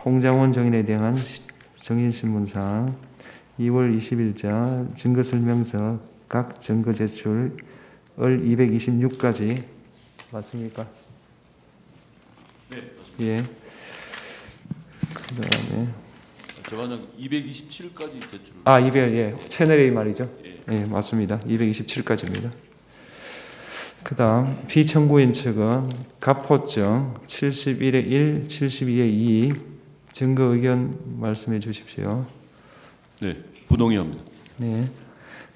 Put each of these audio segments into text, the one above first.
홍장원 정인에 대한 정인신문상 2월 20일자 증거설명서 각 증거 제출 을 226까지 맞습니까? 네, 맞습니다. 예. 그다음에 저는 227까지 제출. 200 예. 채널 A 말이죠. 예. 예, 맞습니다. 227까지입니다. 그다음 피청구인 측은 갑호증 71의 1, 72의 2 증거 의견 말씀해 주십시오. 네, 부동의합니다. 네.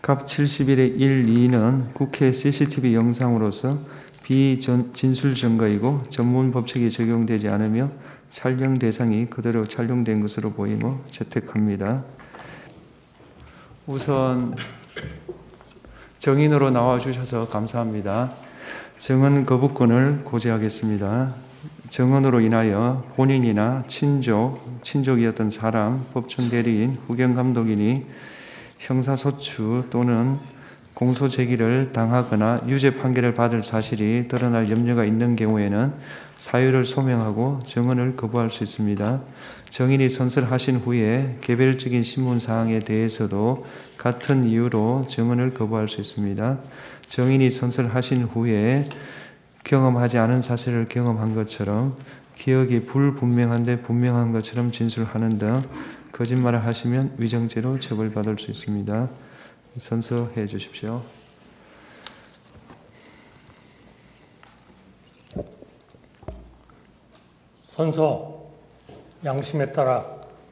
갑 71의 1, 2는 국회 CCTV 영상으로서 비진술 증거이고 전문 법칙이 적용되지 않으며 촬영 대상이 그대로 촬영된 것으로 보이므로 채택합니다. 우선 정인으로 나와주셔서 감사합니다. 증언 거부권을 고지하겠습니다. 증언으로 인하여 본인이나 친족이었던 사람, 법정 대리인, 후견감독인이 형사소추 또는 공소제기를 당하거나 유죄 판결을 받을 사실이 드러날 염려가 있는 경우에는 사유를 소명하고 증언을 거부할 수 있습니다. 정인이 선설하신 후에 개별적인 신문사항에 대해서도 같은 이유로 증언을 거부할 수 있습니다. 정인이 선설하신 후에 경험하지 않은 사실을 경험한 것처럼 기억이 불분명한데 분명한 것처럼 진술하는 등 거짓말을 하시면 위정죄로 처벌받을 수 있습니다. 선서해 주십시오. 선서, 양심에 따라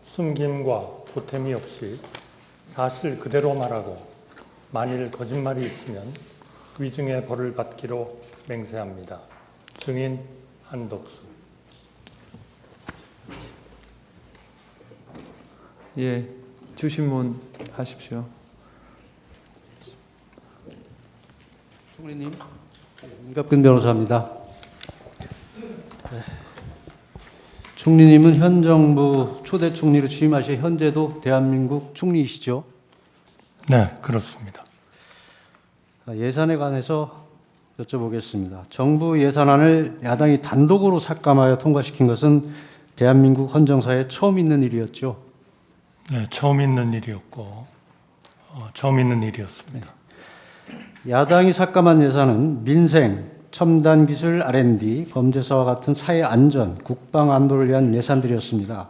숨김과 보탬이 없이 사실 그대로 말하고 만일 거짓말이 있으면 위증의 벌을 받기로 맹세합니다. 증인 한덕수. 예, 주신문 하십시오. 총리님, 임갑근 변호사입니다. 총리님은 현 정부 초대 총리로 취임하시 현재도 대한민국 총리이시죠? 네, 그렇습니다. 예산에 관해서 여쭤보겠습니다. 정부 예산안을 야당이 단독으로 삭감하여 통과시킨 것은 대한민국 헌정사에 처음 있는 일이었죠? 네, 처음 있는 일이었고 처음 있는 일이었습니다. 야당이 삭감한 예산은 민생, 첨단기술 R&D, 범죄사와 같은 사회안전, 국방안보를 위한 예산들이었습니다.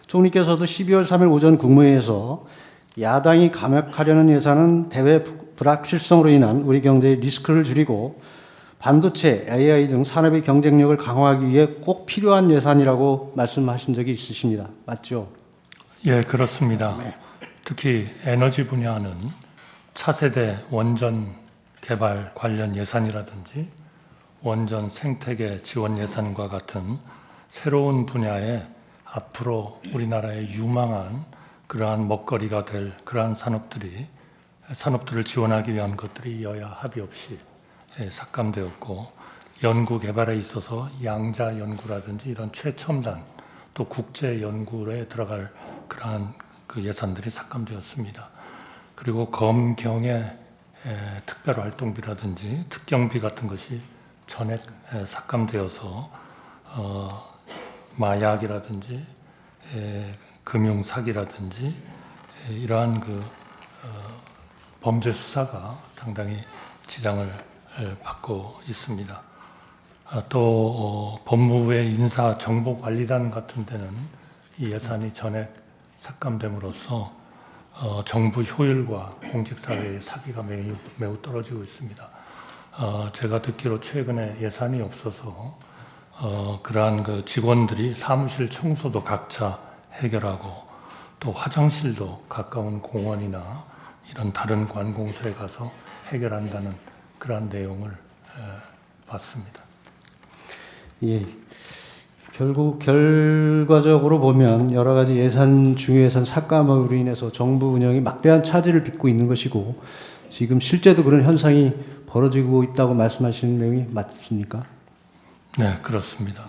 총리께서도 12월 3일 오전 국무회의에서 야당이 감액하려는 예산은 대외 불확실성으로 인한 우리 경제의 리스크를 줄이고 반도체, AI 등 산업의 경쟁력을 강화하기 위해 꼭 필요한 예산이라고 말씀하신 적이 있으십니다. 맞죠? 예, 그렇습니다. 특히 에너지 분야는 차세대 원전 개발 관련 예산이라든지 원전 생태계 지원 예산과 같은 새로운 분야에 앞으로 우리나라의 유망한 그러한 먹거리가 될 그러한 산업들을 지원하기 위한 것들이 여야 합의 없이 삭감되었고, 연구 개발에 있어서 양자 연구라든지 이런 최첨단 또 국제 연구에 들어갈 그러한 그 예산들이 삭감되었습니다. 그리고 검경의 특별활동비라든지 특경비 같은 것이 전액 삭감되어서 마약이라든지 금융 사기라든지 이러한 그 범죄 수사가 상당히 지장을 받고 있습니다. 또 법무부의 인사 정보관리단 같은 데는 이 예산이 전액 삭감됨으로써 정부 효율과 공직사회의 사기가 매우 떨어지고 있습니다. 제가 듣기로 최근에 예산이 없어서 그러한 그 직원들이 사무실 청소도 각자 해결하고 또 화장실도 가까운 공원이나 이런 다른 관공서에 가서 해결한다는 그러한 내용을 봤습니다. 예. 결국 결과적으로 보면 여러 가지 예산 중요예산 삭감으로 인해서 정부 운영이 막대한 차질을 빚고 있는 것이고 지금 실제도 그런 현상이 벌어지고 있다고 말씀하시는 내용이 맞습니까? 네, 그렇습니다.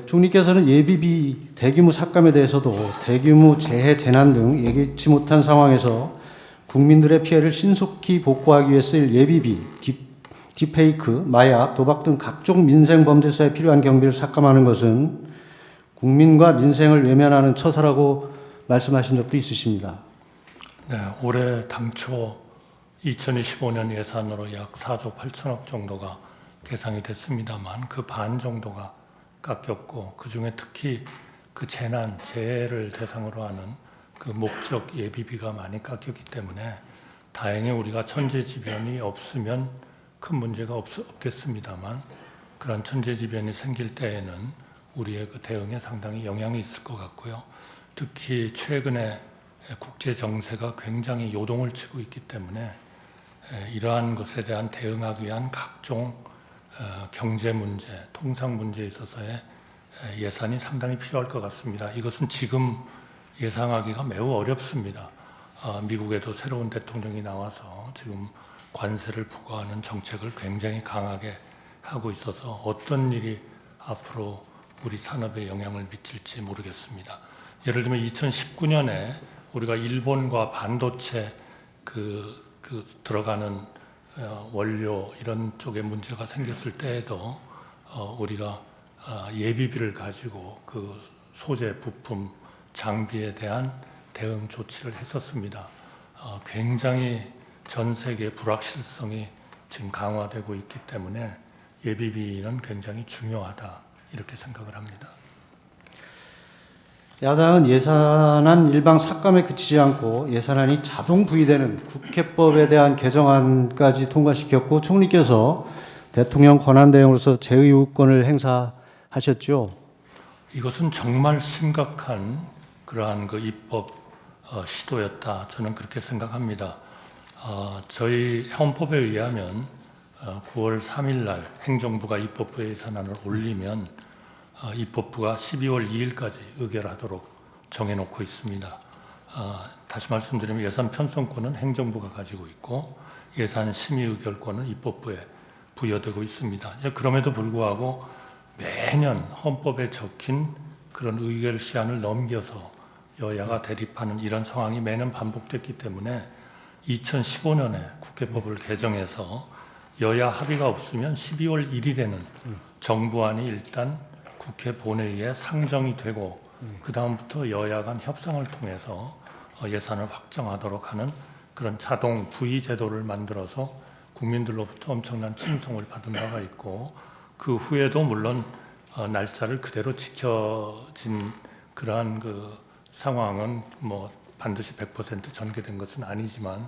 총리께서는 예비비 대규모 삭감에 대해서도 대규모 재해, 재난 등 예기치 못한 상황에서 국민들의 피해를 신속히 복구하기 위해 쓰일 예비비, 딥페이크, 마약, 도박 등 각종 민생 범죄사에 필요한 경비를 삭감하는 것은 국민과 민생을 외면하는 처사라고 말씀하신 적도 있으십니다. 네, 올해 당초 2025년 예산으로 약 4조 8천억 정도가 계상이 됐습니다만 그 반 정도가 깎였고 그중에 특히 그 재난, 재해를 대상으로 하는 그 목적 예비비가 많이 깎였기 때문에 다행히 우리가 천재지변이 없으면 큰 문제가 없겠습니다만 그런 천재지변이 생길 때에는 우리의 그 대응에 상당히 영향이 있을 것 같고요. 특히 최근에 국제 정세가 굉장히 요동을 치고 있기 때문에 이러한 것에 대한 대응하기 위한 각종 경제 문제, 통상 문제에 있어서의 예산이 상당히 필요할 것 같습니다. 이것은 지금 예상하기가 매우 어렵습니다. 미국에도 새로운 대통령이 나와서 지금 관세를 부과하는 정책을 굉장히 강하게 하고 있어서 어떤 일이 앞으로 우리 산업에 영향을 미칠지 모르겠습니다. 예를 들면 2019년에 우리가 일본과 반도체 들어가는 원료 이런 쪽에 문제가 생겼을 때에도 우리가 예비비를 가지고 그 소재, 부품, 장비에 대한 대응 조치를 했었습니다. 굉장히 전 세계 불확실성이 지금 강화되고 있기 때문에 예비비는 굉장히 중요하다 이렇게 생각을 합니다. 야당은 예산안 일방 삭감에 그치지 않고 예산안이 자동 부의되는 국회법에 대한 개정안까지 통과시켰고 총리께서 대통령 권한대행으로서 제의원권을 행사하셨죠. 이것은 정말 심각한 그러한 그 입법 시도였다. 저는 그렇게 생각합니다. 저희 헌법에 의하면 9월 3일 날 행정부가 입법부 예산안을 올리면 입법부가 12월 2일까지 의결하도록 정해놓고 있습니다. 다시 말씀드리면 예산 편성권은 행정부가 가지고 있고 예산 심의 의결권은 입법부에 부여되고 있습니다. 그럼에도 불구하고 매년 헌법에 적힌 그런 의결 시한을 넘겨서 여야가 대립하는 이런 상황이 매년 반복됐기 때문에 2015년에 국회법을 개정해서 여야 합의가 없으면 12월 1일에는 정부안이 일단 국회 본회의에 상정이 되고 그 다음부터 여야 간 협상을 통해서 예산을 확정하도록 하는 그런 자동 부의 제도를 만들어서 국민들로부터 엄청난 칭송을 받은 바가 있고 그 후에도 물론 날짜를 그대로 지켜진 그러한 그 상황은 뭐 반드시 100% 전개된 것은 아니지만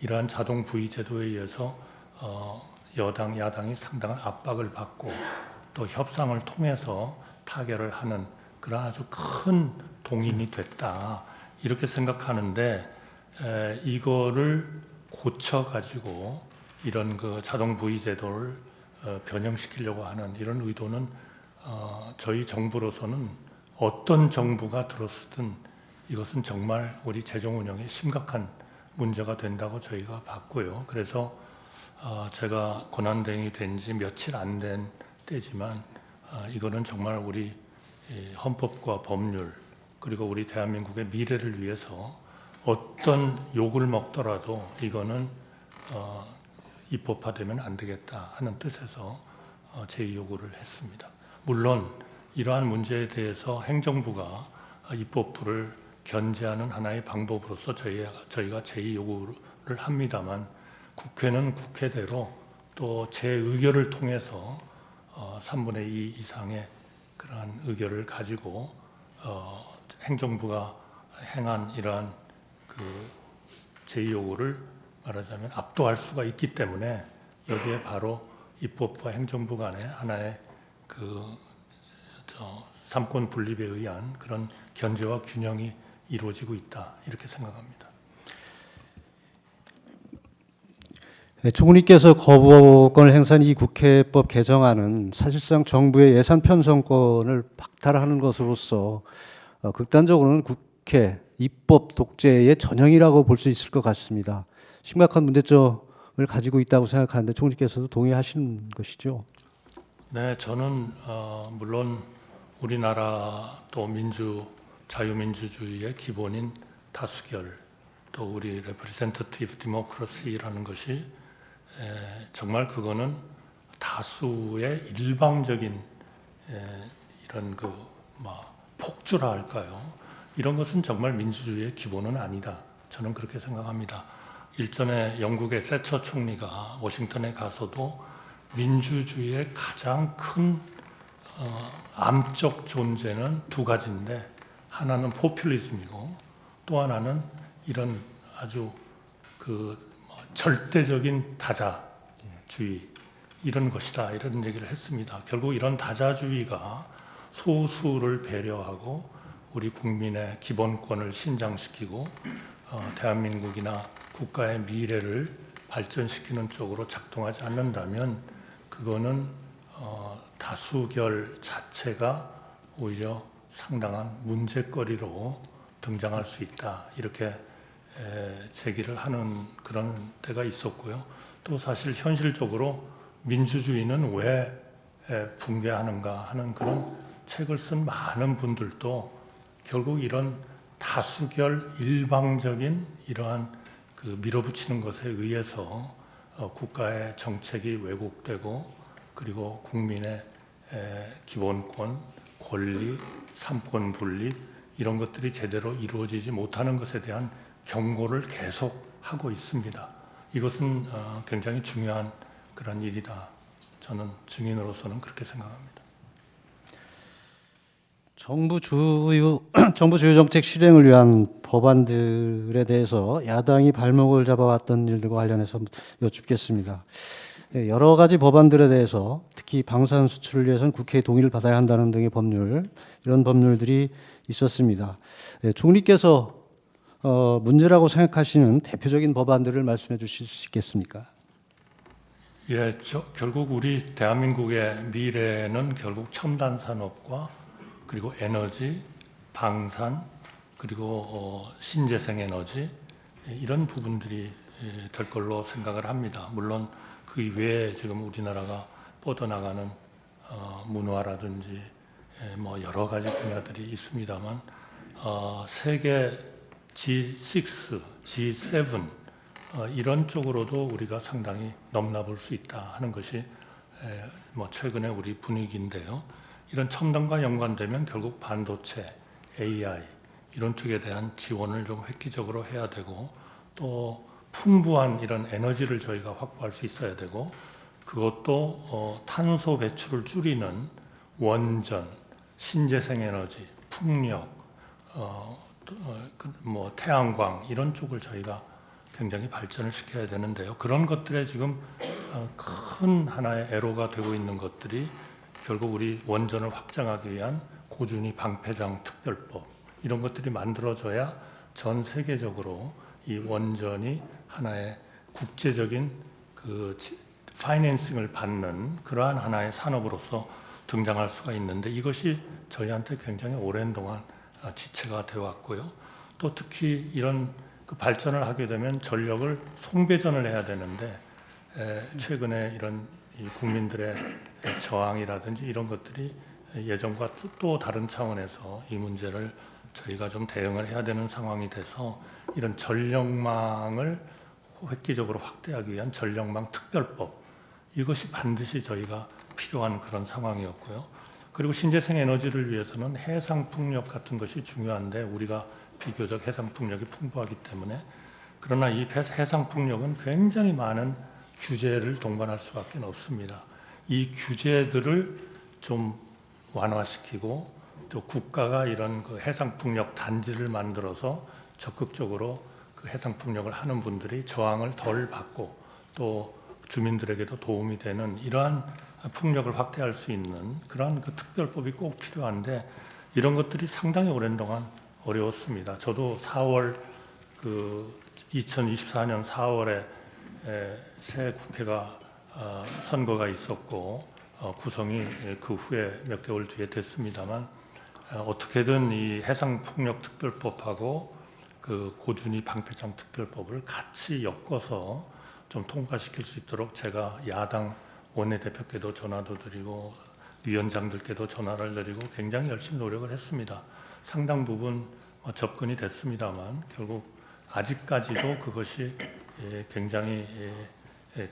이러한 자동 부의 제도에 의해서 여당, 야당이 상당한 압박을 받고 또 협상을 통해서 타결을 하는 그런 아주 큰 동인이 됐다 이렇게 생각하는데 이거를 고쳐가지고 이런 그 자동 부의 제도를 변형시키려고 하는 이런 의도는 저희 정부로서는 어떤 정부가 들었든 이것은 정말 우리 재정 운영에 심각한 문제가 된다고 저희가 봤고요. 그래서 제가 권한대행이 된 지 며칠 안 된 때지만 이거는 정말 우리 헌법과 법률 그리고 우리 대한민국의 미래를 위해서 어떤 욕을 먹더라도 이거는 입법화되면 안 되겠다 하는 뜻에서 제의 요구를 했습니다. 물론 이러한 문제에 대해서 행정부가 입법부를 견제하는 하나의 방법으로서 저희가 제의 요구를 합니다만 국회는 국회대로 또 제 의결을 통해서 3분의 2 이상의 그러한 의결을 가지고 행정부가 행한 이러한 그 제의 요구를 말하자면 압도할 수가 있기 때문에 여기에 바로 입법부와 행정부 간의 하나의 삼권 분립에 의한 그런 견제와 균형이 이루어지고 있다 이렇게 생각합니다. 총리께서 거부권을 행사한 이 국회법 개정안은 사실상 정부의 예산 편성권을 박탈하는 것으로서 극단적으로는 국회 입법 독재의 전형이라고 볼 수 있을 것 같습니다. 심각한 문제점을 가지고 있다고 생각하는데 총리께서도 동의하시는 것이죠? 네, 저는 물론 우리나라 또 자유민주주의의 기본인 다수결 또 우리 representative democracy라는 것이 정말 그거는 다수의 일방적인 이런 폭주라 할까요? 이런 것은 정말 민주주의의 기본은 아니다. 저는 그렇게 생각합니다. 일전에 영국의 세처 총리가 워싱턴에 가서도 민주주의의 가장 큰 암적 존재는 두 가지인데 하나는 포퓰리즘이고 또 하나는 이런 아주 절대적인 다자주의 이런 것이다 이런 얘기를 했습니다. 결국 이런 다자주의가 소수를 배려하고 우리 국민의 기본권을 신장시키고 대한민국이나 국가의 미래를 발전시키는 쪽으로 작동하지 않는다면 그거는 다수결 자체가 오히려 상당한 문제거리로 등장할 수 있다 이렇게 제기를 하는 그런 때가 있었고요. 또 사실 현실적으로 민주주의는 왜 붕괴하는가 하는 그런 책을 쓴 많은 분들도 결국 이런 다수결 일방적인 이러한 밀어붙이는 것에 의해서 국가의 정책이 왜곡되고 그리고 국민의 기본권, 권리, 삼권 분립 이런 것들이 제대로 이루어지지 못하는 것에 대한 경고를 계속 하고 있습니다. 이것은 굉장히 중요한 그런 일이다. 저는 증인으로서는 그렇게 생각합니다. 정부 주요 정책 실행을 위한 법안들에 대해서 야당이 발목을 잡아왔던 일들과 관련해서 여쭙겠습니다. 여러 가지 법안들에 대해서 특히 방사선 수출을 위해서는 국회의 동의를 받아야 한다는 등의 법률, 이런 법률들이 있었습니다. 총리께서 문제라고 생각하시는 대표적인 법안들을 말씀해 주실 수 있겠습니까? 예, 결국 우리 대한민국의 미래는 결국 첨단 산업과 그리고 에너지, 방산, 그리고 신재생 에너지 이런 부분들이 될 걸로 생각을 합니다. 물론 그 이외에 지금 우리나라가 뻗어나가는 문화라든지 뭐 여러 가지 분야들이 있습니다만 세계 G6, G7 이런 쪽으로도 우리가 상당히 넘나볼 수 있다 하는 것이 뭐 최근에 우리 분위기인데요. 이런 첨단과 연관되면 결국 반도체, AI 이런 쪽에 대한 지원을 좀 획기적으로 해야 되고 또 풍부한 이런 에너지를 저희가 확보할 수 있어야 되고 그것도 탄소 배출을 줄이는 원전, 신재생 에너지, 풍력, 뭐 태양광 이런 쪽을 저희가 굉장히 발전을 시켜야 되는데요. 그런 것들에 지금 큰 하나의 애로가 되고 있는 것들이 결국 우리 원전을 확장하기 위한 고준위 방패장 특별법 이런 것들이 만들어져야 전 세계적으로 이 원전이 하나의 국제적인 파이낸싱을 받는 그러한 하나의 산업으로서 등장할 수가 있는데 이것이 저희한테 굉장히 오랜 동안 지체가 되어 왔고요. 또 특히 이런 발전을 하게 되면 전력을 송배전을 해야 되는데 최근에 이런 국민들의 저항이라든지 이런 것들이 예전과 또 다른 차원에서 이 문제를 저희가 좀 대응을 해야 되는 상황이 돼서 이런 전력망을 획기적으로 확대하기 위한 전력망 특별법 이것이 반드시 저희가 필요한 그런 상황이었고요. 그리고 신재생 에너지를 위해서는 해상 풍력 같은 것이 중요한데 우리가 비교적 해상 풍력이 풍부하기 때문에 그러나 이 해상 풍력은 굉장히 많은 규제를 동반할 수밖에 없습니다. 이 규제들을 좀 완화시키고 또 국가가 이런 해상 풍력 단지를 만들어서 적극적으로 그 해상 풍력을 하는 분들이 저항을 덜 받고 또 주민들에게도 도움이 되는 이러한 풍력을 확대할 수 있는 그러한 특별법이 꼭 필요한데 이런 것들이 상당히 오랜 동안 어려웠습니다. 저도 2024년 4월에 새 국회가 선거가 있었고 구성이 그 후에 몇 개월 뒤에 됐습니다만 어떻게든 이 해상풍력 특별법하고 그 고준위 방패장 특별법을 같이 엮어서 좀 통과시킬 수 있도록 제가 야당 원내대표께도 전화도 드리고 위원장들께도 전화를 드리고 굉장히 열심히 노력을 했습니다. 상당 부분 접근이 됐습니다만 결국 아직까지도 그것이 굉장히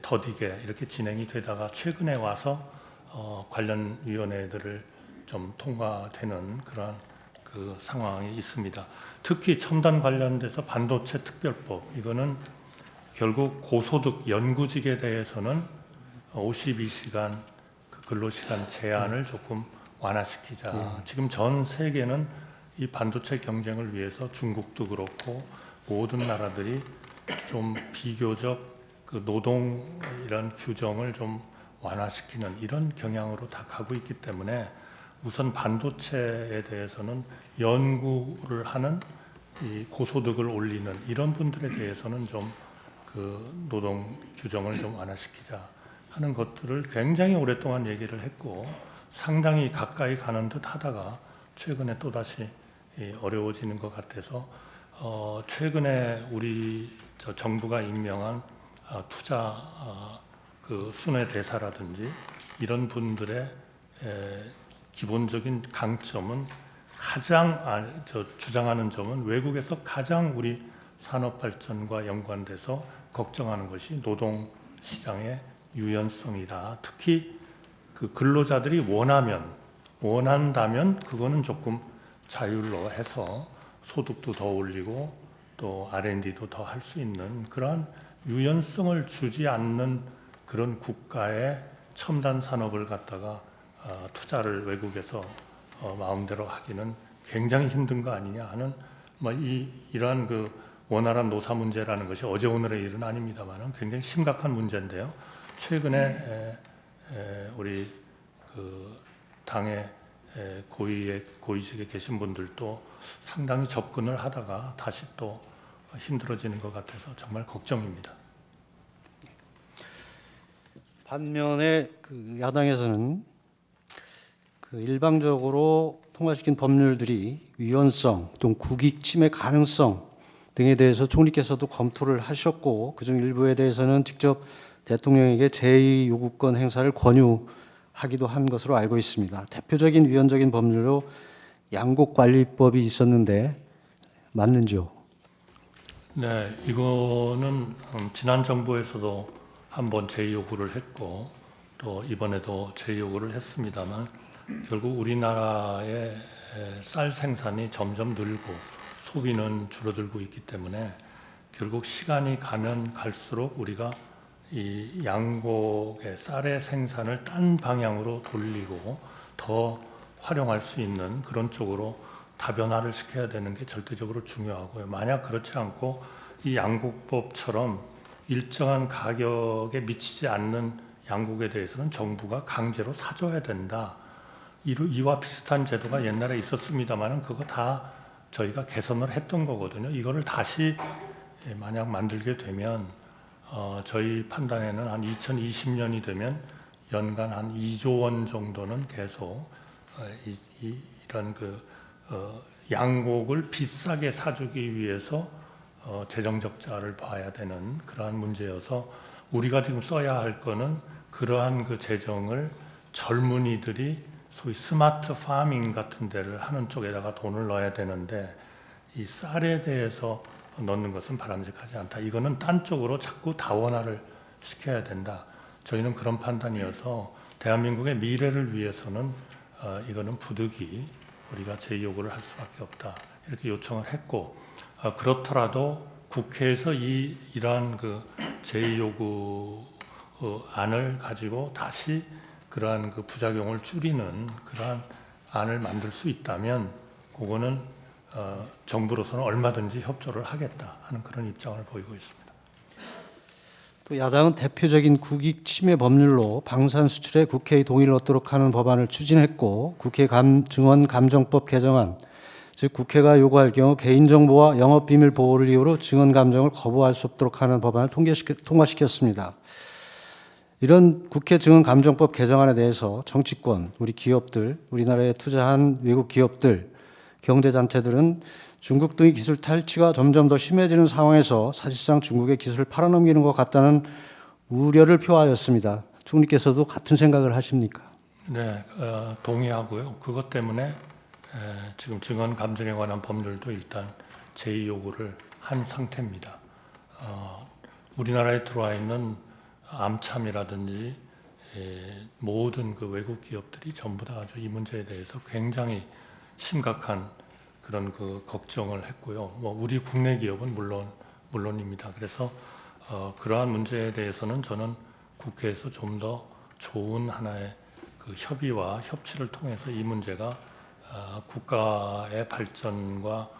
더디게 이렇게 진행이 되다가 최근에 와서 관련 위원회들을 좀 통과되는 그러한 그 상황이 있습니다. 특히 첨단 관련돼서 반도체 특별법, 이거는 결국 고소득 연구직에 대해서는 52시간 그 근로시간 제한을 조금 완화시키자. 지금 전 세계는 이 반도체 경쟁을 위해서 중국도 그렇고 모든 나라들이 좀 비교적 그 노동 이런 규정을 좀 완화시키는 이런 경향으로 다 가고 있기 때문에 우선 반도체에 대해서는 연구를 하는 이 고소득을 올리는 이런 분들에 대해서는 좀 그 노동 규정을 좀 완화시키자 하는 것들을 굉장히 오랫동안 얘기를 했고 상당히 가까이 가는 듯 하다가 최근에 또다시 어려워지는 것 같아서 최근에 우리 정부가 임명한 투자 그 순회 대사라든지 이런 분들의 기본적인 강점은 가장 주장하는 점은 외국에서 가장 우리 산업 발전과 연관돼서 걱정하는 것이 노동 시장의 유연성이다. 특히 그 근로자들이 원한다면 그거는 조금 자율로 해서 소득도 더 올리고 또 R&D도 더 할 수 있는 그러한 유연성을 주지 않는 그런 국가의 첨단 산업을 갖다가 투자를 외국에서 마음대로 하기는 굉장히 힘든 거 아니냐 하는 이러한 그 원활한 노사 문제라는 것이 어제 오늘의 일은 아닙니다만 굉장히 심각한 문제인데요. 최근에 우리 그 당의 고위직에 계신 분들도 상당히 접근을 하다가 다시 또 힘들어지는 것 같아서 정말 걱정입니다. 반면에 그 야당에서는 그 일방적으로 통과시킨 법률들이 위헌성, 또 국익 침해 가능성 등에 대해서 총리께서도 검토를 하셨고 그중 일부에 대해서는 직접 대통령에게 제2요구권 행사를 권유하기도 한 것으로 알고 있습니다. 대표적인 위헌적인 법률로 양곡관리법이 있었는데 맞는지요? 네, 이거는 지난 정부에서도 한번 제2요구를 했고 또 이번에도 제2요구를 했습니다만 결국 우리나라의 쌀 생산이 점점 늘고 소비는 줄어들고 있기 때문에 결국 시간이 가면 갈수록 우리가 이 양곡의 쌀의 생산을 딴 방향으로 돌리고 더 활용할 수 있는 그런 쪽으로 다변화를 시켜야 되는 게 절대적으로 중요하고요. 만약 그렇지 않고 이 양곡법처럼 일정한 가격에 미치지 않는 양곡에 대해서는 정부가 강제로 사줘야 된다. 이와 비슷한 제도가 옛날에 있었습니다만 그거 다 저희가 개선을 했던 거거든요. 이거를 다시 만약 만들게 되면 저희 판단에는 한 2020년이 되면 연간 한 2조 원 정도는 계속 이런 그 양곡을 비싸게 사주기 위해서 재정 적자를 봐야 되는 그러한 문제여서 우리가 지금 써야 할 거는 그러한 그 재정을 젊은이들이 소위 스마트 파밍 같은 데를 하는 쪽에다가 돈을 넣어야 되는데 이 쌀에 대해서 넣는 것은 바람직하지 않다. 이거는 딴 쪽으로 자꾸 다원화를 시켜야 된다. 저희는 그런 판단이어서 대한민국의 미래를 위해서는 이거는 부득이 우리가 제2요구를 할 수밖에 없다. 이렇게 요청을 했고 그렇더라도 국회에서 이러한 그 제2요구 안을 가지고 다시 그러한 그 부작용을 줄이는 그러한 안을 만들 수 있다면 그거는 정부로서는 얼마든지 협조를 하겠다 하는 그런 입장을 보이고 있습니다. 또 야당은 대표적인 국익 침해 법률로 방산 수출에 국회의 동의를 얻도록 하는 법안을 추진했고 국회 증언 감정법 개정안, 즉 국회가 요구할 경우 개인정보와 영업비밀 보호를 이유로 증언 감정을 거부할 수 없도록 하는 법안을 통과시켰습니다. 이런 국회 증언감정법 개정안에 대해서 정치권, 우리 기업들, 우리나라에 투자한 외국 기업들, 경제단체들은 중국 등의 기술 탈취가 점점 더 심해지는 상황에서 사실상 중국의 기술을 팔아넘기는 것 같다는 우려를 표하였습니다. 총리께서도 같은 생각을 하십니까? 네, 동의하고요. 그것 때문에 지금 증언 감정에 관한 법률도 일단 제2요구를 한 상태입니다. 우리나라에 들어와 있는 암참이라든지 모든 그 외국 기업들이 전부 다 아주 이 문제에 대해서 굉장히 심각한 그런 그 걱정을 했고요. 뭐 우리 국내 기업은 물론입니다. 그래서 그러한 문제에 대해서는 저는 국회에서 좀 더 좋은 하나의 그 협의와 협치를 통해서 이 문제가 국가의 발전과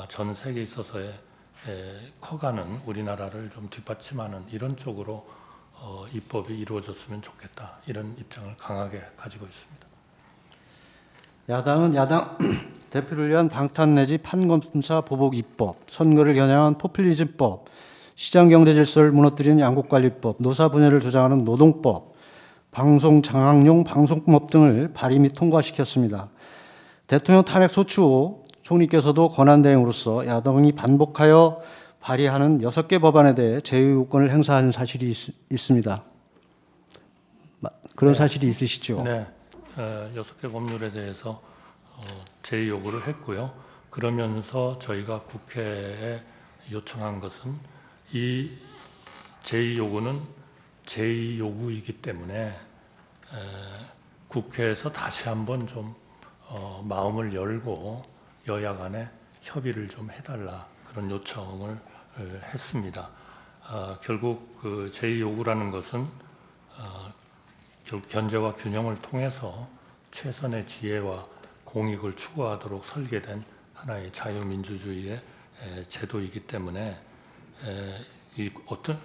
전 세계에 있어서의 커가는 우리나라를 좀 뒷받침하는 이런 쪽으로 입법이 이루어졌으면 좋겠다. 이런 입장을 강하게 가지고 있습니다. 야당은 야당 대표를 위한 방탄 내지 판검사 보복 입법, 선거를 겨냥한 포퓰리즘법, 시장 경제 질서를 무너뜨리는 양국관리법, 노사 분열을 주장하는 노동법, 방송 장악용 방송법 등을 발의 및 통과시켰습니다. 대통령 탄핵 소추 후 총리께서도 권한대행으로서 야당이 반복하여 발의하는 6개 법안에 대해 제의요건을 행사하는 사실이 있습니다. 그런 사실이 있으시죠? 네, 6개 법률에 대해서 제의 요구를 했고요. 그러면서 저희가 국회에 요청한 것은 이 제의 요구는 제의 요구이기 때문에 국회에서 다시 한번 좀 마음을 열고 여야 간에 협의를 좀 해달라 그런 요청을 했습니다. 결국 그 제의 요구라는 것은 결국 견제와 균형을 통해서 최선의 지혜와 공익을 추구하도록 설계된 하나의 자유민주주의의 제도이기 때문에 이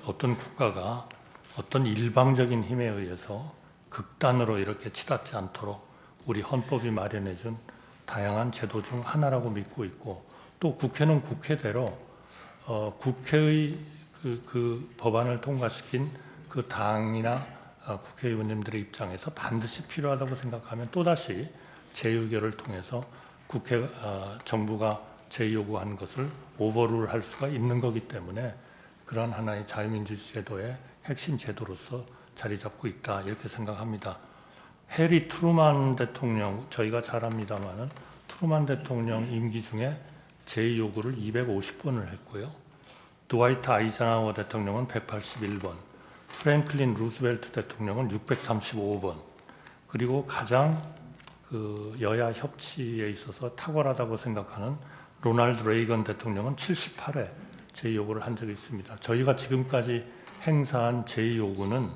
어떤 국가가 어떤 일방적인 힘에 의해서 극단으로 이렇게 치닫지 않도록 우리 헌법이 마련해준 다양한 제도 중 하나라고 믿고 있고 또 국회는 국회대로 국회의 그 법안을 통과시킨 그 당이나 국회의원님들의 입장에서 반드시 필요하다고 생각하면 또다시 재의결을 통해서 정부가 재요구한 것을 오버룰할 수가 있는 거기 때문에 그러한 하나의 자유민주주의 제도의 핵심 제도로서 자리 잡고 있다 이렇게 생각합니다. 해리 트루만 대통령 저희가 잘 압니다마는 트루만 대통령 임기 중에 재요구를 250번을 했고요. 드와이트 아이젠하워 대통령은 181번, 프랭클린 루스벨트 대통령은 635번, 그리고 가장 그 여야 협치에 있어서 탁월하다고 생각하는 로널드 레이건 대통령은 78회 재요구를 한 적이 있습니다. 저희가 지금까지 행사한 재요구는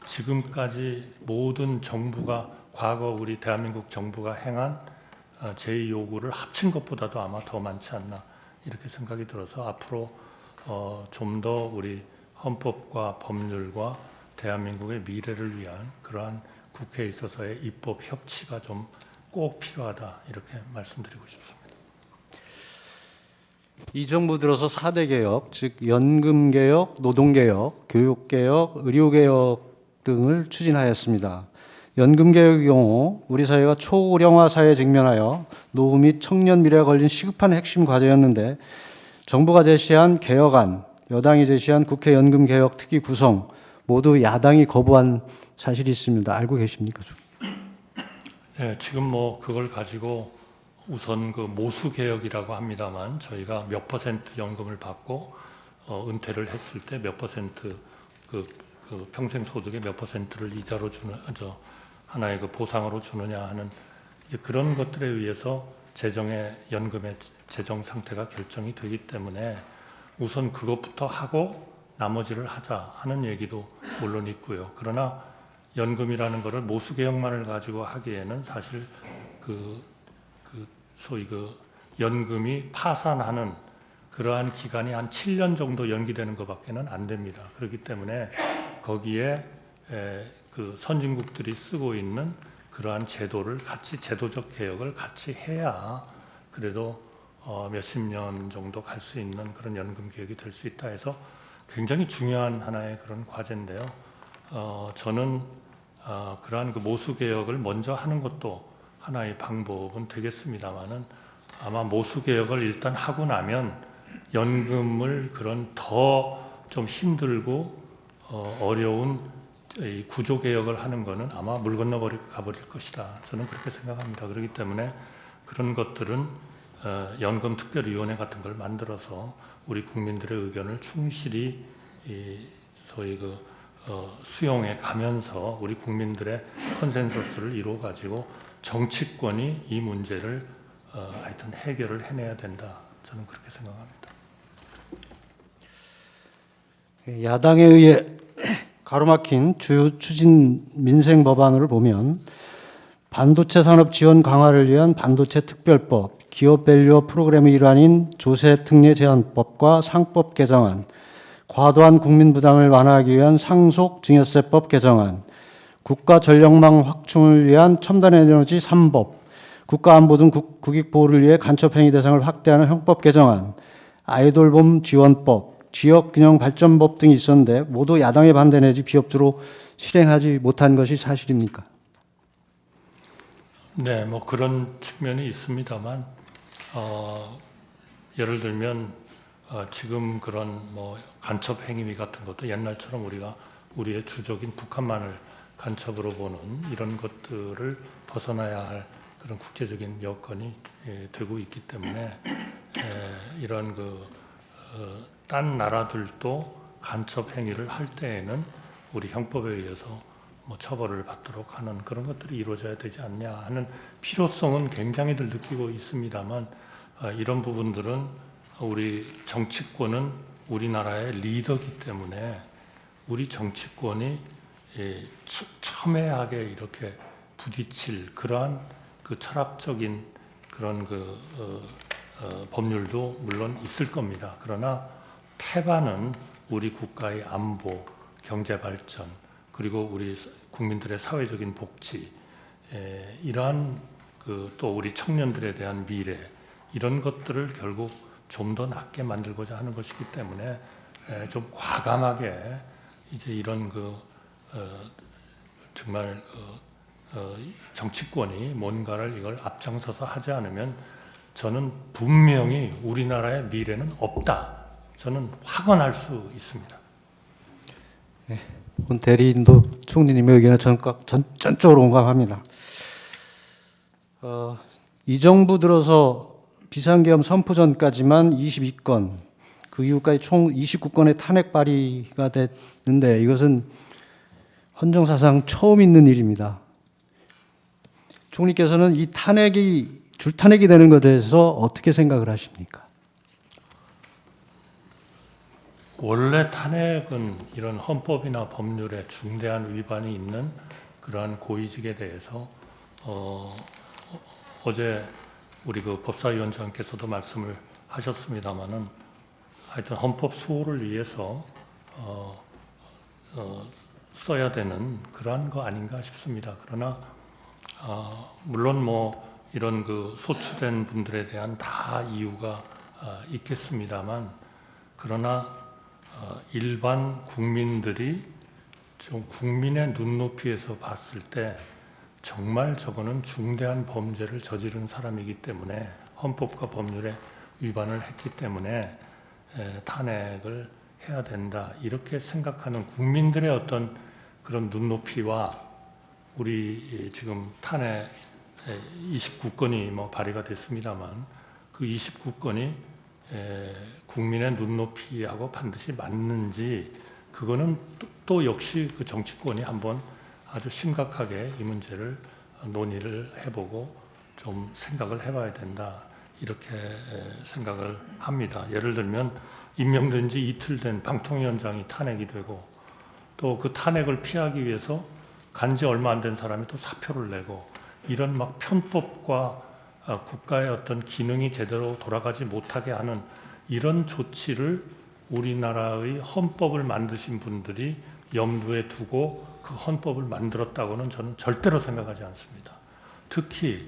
지금까지 모든 정부가 과거 우리 대한민국 정부가 행한 재요구를 합친 것보다도 아마 더 많지 않나 이렇게 생각이 들어서 앞으로 좀 더 우리 헌법과 법률과 대한민국의 미래를 위한 그러한 국회에 있어서의 입법 협치가 좀 꼭 필요하다 이렇게 말씀드리고 싶습니다. 이 정부 들어서 4대 개혁, 즉 연금 개혁, 노동 개혁, 교육 개혁, 의료 개혁 등을 추진하였습니다. 연금 개혁의 경우 우리 사회가 초고령화 사회에 직면하여 노후 및 청년 미래가 걸린 시급한 핵심 과제였는데 정부가 제시한 개혁안, 여당이 제시한 국회 연금 개혁 특위 구성 모두 야당이 거부한 사실이 있습니다. 알고 계십니까? 네, 지금 뭐 그걸 가지고 우선 그 모수 개혁이라고 합니다만 저희가 몇 퍼센트 연금을 받고 은퇴를 했을 때 몇 퍼센트 그 평생 소득의 몇 퍼센트를 이자로 주는 하나의 그 보상으로 주느냐 하는 이제 그런 것들에 의해서 연금의 재정 상태가 결정이 되기 때문에 우선 그것부터 하고 나머지를 하자 하는 얘기도 물론 있고요. 그러나 연금이라는 것을 모수 개혁만을 가지고 하기에는 사실 소위 연금이 파산하는 그러한 기간이 한 7년 정도 연기되는 것밖에는 안 됩니다. 그렇기 때문에 거기에 그 선진국들이 쓰고 있는 그러한 제도를 같이 제도적 개혁을 같이 해야 그래도 몇십 년 정도 갈 수 있는 그런 연금 개혁이 될 수 있다 해서 굉장히 중요한 하나의 그런 과제인데요. 저는 그러한 그 모수 개혁을 먼저 하는 것도 하나의 방법은 되겠습니다만은 아마 모수 개혁을 일단 하고 나면 연금을 그런 더 좀 힘들고 어려운 이 구조 개혁을 하는 것은 아마 물 건너 가버릴 것이다. 저는 그렇게 생각합니다. 그렇기 때문에 그런 것들은 연금특별위원회 같은 걸 만들어서 우리 국민들의 의견을 충실히 소위 수용해 가면서 우리 국민들의 컨센서스를 이루어 가지고 정치권이 이 문제를 하여튼 해결을 해내야 된다. 저는 그렇게 생각합니다. 야당에 의해 가로막힌 주요 추진 민생 법안을 보면 반도체 산업 지원 강화를 위한 반도체 특별법, 기업 밸류업 프로그램의 일환인 조세 특례 제한법과 상법 개정안, 과도한 국민 부담을 완화하기 위한 상속 증여세법 개정안, 국가 전력망 확충을 위한 첨단 에너지 3법, 국가 안보 등 국익 보호를 위해 간첩 행위 대상을 확대하는 형법 개정안, 아이돌봄 지원법, 지역균형 발전법 등이 있었는데 모두 야당의 반대 내지 비협조로 실행하지 못한 것이 사실입니까? 네, 뭐 그런 측면이 있습니다만 예를 들면 지금 그런 뭐 간첩 행위 같은 것도 옛날처럼 우리가 우리의 주적인 북한만을 간첩으로 보는 이런 것들을 벗어나야 할 그런 국제적인 여건이 되고 있기 때문에 이런 딴 나라들도 간첩 행위를 할 때에는 우리 형법에 의해서 뭐 처벌을 받도록 하는 그런 것들이 이루어져야 되지 않냐 하는 필요성은 굉장히들 느끼고 있습니다만 이런 부분들은 우리 정치권은 우리나라의 리더이기 때문에 우리 정치권이 첨예하게 이렇게 부딪힐 그러한 그 철학적인 그런 법률도 물론 있을 겁니다. 그러나 태반은 우리 국가의 안보, 경제 발전, 그리고 우리 국민들의 사회적인 복지, 이러한 또 우리 청년들에 대한 미래, 이런 것들을 결국 좀 더 낫게 만들고자 하는 것이기 때문에 좀 과감하게 이제 이런 정말 정치권이 뭔가를 이걸 앞장서서 하지 않으면 저는 분명히 우리나라의 미래는 없다. 저는 확언할 수 있습니다. 본 대리인도 총리님의 의견에 전적으로 공감합니다. 이 정부 들어서 비상계엄 선포 전까지만 22건, 그 이후까지 총 29건의 탄핵 발의가 됐는데 이것은 헌정사상 처음 있는 일입니다. 총리께서는 이 줄탄핵이 되는 것에 대해서 어떻게 생각을 하십니까? 원래 탄핵은 이런 헌법이나 법률에 중대한 위반이 있는 그러한 고위직에 대해서 어제 우리 법사위원장께서도 말씀을 하셨습니다마는 하여튼 헌법 수호를 위해서 써야 되는 그러한 거 아닌가 싶습니다. 그러나 물론 뭐 이런 소추된 분들에 대한 다 이유가 있겠습니다만 그러나 일반 국민들이 좀 국민의 눈높이에서 봤을 때 정말 저거는 중대한 범죄를 저지른 사람이기 때문에 헌법과 법률에 위반을 했기 때문에 탄핵을 해야 된다 이렇게 생각하는 국민들의 어떤 그런 눈높이와 우리 지금 탄핵 29건이 뭐 발의가 됐습니다만 그 29건이 국민의 눈높이하고 반드시 맞는지 그거는 또 역시 그 정치권이 한번 아주 심각하게 이 문제를 논의를 해보고 좀 생각을 해봐야 된다 이렇게 생각을 합니다. 예를 들면 임명된 지 이틀 된 방통위원장이 탄핵이 되고 또 그 탄핵을 피하기 위해서 간지 얼마 안 된 사람이 또 사표를 내고 이런 막 편법과 국가의 어떤 기능이 제대로 돌아가지 못하게 하는 이런 조치를 우리나라의 헌법을 만드신 분들이 염두에 두고 그 헌법을 만들었다고는 저는 절대로 생각하지 않습니다. 특히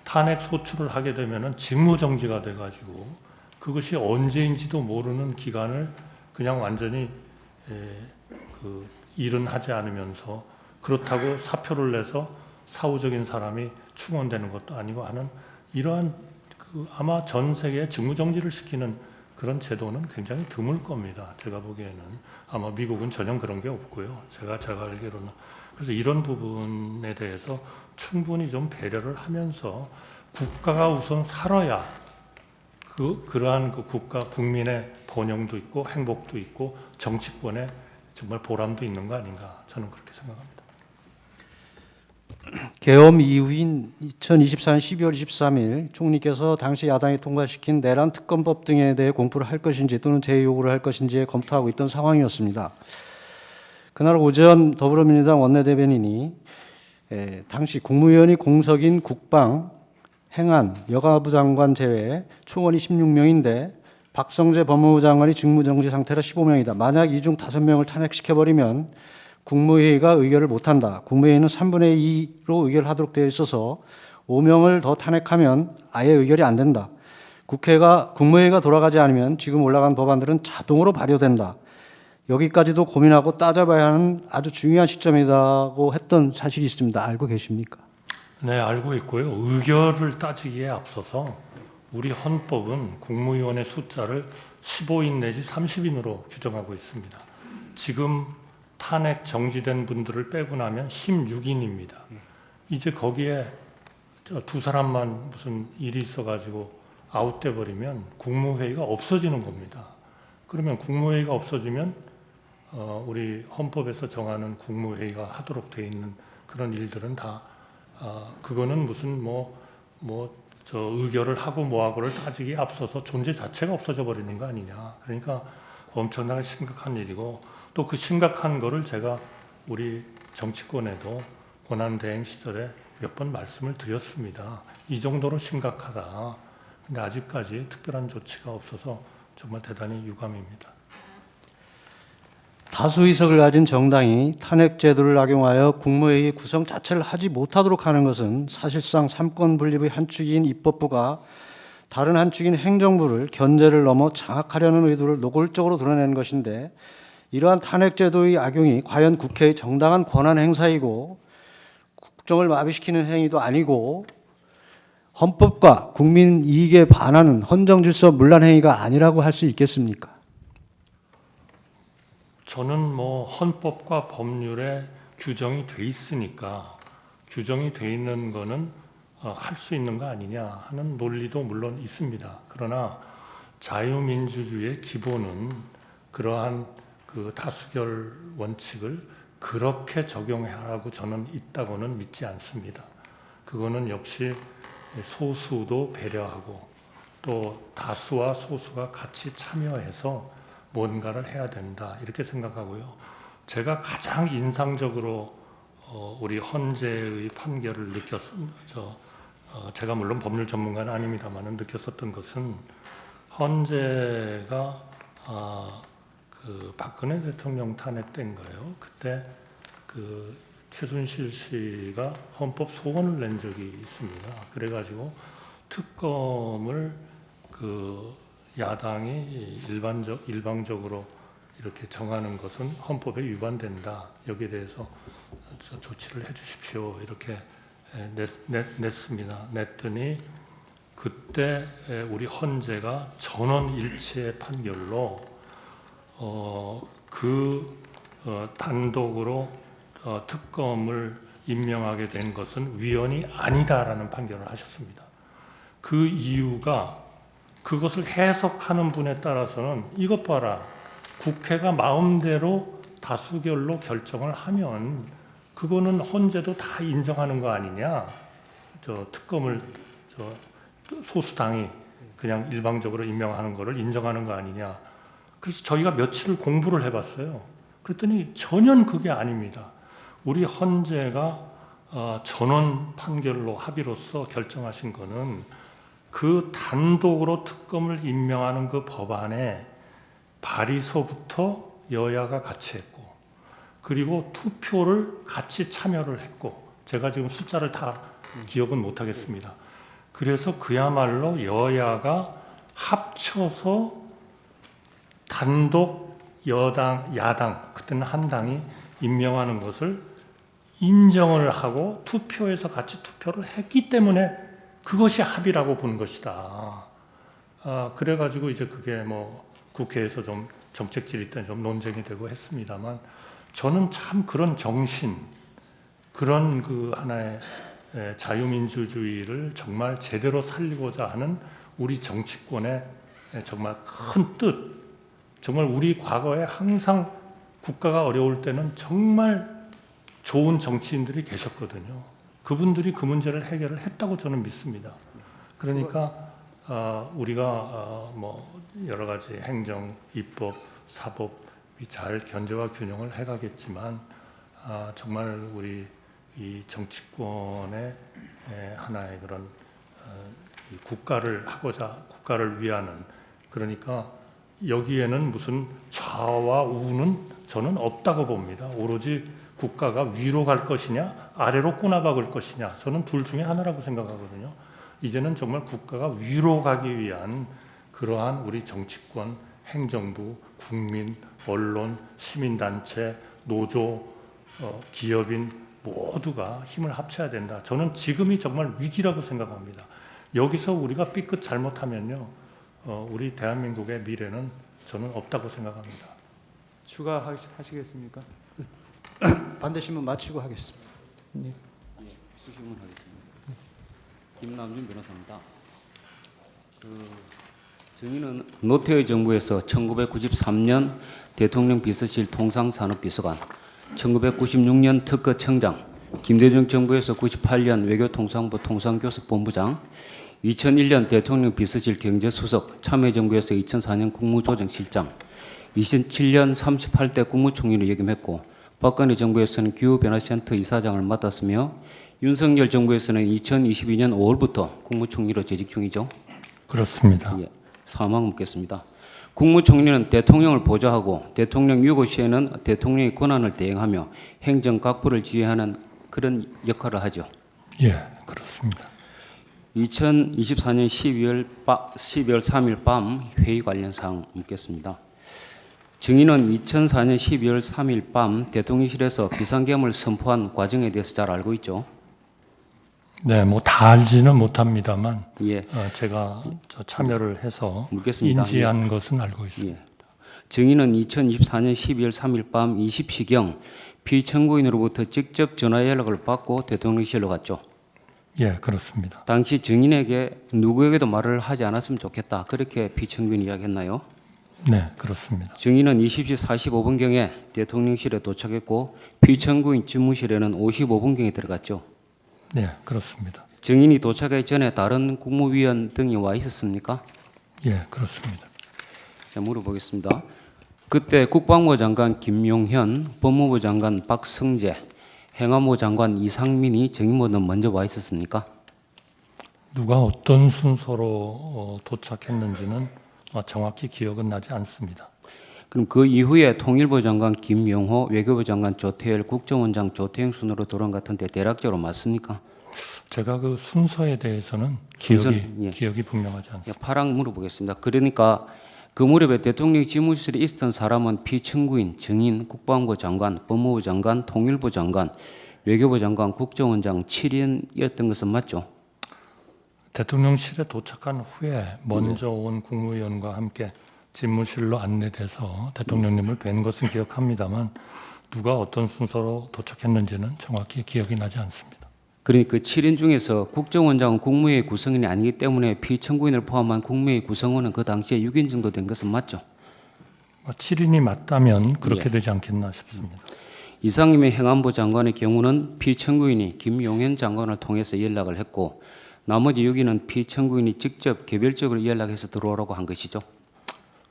탄핵 소추를 하게 되면은 직무정지가 돼가지고 그것이 언제인지도 모르는 기간을 그냥 완전히 일은 하지 않으면서 그렇다고 사표를 내서 사후적인 사람이 충원되는 것도 아니고 하는 이러한 아마 전 세계에 직무정지를 시키는 그런 제도는 굉장히 드물 겁니다. 제가 보기에는 아마 미국은 전혀 그런 게 없고요. 제가 알기로는 그래서 이런 부분에 대해서 충분히 좀 배려를 하면서 국가가 우선 살아야 그러한 국가 국민의 번영도 있고 행복도 있고 정치권의 정말 보람도 있는 거 아닌가 저는 그렇게 생각합니다. 계엄 이후인 2024년 12월 23일 총리께서 당시 야당이 통과시킨 내란 특검법 등에 대해 공포를 할 것인지 또는 재요구를 할 것인지에 검토하고 있던 상황이었습니다. 그날 오전 더불어민주당 원내대변인이 당시 국무위원이 공석인 국방, 행안, 여가부 장관 제외 총원이 16명인데 박성재 법무부 장관이 직무정지 상태라 15명이다. 만약 이 중 5명을 탄핵시켜버리면 국무회의가 의결을 못한다. 국무회의는 3분의 2로 의결하도록 되어 있어서 5명을 더 탄핵하면 아예 의결이 안 된다. 국무회의가 돌아가지 않으면 지금 올라간 법안들은 자동으로 발효된다. 여기까지도 고민하고 따져봐야 하는 아주 중요한 시점이라고 했던 사실이 있습니다. 알고 계십니까? 네, 알고 있고요. 의결을 따지기에 앞서서 우리 헌법은 국무위원의 숫자를 15인 내지 30인으로 규정하고 있습니다. 지금 탄핵 정지된 분들을 빼고 나면 16인입니다. 이제 거기에 두 사람만 무슨 일이 있어가지고 아웃돼 버리면 국무회의가 없어지는 겁니다. 그러면 국무회의가 없어지면 우리 헌법에서 정하는 국무회의가 하도록 돼 있는 그런 일들은 다 그거는 무슨 저 의결을 하고 뭐하고를 따지기 앞서서 존재 자체가 없어져 버리는 거 아니냐. 그러니까 엄청나게 심각한 일이고 또 그 심각한 거를 제가 우리 정치권에도 고난대행 시절에 몇 번 말씀을 드렸습니다. 이 정도로 심각하다. 근데 아직까지 특별한 조치가 없어서 정말 대단히 유감입니다. 다수 의석을 가진 정당이 탄핵 제도를 악용하여 국무회의 구성 자체를 하지 못하도록 하는 것은 사실상 삼권 분립의 한 축인 입법부가 다른 한 축인 행정부를 견제를 넘어 장악하려는 의도를 노골적으로 드러내는 것인데 이러한 탄핵 제도의 악용이 과연 국회의 정당한 권한 행사이고 국정을 마비시키는 행위도 아니고 헌법과 국민 이익에 반하는 헌정질서 문란 행위가 아니라고 할 수 있겠습니까? 저는 헌법과 법률에 규정이 돼 있으니까 규정이 돼 있는 거는 할 수 있는 거 아니냐 하는 논리도 물론 있습니다. 그러나 자유민주주의의 기본은 그러한 그 다수결 원칙을 그렇게 적용하라고 저는 있다고는 믿지 않습니다. 그거는 역시 소수도 배려하고 또 다수와 소수가 같이 참여해서 뭔가를 해야 된다 이렇게 생각하고요. 제가 가장 인상적으로 우리 헌재의 판결을 제가 물론 법률 전문가는 아닙니다만은 느꼈었던 것은 헌재가 그 박근혜 대통령 탄핵된 거예요. 그때 그 최순실 씨가 헌법 소원을 낸 적이 있습니다. 그래가지고 특검을 그 야당이 일방적으로 이렇게 정하는 것은 헌법에 위반된다. 여기에 대해서 조치를 해주십시오. 이렇게 냈습니다. 냈더니 그때 우리 헌재가 전원일치의 판결로 단독으로 특검을 임명하게 된 것은 위헌이 아니다라는 판결을 하셨습니다. 그 이유가 그것을 해석하는 분에 따라서는 이것 봐라. 국회가 마음대로 다수결로 결정을 하면 그거는 헌재도 다 인정하는 거 아니냐. 특검을 소수당이 그냥 일방적으로 임명하는 거를 인정하는 거 아니냐. 그래서 저희가 며칠을 공부를 해봤어요. 그랬더니 전혀 그게 아닙니다. 우리 헌재가 전원 판결로 합의로서 결정하신 거는 그 단독으로 특검을 임명하는 그 법안에 발의서부터 여야가 같이 했고 그리고 투표를 같이 참여를 했고 제가 지금 숫자를 다 기억은 못하겠습니다. 그래서 그야말로 여야가 합쳐서 단독 야당 그때는 한 당이 임명하는 것을 인정을 하고 투표에서 같이 투표를 했기 때문에 그것이 합의라고 보는 것이다. 그래가지고 이제 그게 국회에서 좀 정책 질의 때 좀 논쟁이 되고 했습니다만 저는 참 그런 정신, 그런 그 하나의 자유민주주의를 정말 제대로 살리고자 하는 우리 정치권의 정말 큰 뜻, 정말 우리 과거에 항상 국가가 어려울 때는 정말 좋은 정치인들이 계셨거든요. 그분들이 그 문제를 해결을 했다고 저는 믿습니다. 그러니까 우리가 뭐 여러 가지 행정, 입법, 사법이 잘 견제와 균형을 해가겠지만 정말 우리 이 정치권의 하나의 그런 이 국가를 위하는, 그러니까 여기에는 무슨 좌와 우는 저는 없다고 봅니다. 오로지 국가가 위로 갈 것이냐 아래로 꼬나박을 것이냐, 저는 둘 중에 하나라고 생각하거든요. 이제는 정말 국가가 위로 가기 위한 그러한 우리 정치권, 행정부, 국민, 언론, 시민단체, 노조, 기업인 모두가 힘을 합쳐야 된다. 저는 지금이 정말 위기라고 생각합니다. 여기서 우리가 삐끗 잘못하면요, 우리 대한민국의 미래는 저는 없다고 생각합니다. 추가하시겠습니까? 반대신문 마치고 하겠습니다. 수신문 하겠습니다. 김남준 변호사입니다. 정의는 노태우 정부에서 1993년 대통령 비서실 통상산업비서관, 1996년 특허청장, 김대중 정부에서 98년 외교통상부 통상교섭본부장, 2001년 대통령 비서실 경제수석, 참여정부에서 2004년 국무조정실장, 2007년 38대 국무총리를 역임했고 박근혜 정부에서는 기후변화센터 이사장을 맡았으며 윤석열 정부에서는 2022년 5월부터 국무총리로 재직 중이죠. 그렇습니다. 예, 사망 묻겠습니다. 국무총리는 대통령을 보좌하고 대통령 유고 시에는 대통령의 권한을 대행하며 행정 각부를 지휘하는 그런 역할을 하죠. 예, 그렇습니다. 2024년 12월 3일 밤 회의 관련 사항 묻겠습니다. 증인은 2004년 12월 3일 밤 대통령실에서 비상계엄을 선포한 과정에 대해서 잘 알고 있죠? 네, 뭐 다 알지는 못합니다만 예. 제가 참여를 해서 묻겠습니다. 인지한 것은 알고 있습니다. 예. 증인은 2024년 12월 3일 밤 20시경 피청구인으로부터 직접 전화 연락을 받고 대통령실로 갔죠. 예, 그렇습니다. 당시 증인에게 누구에게도 말을 하지 않았으면 좋겠다, 그렇게 피청구인이 이야기했나요? 네, 그렇습니다. 증인은 20시 45분경에 대통령실에 도착했고 피청구인 집무실에는 55분경에 들어갔죠. 네, 그렇습니다. 증인이 도착하기 전에 다른 국무위원 등이 와 있었습니까? 예, 그렇습니다. 자, 물어보겠습니다. 그때 국방부 장관 김용현, 법무부 장관 박성재, 행안부 장관 이상민이 증인보다 먼저 와 있었습니까? 누가 어떤 순서로 도착했는지는 정확히 기억은 나지 않습니다. 그럼 그 이후에 통일부 장관 김용호, 외교부 장관 조태열, 국정원장 조태영 순으로 돌아온 것 같은데 대략적으로 맞습니까? 제가 그 순서에 대해서는 순서는, 예. 기억이 분명하지 않습니다. 파랑 물어보겠습니다. 그러니까 그 무렵에 대통령 집무실에 있었던 사람은 피청구인, 증인, 국방부 장관, 법무부 장관, 통일부 장관, 외교부 장관, 국정원장 7인이었던 것은 맞죠? 대통령실에 도착한 후에 먼저 온 국무위원과 함께 집무실로 안내돼서 대통령님을 뵌 것은 기억합니다만 누가 어떤 순서로 도착했는지는 정확히 기억이 나지 않습니다. 그러니까 그 7인 중에서 국정원장은 국무회의 구성원이 아니기 때문에 피청구인을 포함한 국무회의 구성원은 그 당시에 6인 정도 된 것은 맞죠? 7인이 맞다면 그렇게 예. 되지 않겠나 싶습니다. 이상임의 행안부 장관의 경우는 피청구인이 김용현 장관을 통해서 연락을 했고 나머지 6인은 피청구인이 직접 개별적으로 연락해서 들어오라고 한 것이죠.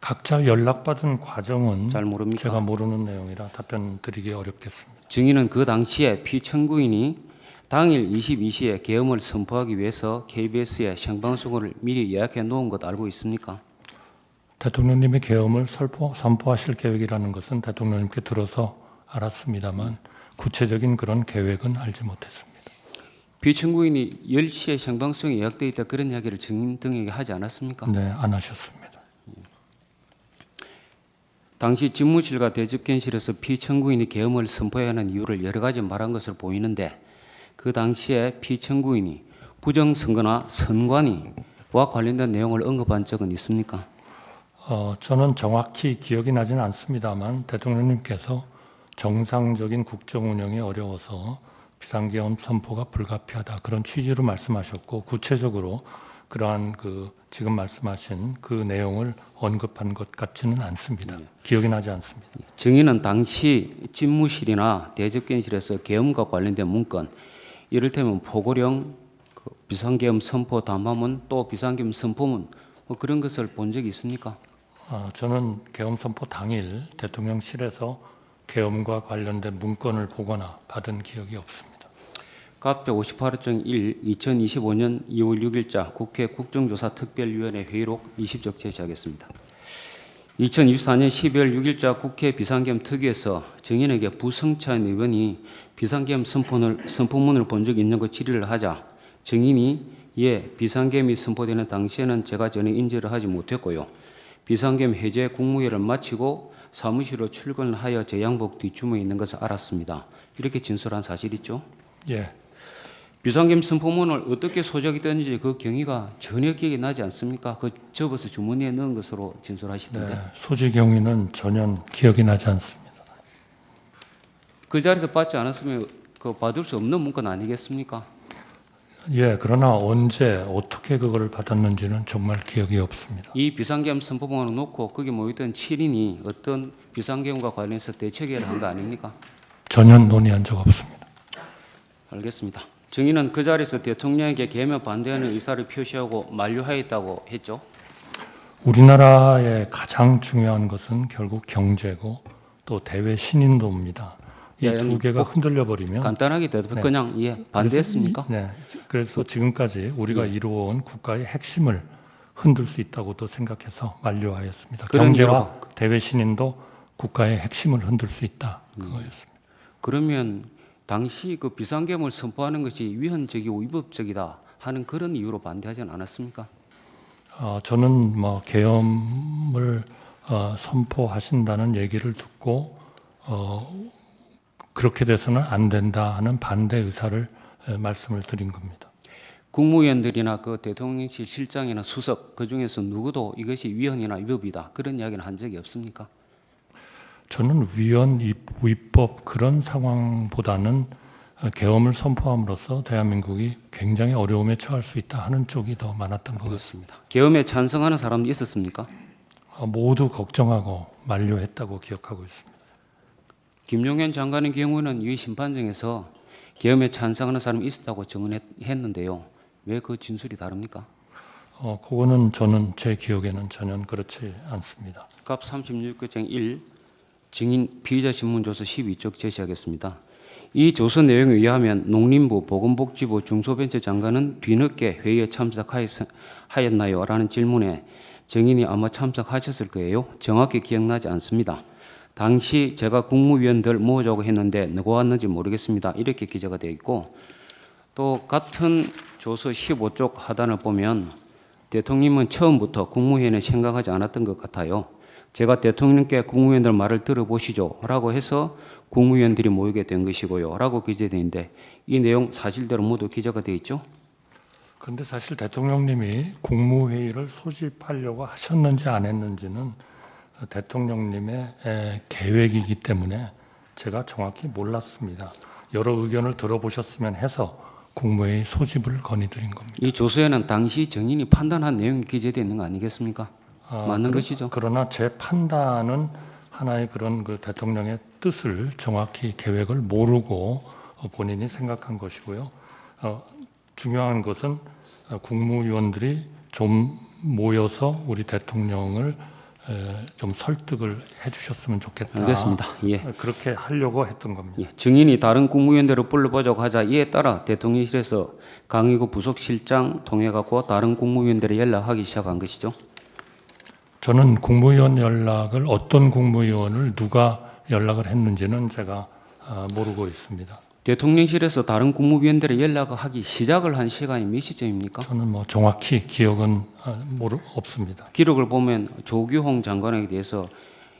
각자 연락받은 과정은 잘 모릅니까? 제가 모르는 내용이라 답변 드리기 어렵겠습니다. 증인은 그 당시에 피청구인이 당일 22시에 계엄을 선포하기 위해서 KBS에 생방송을 미리 예약해 놓은 것 알고 있습니까? 대통령님의 계엄을 선포하실 계획이라는 것은 대통령님께 들어서 알았습니다만 구체적인 그런 계획은 알지 못했습니다. 피청구인이 10시에 생방송이 예약되어 있다 그런 이야기를 증인 등에게 하지 않았습니까? 네, 안 하셨습니다. 당시 집무실과 대집견실에서 피청구인이 계엄을 선포해야 하는 이유를 여러 가지 말한 것으로 보이는데 그 당시에 피청구인이 부정선거나 선관위와 관련된 내용을 언급한 적은 있습니까? 저는 정확히 기억이 나지는 않습니다만 대통령님께서 정상적인 국정 운영이 어려워서 비상계엄 선포가 불가피하다 그런 취지로 말씀하셨고 구체적으로 그러한 그 지금 말씀하신 그 내용을 언급한 것 같지는 않습니다. 기억이 나지 않습니다. 증인은 당시 집무실이나 대접견실에서 계엄과 관련된 문건 이를테면 포고령, 그 비상계엄 선포 담화문, 또 비상계엄 선포문 뭐 그런 것을 본 적이 있습니까? 저는 계엄 선포 당일 대통령실에서 계엄과 관련된 문건을 보거나 받은 기억이 없습니다. 각 158호증 1 2025년 2월 6일자 국회 국정조사 특별위원회 회의록 20적 제시하겠습니다. 2024년 12월 6일자 국회 비상계엄 특위에서 정인에게 부성찬 의원이 비상계엄 선포문을 본 적이 있는 거 질의를 하자 정인이 비상계엄이 선포되는 당시에는 제가 전혀 인지를 하지 못했고요. 비상계엄 해제 국무회의를 마치고 사무실로 출근하여 제 양복 뒷주머니에 있는 것을 알았습니다. 이렇게 진술한 사실 있죠? 예, 비상계엄 선포문을 어떻게 소작이 됐는지 그 경위가 전혀 기억이 나지 않습니까? 그 접어서 주머니에 넣은 것으로 진술하시던데. 네, 소지 경위는 전혀 기억이 나지 않습니다. 그 자리에서 받지 않았으면 그 받을 수 없는 문건 아니겠습니까? 예, 그러나 언제 어떻게 그거를 받았는지는 정말 기억이 없습니다. 이 비상계엄 선포문을 놓고 거기 모였던 7인이 어떤 비상계엄과 관련해서 대책회의를 한 거 아닙니까? 전혀 논의한 적 없습니다. 알겠습니다. 정의는 그 자리에서 대통령에게 계엄에 반대하는 의사를 표시하고 만류하였다고 했죠. 우리나라의 가장 중요한 것은 결국 경제고 또 대외 신인도입니다. 이 예, 두 개가 흔들려 버리면 간단하게 대답해 네. 그냥 반대했습니까? 네, 그래서 지금까지 우리가 이루어온 국가의 핵심을 흔들 수 있다고도 생각해서 만류하였습니다. 그런 경제와 대외 신인도 국가의 핵심을 흔들 수 있다. 그거였습니다. 그러면 당시 그 비상계엄을 선포하는 것이 위헌적이고 위법적이다 하는 그런 이유로 반대하지는 않았습니까? 저는 뭐 계엄을 선포하신다는 얘기를 듣고 그렇게 돼서는 안 된다 하는 반대 의사를 말씀을 드린 겁니다. 국무위원들이나 그 대통령실 실장이나 수석 그 중에서 누구도 이것이 위헌이나 위법이다 그런 이야기는 한 적이 없습니까? 저는 위헌, 위법 그런 상황보다는 계엄을 선포함으로써 대한민국이 굉장히 어려움에 처할 수 있다 하는 쪽이 더 많았던 것 같습니다. 계엄에 찬성하는 사람도 있었습니까? 모두 걱정하고 만류했다고 기억하고 있습니다. 김용현 장관의 경우는 이 심판정에서 계엄에 찬성하는 사람이 있었다고 증언했는데요. 왜 그 진술이 다릅니까? 그거는 저는 제 기억에는 전혀 그렇지 않습니다. 갑 36교정 1 증인 피의자 신문조서 12쪽 제시하겠습니다. 이 조서 내용에 의하면 농림부 보건복지부 중소벤처 장관은 뒤늦게 회의에 참석하였나요? 라는 질문에 증인이 아마 참석하셨을 거예요. 정확히 기억나지 않습니다. 당시 제가 국무위원들 모으자고 했는데 누가 왔는지 모르겠습니다. 이렇게 기재가 되어 있고 또 같은 조서 15쪽 하단을 보면 대통령은 처음부터 국무회의는 생각하지 않았던 것 같아요. 제가 대통령께 국무위원들 말을 들어보시죠 라고 해서 국무위원들이 모이게 된 것이고요 라고 기재되어 있는데 이 내용 사실대로 모두 기재가 되어 있죠? 그런데 사실 대통령님이 국무회의를 소집하려고 하셨는지 안 했는지는 대통령님의 계획이기 때문에 제가 정확히 몰랐습니다. 여러 의견을 들어보셨으면 해서 국무회의 소집을 건의드린 겁니다. 이 조서에는 당시 정인이 판단한 내용이 기재되어 있는 거 아니겠습니까? 맞는 것이죠. 그러나 제 판단은 하나의 그런 그 대통령의 뜻을 정확히 계획을 모르고 본인이 생각한 것이고요. 중요한 것은 국무위원들이 좀 모여서 우리 대통령을 좀 설득을 해주셨으면 좋겠다. 알겠습니다. 예. 그렇게 하려고 했던 겁니다. 예. 증인이 다른 국무위원들을 불러보자고 하자 이에 따라 대통령실에서 강의구 부속실장 통해 갖고 다른 국무위원들에 연락하기 시작한 것이죠. 저는 국무위원 연락을 어떤 국무위원을 누가 연락을 했는지는 제가 모르고 있습니다. 대통령실에서 다른 국무위원들에 연락을 하기 시작을 한 시간이 몇 시쯤입니까? 저는 뭐 정확히 기억은 없습니다. 기록을 보면 조규홍 장관에 대해서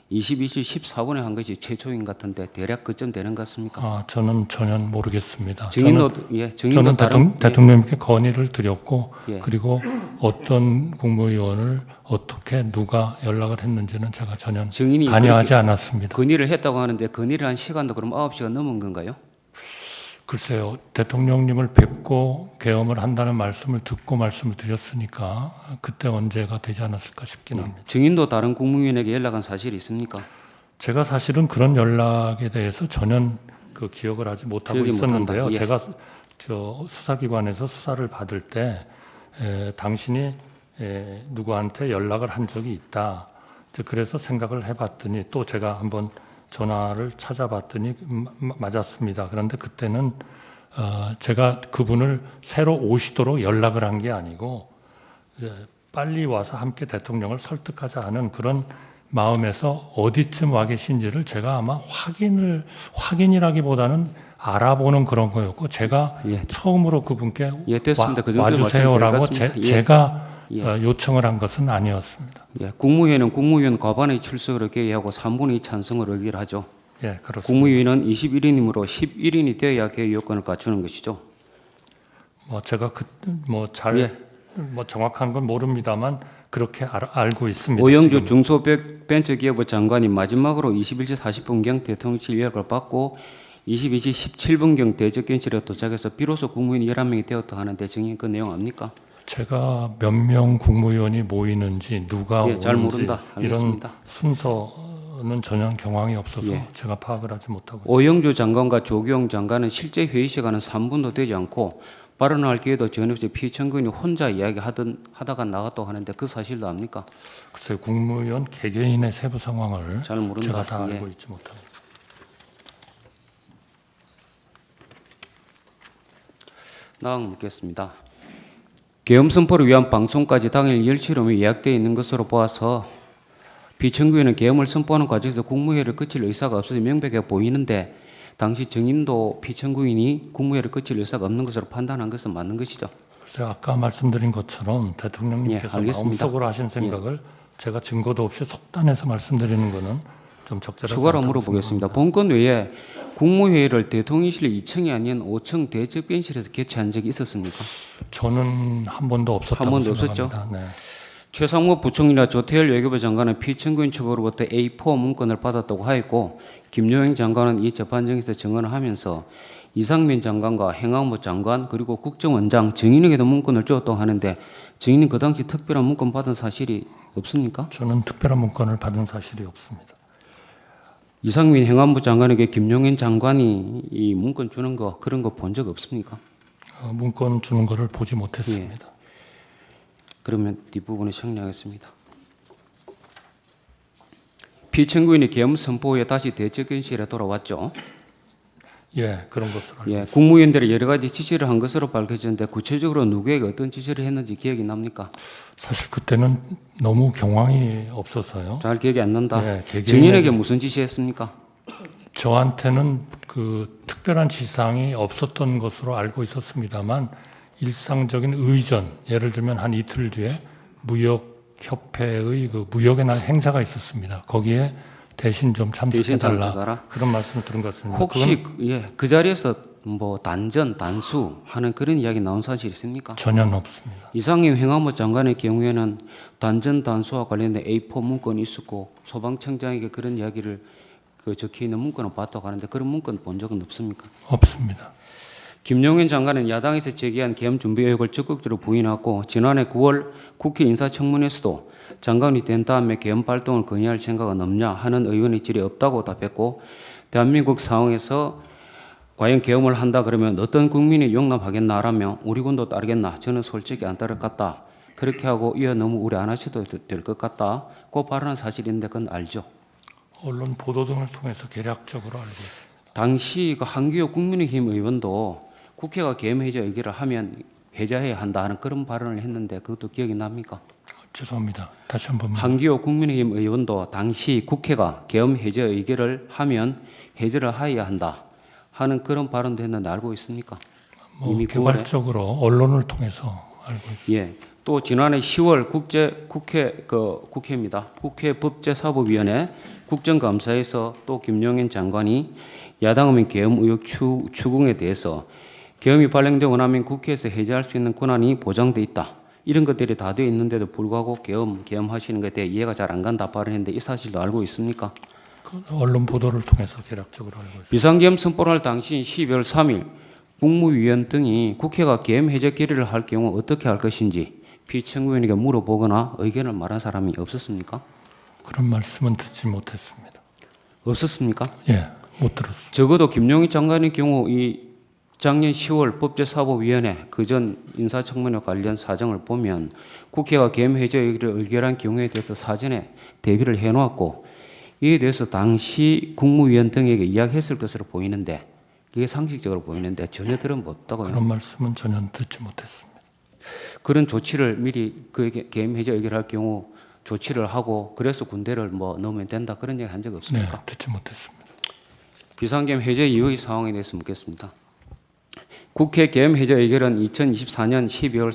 22시 14분에 한 것이 최초인 것 같은데 대략 그쯤 되는 것 같습니까? 저는 전혀 모르겠습니다. 증인도 저는 다른 대통령님께 건의를 드렸고 예. 그리고 어떤 국무위원을 어떻게 누가 연락을 했는지는 제가 전혀 증인이 관여하지 않았습니다. 건의를 했다고 하는데 건의를 한 시간도 그럼 9시간 넘은 건가요? 글쎄요, 대통령님을 뵙고 계엄을 한다는 말씀을 듣고 말씀을 드렸으니까 그때 언제가 되지 않았을까 싶긴 합니다. 증인도 다른 국무위원에게 연락한 사실이 있습니까? 제가 사실은 그런 연락에 대해서 전혀 그 기억을 하지 못하고 기억이 있었는데요. 못한다. 예. 제가 저 수사기관에서 수사를 받을 때 당신이 누구한테 연락을 한 적이 있다. 그래서 생각을 해봤더니 또 제가 한번 전화를 찾아봤더니 맞았습니다. 그런데 그때는 제가 그분을 새로 오시도록 연락을 한 게 아니고 빨리 와서 함께 대통령을 설득하자 하는 그런 마음에서 어디쯤 와 계신지를 제가 아마 확인이라기보다는 알아보는 그런 거였고 제가 예. 처음으로 그분께 예, 됐습니다. 그 정도 와주세요라고 말씀드릴 것 같습니다. 제가 예. 요청을 한 것은 아니었습니다. 예, 국무회의는 국무위원 과반의 출석을 개의하고 3분의 2 찬성을 의결하죠. 예, 그렇습니다. 국무위원은 21인이므로 11인이 되어야 개의 요건을 갖추는 것이죠. 제가 예. 정확한 건 모릅니다만 그렇게 알고 있습니다. 오영주 지금. 중소벤처기업부 장관이 마지막으로 21시 40분경 대통령실 예약을 받고 22시 17분경 대접견실에 도착해서 비로소 국무위원 11명이 되었다 하는데 정의 그 내용 압니까? 제가 몇 명 국무위원이 모이는지 누가 예, 잘 오는지 모른다. 알겠습니다. 이런 순서는 전혀 경황이 없어서 예. 제가 파악을 하지 못하고 있습니다. 오영주 장관과 조규영 장관은 실제 회의 시간은 3분도 되지 않고 발언할 기회도 전혀 없이 피청구인이 혼자 하다가 나갔다고 하는데 그 사실도 압니까? 글쎄요, 국무위원 개개인의 세부 상황을 잘 모른다. 제가 다 예. 알고 있지 못합니다. 다음 묻겠습니다. 계엄 선포를 위한 방송까지 당일 10시로 예약되어 있는 것으로 보아서 피청구인은 계엄을 선포하는 과정에서 국무회의를 거칠 의사가 없어서 명백해 보이는데 당시 정인도 피청구인이 국무회의를 거칠 의사가 없는 것으로 판단한 것은 맞는 것이죠. 글쎄요, 아까 말씀드린 것처럼 대통령님께서 예, 알겠습니다. 마음속으로 하신 생각을 제가 증거도 없이 속단해서 말씀드리는 것은 좀 적절하지 추가로 않다고 물어보겠습니다. 생각합니다. 본건 외에 국무회의를 대통령실 2층이 아닌 5층 대접변실에서 개최한 적이 있었습니까? 저는 한 번도 없었다고 한 번도 생각합니다. 네. 최상목 부총리나 조태열 외교부 장관은 피청구인 측으로부터 A4 문건을 받았다고 하였고 김여행 장관은 이 재판정에서 증언을 하면서 이상민 장관과 행안부 장관 그리고 국정원장 정인에게도 문건을 주었다고 하는데 정인이 그 당시 특별한 문건 받은 사실이 없습니까? 저는 특별한 문건을 받은 사실이 없습니다. 이상민 행안부 장관에게 김용현 장관이 이 문건 주는 거 그런 거 본 적 없습니까? 문건 주는 것을 보지 못했습니다. 그러면 뒷부분에 정리하겠습니다. 피청구인이 계엄 선포 후에 다시 대책견실에 돌아왔죠. 예, 그런 것으로 알고 예, 있습니다. 국무위원들이 여러 가지 지시를 한 것으로 밝혀졌는데 구체적으로 누구에게 어떤 지시를 했는지 기억이 납니까? 사실 그때는 너무 경황이 없어서요. 잘 기억이 안 난다. 예, 개개인에게- 증인에게 무슨 지시했습니까? 저한테는 그 특별한 지상이 없었던 것으로 알고 있었습니다만 일상적인 의전, 예를 들면 한 이틀 뒤에 무역협회의 그 무역의 날 행사가 있었습니다. 거기에 대신 좀 대신 참석해달라 참석하라? 그런 말씀을 들은 것 같습니다. 혹시 그 자리에서 뭐 단전, 단수 하는 그런 이야기 나온 사실 있습니까? 전혀 없습니다. 이상임 행안부 장관의 경우에는 단전, 단수와 관련된 A4 문건이 있었고 소방청장에게 그런 이야기를 적혀 있는 문건을 봤다고 하는데 그런 문건 본 적은 없습니까? 없습니다. 김용현 장관은 야당에서 제기한 계엄 준비 의혹을 적극적으로 부인하고 지난해 9월 국회 인사청문회에서도 장관이 된 다음에 계엄 발동을 건의할 생각은 없냐 하는 의원의 질이 없다고 답했고 대한민국 상황에서 과연 계엄을 한다 그러면 어떤 국민이 용납하겠나라며 우리 군도 따르겠나 저는 솔직히 안 따를 것 같다. 그렇게 하고 이어 너무 우려 안 하셔도 될 것 같다. 그 발언은 사실인데 그건 알죠. 언론 보도 등을 통해서 개략적으로 알고 있습니다. 당시 그 한기호 국민의힘 의원도 국회가 계엄 해제 의결을 하면 해제해야 한다 하는 그런 발언을 했는데 그것도 기억이 납니까? 죄송합니다. 다시 한 번만. 한기호 국민의힘 의원도 당시 국회가 계엄 해제 의결을 하면 해제를 해야 한다 하는 그런 발언도 했는데 알고 있습니까? 이미 9월에? 개괄적으로 언론을 통해서 알고 있습니다. 예. 또 지난해 10월 국회입니다. 국회 법제사법위원회 국정감사에서 또 김용현 장관이 야당의 계엄 의혹 추궁에 대해서 계엄이 발령되고 나면 국회에서 해제할 수 있는 권한이 보장돼 있다. 이런 것들이 다 되어 있는데도 불구하고 계엄하시는 것에 대해 이해가 잘 안 간다 발언했는데 이 사실도 알고 있습니까? 그 언론 보도를 통해서 개략적으로 알고 있습니다. 비상계엄 선포를 할 당시 12월 3일 국무위원 등이 국회가 계엄 해제 결의를 할 경우 어떻게 할 것인지 피청구인에게 물어보거나 의견을 말한 사람이 없었습니까? 그런 말씀은 듣지 못했습니다. 없었습니까? 예, 못 들었습니다. 적어도 김용희 장관의 경우 이 작년 10월 법제사법위원회 그전 인사청문회 관련 사정을 보면 국회가 계엄 해제 의결을 의결한 경우에 대해서 사전에 대비를 해놓았고 이에 대해서 당시 국무위원 등에게 이야기했을 것으로 보이는데 이게 상식적으로 보이는데 전혀 들은 바 없다고요. 그런 말씀은 전혀 듣지 못했습니다. 그런 조치를 미리 그 계엄 해제 의결할 경우 조치를 하고 그래서 군대를 뭐 넣으면 된다 그런 얘기 한 적 네, 없습니까? 듣지 못했습니다. 비상계엄 해제 이후의 상황에 대해서 묻겠습니다. 국회 계엄 해제 의결은 2024년 12월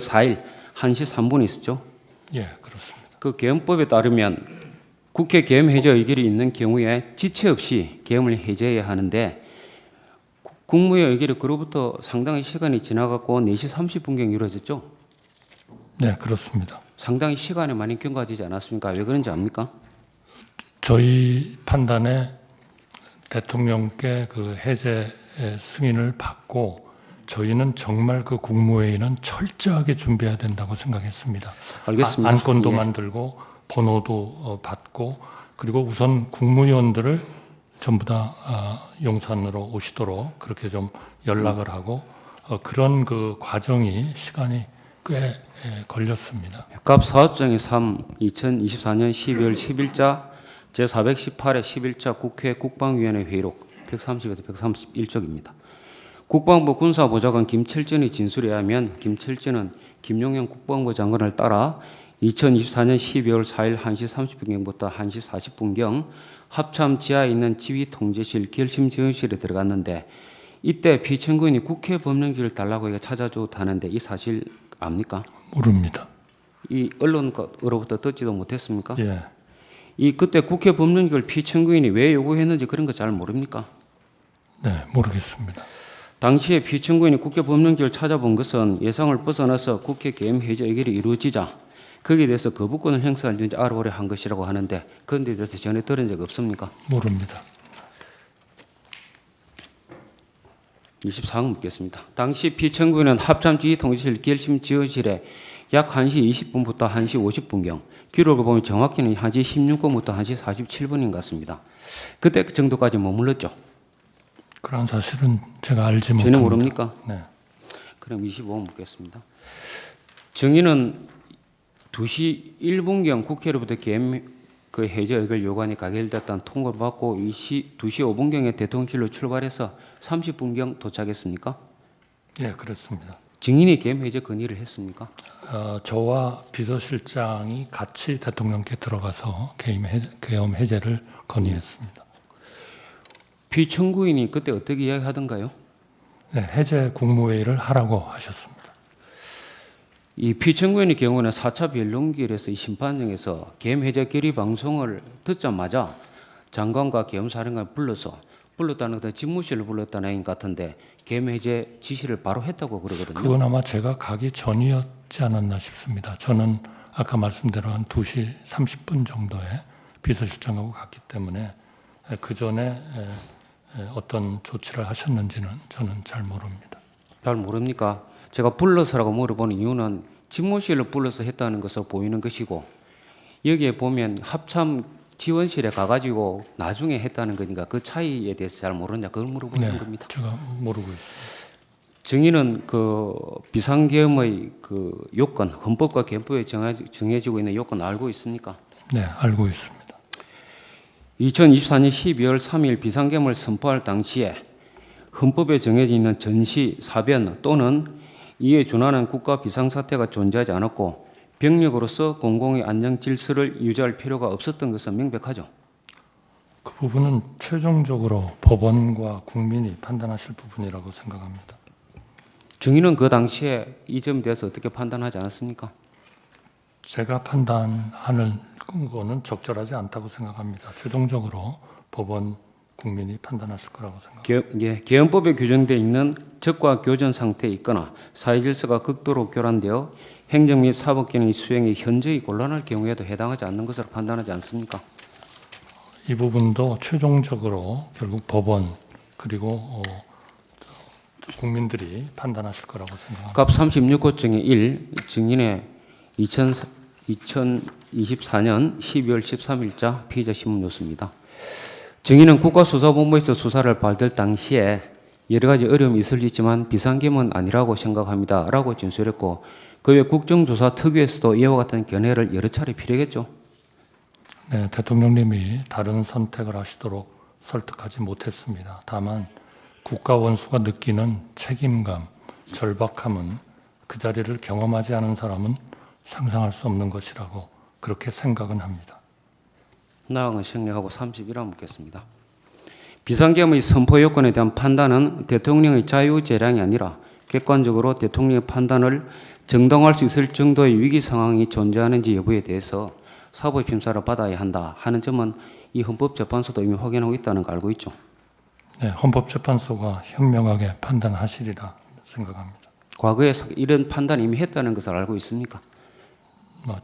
4일 1시 3분에 있었죠. 예, 그렇습니다. 그 계엄법에 따르면 국회 계엄 해제 의결이 있는 경우에 지체 없이 계엄을 해제해야 하는데 국무회 의결이 그로부터 상당히 시간이 지나갔고 4시 30분경 이루어졌죠. 네, 그렇습니다. 상당히 시간이 많이 경과되지 않았습니까? 왜 그런지 압니까? 저희 판단에 대통령께 그 해제 승인을 받고 저희는 정말 그 국무회의는 철저하게 준비해야 된다고 생각했습니다. 알겠습니다. 안건도 예. 만들고 번호도 받고 그리고 우선 국무위원들을 전부 다 용산으로 오시도록 그렇게 좀 연락을 하고 그런 그 과정이 시간이 꽤 걸렸습니다. 갑 사업장의 3 2024년 12월 10일자 제418회 11자 국회 국방위원회 회의록 130에서 131쪽입니다. 국방부 군사보좌관 김철진의 진술에 의하면 김철진은 김용현 국방부 장관을 따라 2024년 12월 4일 1시 30분경부터 1시 40분경 합참 지하에 있는 지휘통제실 결심지원실에 들어갔는데 이때 피청구인이 국회 법령지를 달라고 찾아줬다는데 이 사실 압니까? 모릅니다. 이 언론으로부터 듣지도 못했습니까? 예, 이 그때 국회 법령지를 피청구인이 왜 요구했는지 그런 거 잘 모릅니까? 네, 모르겠습니다. 당시에 피청구인이 국회 법령지를 찾아본 것은 예상을 벗어나서 국회 계엄 해제 의결이 이루어지자 거기에 대해서 거부권을 행사하는지 알아보려 한 것이라고 하는데 그런 데 대해서 전혀 들은 적 없습니까? 모릅니다. 24번 묻겠습니다. 당시 피청구인은 합참지휘통제실 결심지휘실에 약 1시 20분부터 1시 50분경 기록을 보면 정확히는 1시 16분부터 1시 47분인 것 같습니다. 그때 그 정도까지 머물렀죠? 그런 사실은 제가 알지 전혀 못합니다. 모릅니까? 네, 그럼 25번 묻겠습니다. 정의는 2시 1분경 국회로부터 계엄 그 해제 의결 요구안이 가결됐다는 통보를 받고 2시 5분경에 대통령실로 출발해서 30분경 도착했습니까? 예, 그렇습니다. 증인이 계엄 해제 건의를 했습니까? 저와 비서실장이 같이 대통령께 들어가서 계엄 해제를 건의했습니다. 피청구인이 그때 어떻게 이야기하던가요? 네, 해제 국무회의를 하라고 하셨습니다. 이 피청구인의 경우는 4차 변론기일에서 이 심판정에서 계엄 해제 결의 방송을 듣자마자 장관과 계엄사령관을 불렀다는 것은 집무실을 불렀다는 것 같은데 계엄 해제 지시를 바로 했다고 그러거든요. 그건 아마 제가 가기 전이었지 않았나 싶습니다. 저는 아까 말씀대로 한 2시 30분 정도에 비서실장하고 갔기 때문에 그 전에 어떤 조치를 하셨는지는 저는 잘 모릅니다. 잘 모릅니까? 제가 불러서라고 물어보는 이유는 집무실을 불러서 했다는 것으로 보이는 것이고 여기에 보면 합참 지원실에 가가지고 나중에 했다는 거니까 그 차이에 대해서 잘 모르냐 그걸 물어보는 겁니다. 제가 모르고 있습니다. 증인은 그 비상계엄의 그 요건 헌법과憲법에 정해지고 있는 요건 알고 있습니까? 네, 알고 있습니다. 2024년 12월 3일 비상계엄을 선포할 당시에 헌법에 정해져 있는 전시, 사변 또는 이에 준하는 국가 비상사태가 존재하지 않았고 병력으로서 공공의 안정 질서를 유지할 필요가 없었던 것은 명백하죠. 그 부분은 최종적으로 법원과 국민이 판단하실 부분이라고 생각합니다. 증인은 그 당시에 이 점에 대해서 어떻게 판단하지 않았습니까? 제가 판단하는 거는 적절하지 않다고 생각합니다. 최종적으로 법원, 국민이 판단하실 거라고 생각합니다. 계엄법에 규정되어 있는 적과 교전 상태에 있거나 사회질서가 극도로 교란되어 행정 및 사법기능의 수행이 현저히 곤란할 경우에도 해당하지 않는 것으로 판단하지 않습니까? 이 부분도 최종적으로 결국 법원 그리고 국민들이 판단하실 거라고 생각합니다. 갑 36호 중에 1 증인의 2024년 12월 13일자 피의자 신문 뉴스입니다. 증인은 국가수사본부에서 수사를 받을 당시에 여러 가지 어려움이 있을 수 있지만 비상계엄은 아니라고 생각합니다. 라고 진술했고 그 외 국정조사 특위에서도 이와 같은 견해를 여러 차례 필요했죠. 네, 대통령님이 다른 선택을 하시도록 설득하지 못했습니다. 다만 국가 원수가 느끼는 책임감, 절박함은 그 자리를 경험하지 않은 사람은 상상할 수 없는 것이라고 그렇게 생각은 합니다. 나강은 생략하고 31화 묻겠습니다. 비상계엄의 선포 요건에 대한 판단은 대통령의 자유재량이 아니라 객관적으로 대통령의 판단을 정당화할 수 있을 정도의 위기 상황이 존재하는지 여부에 대해서 사법심사를 받아야 한다 하는 점은 이 헌법재판소도 이미 확인하고 있다는 거 알고 있죠. 네, 헌법재판소가 현명하게 판단하시리라 생각합니다. 과거에 이런 판단을 이미 했다는 것을 알고 있습니까?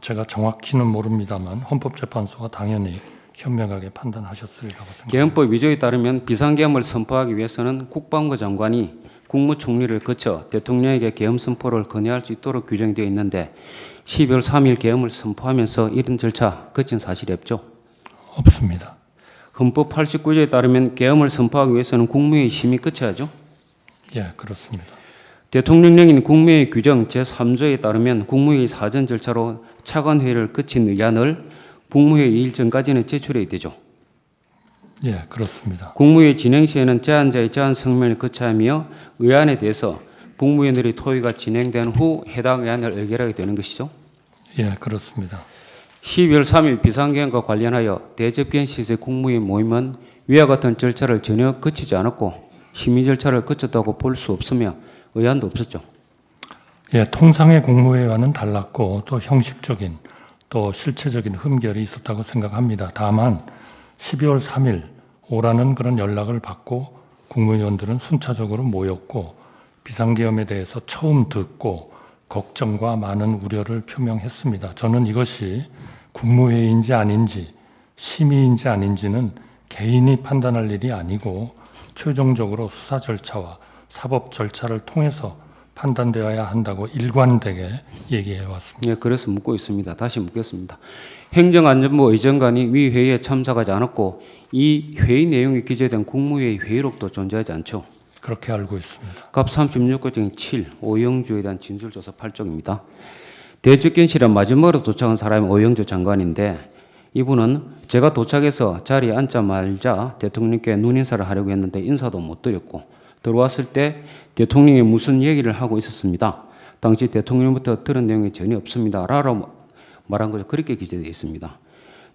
제가 정확히는 모릅니다만 헌법재판소가 당연히 현명하게 판단하셨으리라고 생각합니다. 계엄법 위조에 따르면 비상계엄을 선포하기 위해서는 국방부 장관이 국무총리를 거쳐 대통령에게 계엄 선포를 건의할 수 있도록 규정되어 있는데 12월 3일 계엄을 선포하면서 이런 절차 거친 사실이 없죠? 없습니다. 헌법 89조에 따르면 계엄을 선포하기 위해서는 국무회의 심의 거쳐야죠? 예, 그렇습니다. 대통령령인 국무회의 규정 제3조에 따르면 국무회의 사전 절차로 차관회의를 거친 의안을 국무회의 일 전까지는 제출해야 되죠. 예, 그렇습니다. 국무회의 진행 시에는 제안자의 제안 성명을 거쳐야 하며 의안에 대해서 국무위원들의 토의가 진행된 후 해당 의안을 의결하게 되는 것이죠. 예, 그렇습니다. 12월 3일 비상계엄과 관련하여 대접견 시에서의 국무회의 모임은 위와 같은 절차를 전혀 거치지 않았고 심의 절차를 거쳤다고 볼 수 없으며 의안도 없었죠. 예, 통상의 국무회의와는 달랐고 또 형식적인 또 실체적인 흠결이 있었다고 생각합니다. 다만 12월 3일 오라는 그런 연락을 받고 국무위원들은 순차적으로 모였고 비상계엄에 대해서 처음 듣고 걱정과 많은 우려를 표명했습니다. 저는 이것이 국무회의인지 아닌지 심의인지 아닌지는 개인이 판단할 일이 아니고 최종적으로 수사 절차와 사법 절차를 통해서 판단되어야 한다고 일관되게 얘기해 왔습니다. 예, 그래서 묻고 있습니다. 다시 묻겠습니다. 행정안전부 의정관이 위 회의에 참석하지 않았고 이 회의 내용이 기재된 국무회의 회의록도 존재하지 않죠. 그렇게 알고 있습니다. 갑 36조 중 7, 오영주에 대한 진술조사 8쪽입니다. 대주견실에 마지막으로 도착한 사람이 오영주 장관인데 이분은 제가 도착해서 자리에 앉자마자 대통령께 눈인사를 하려고 했는데 인사도 못 드렸고 들어왔을 때 대통령이 무슨 얘기를 하고 있었습니다. 당시 대통령부터 들은 내용이 전혀 없습니다. 라고 말한 거죠. 그렇게 기재되어 있습니다.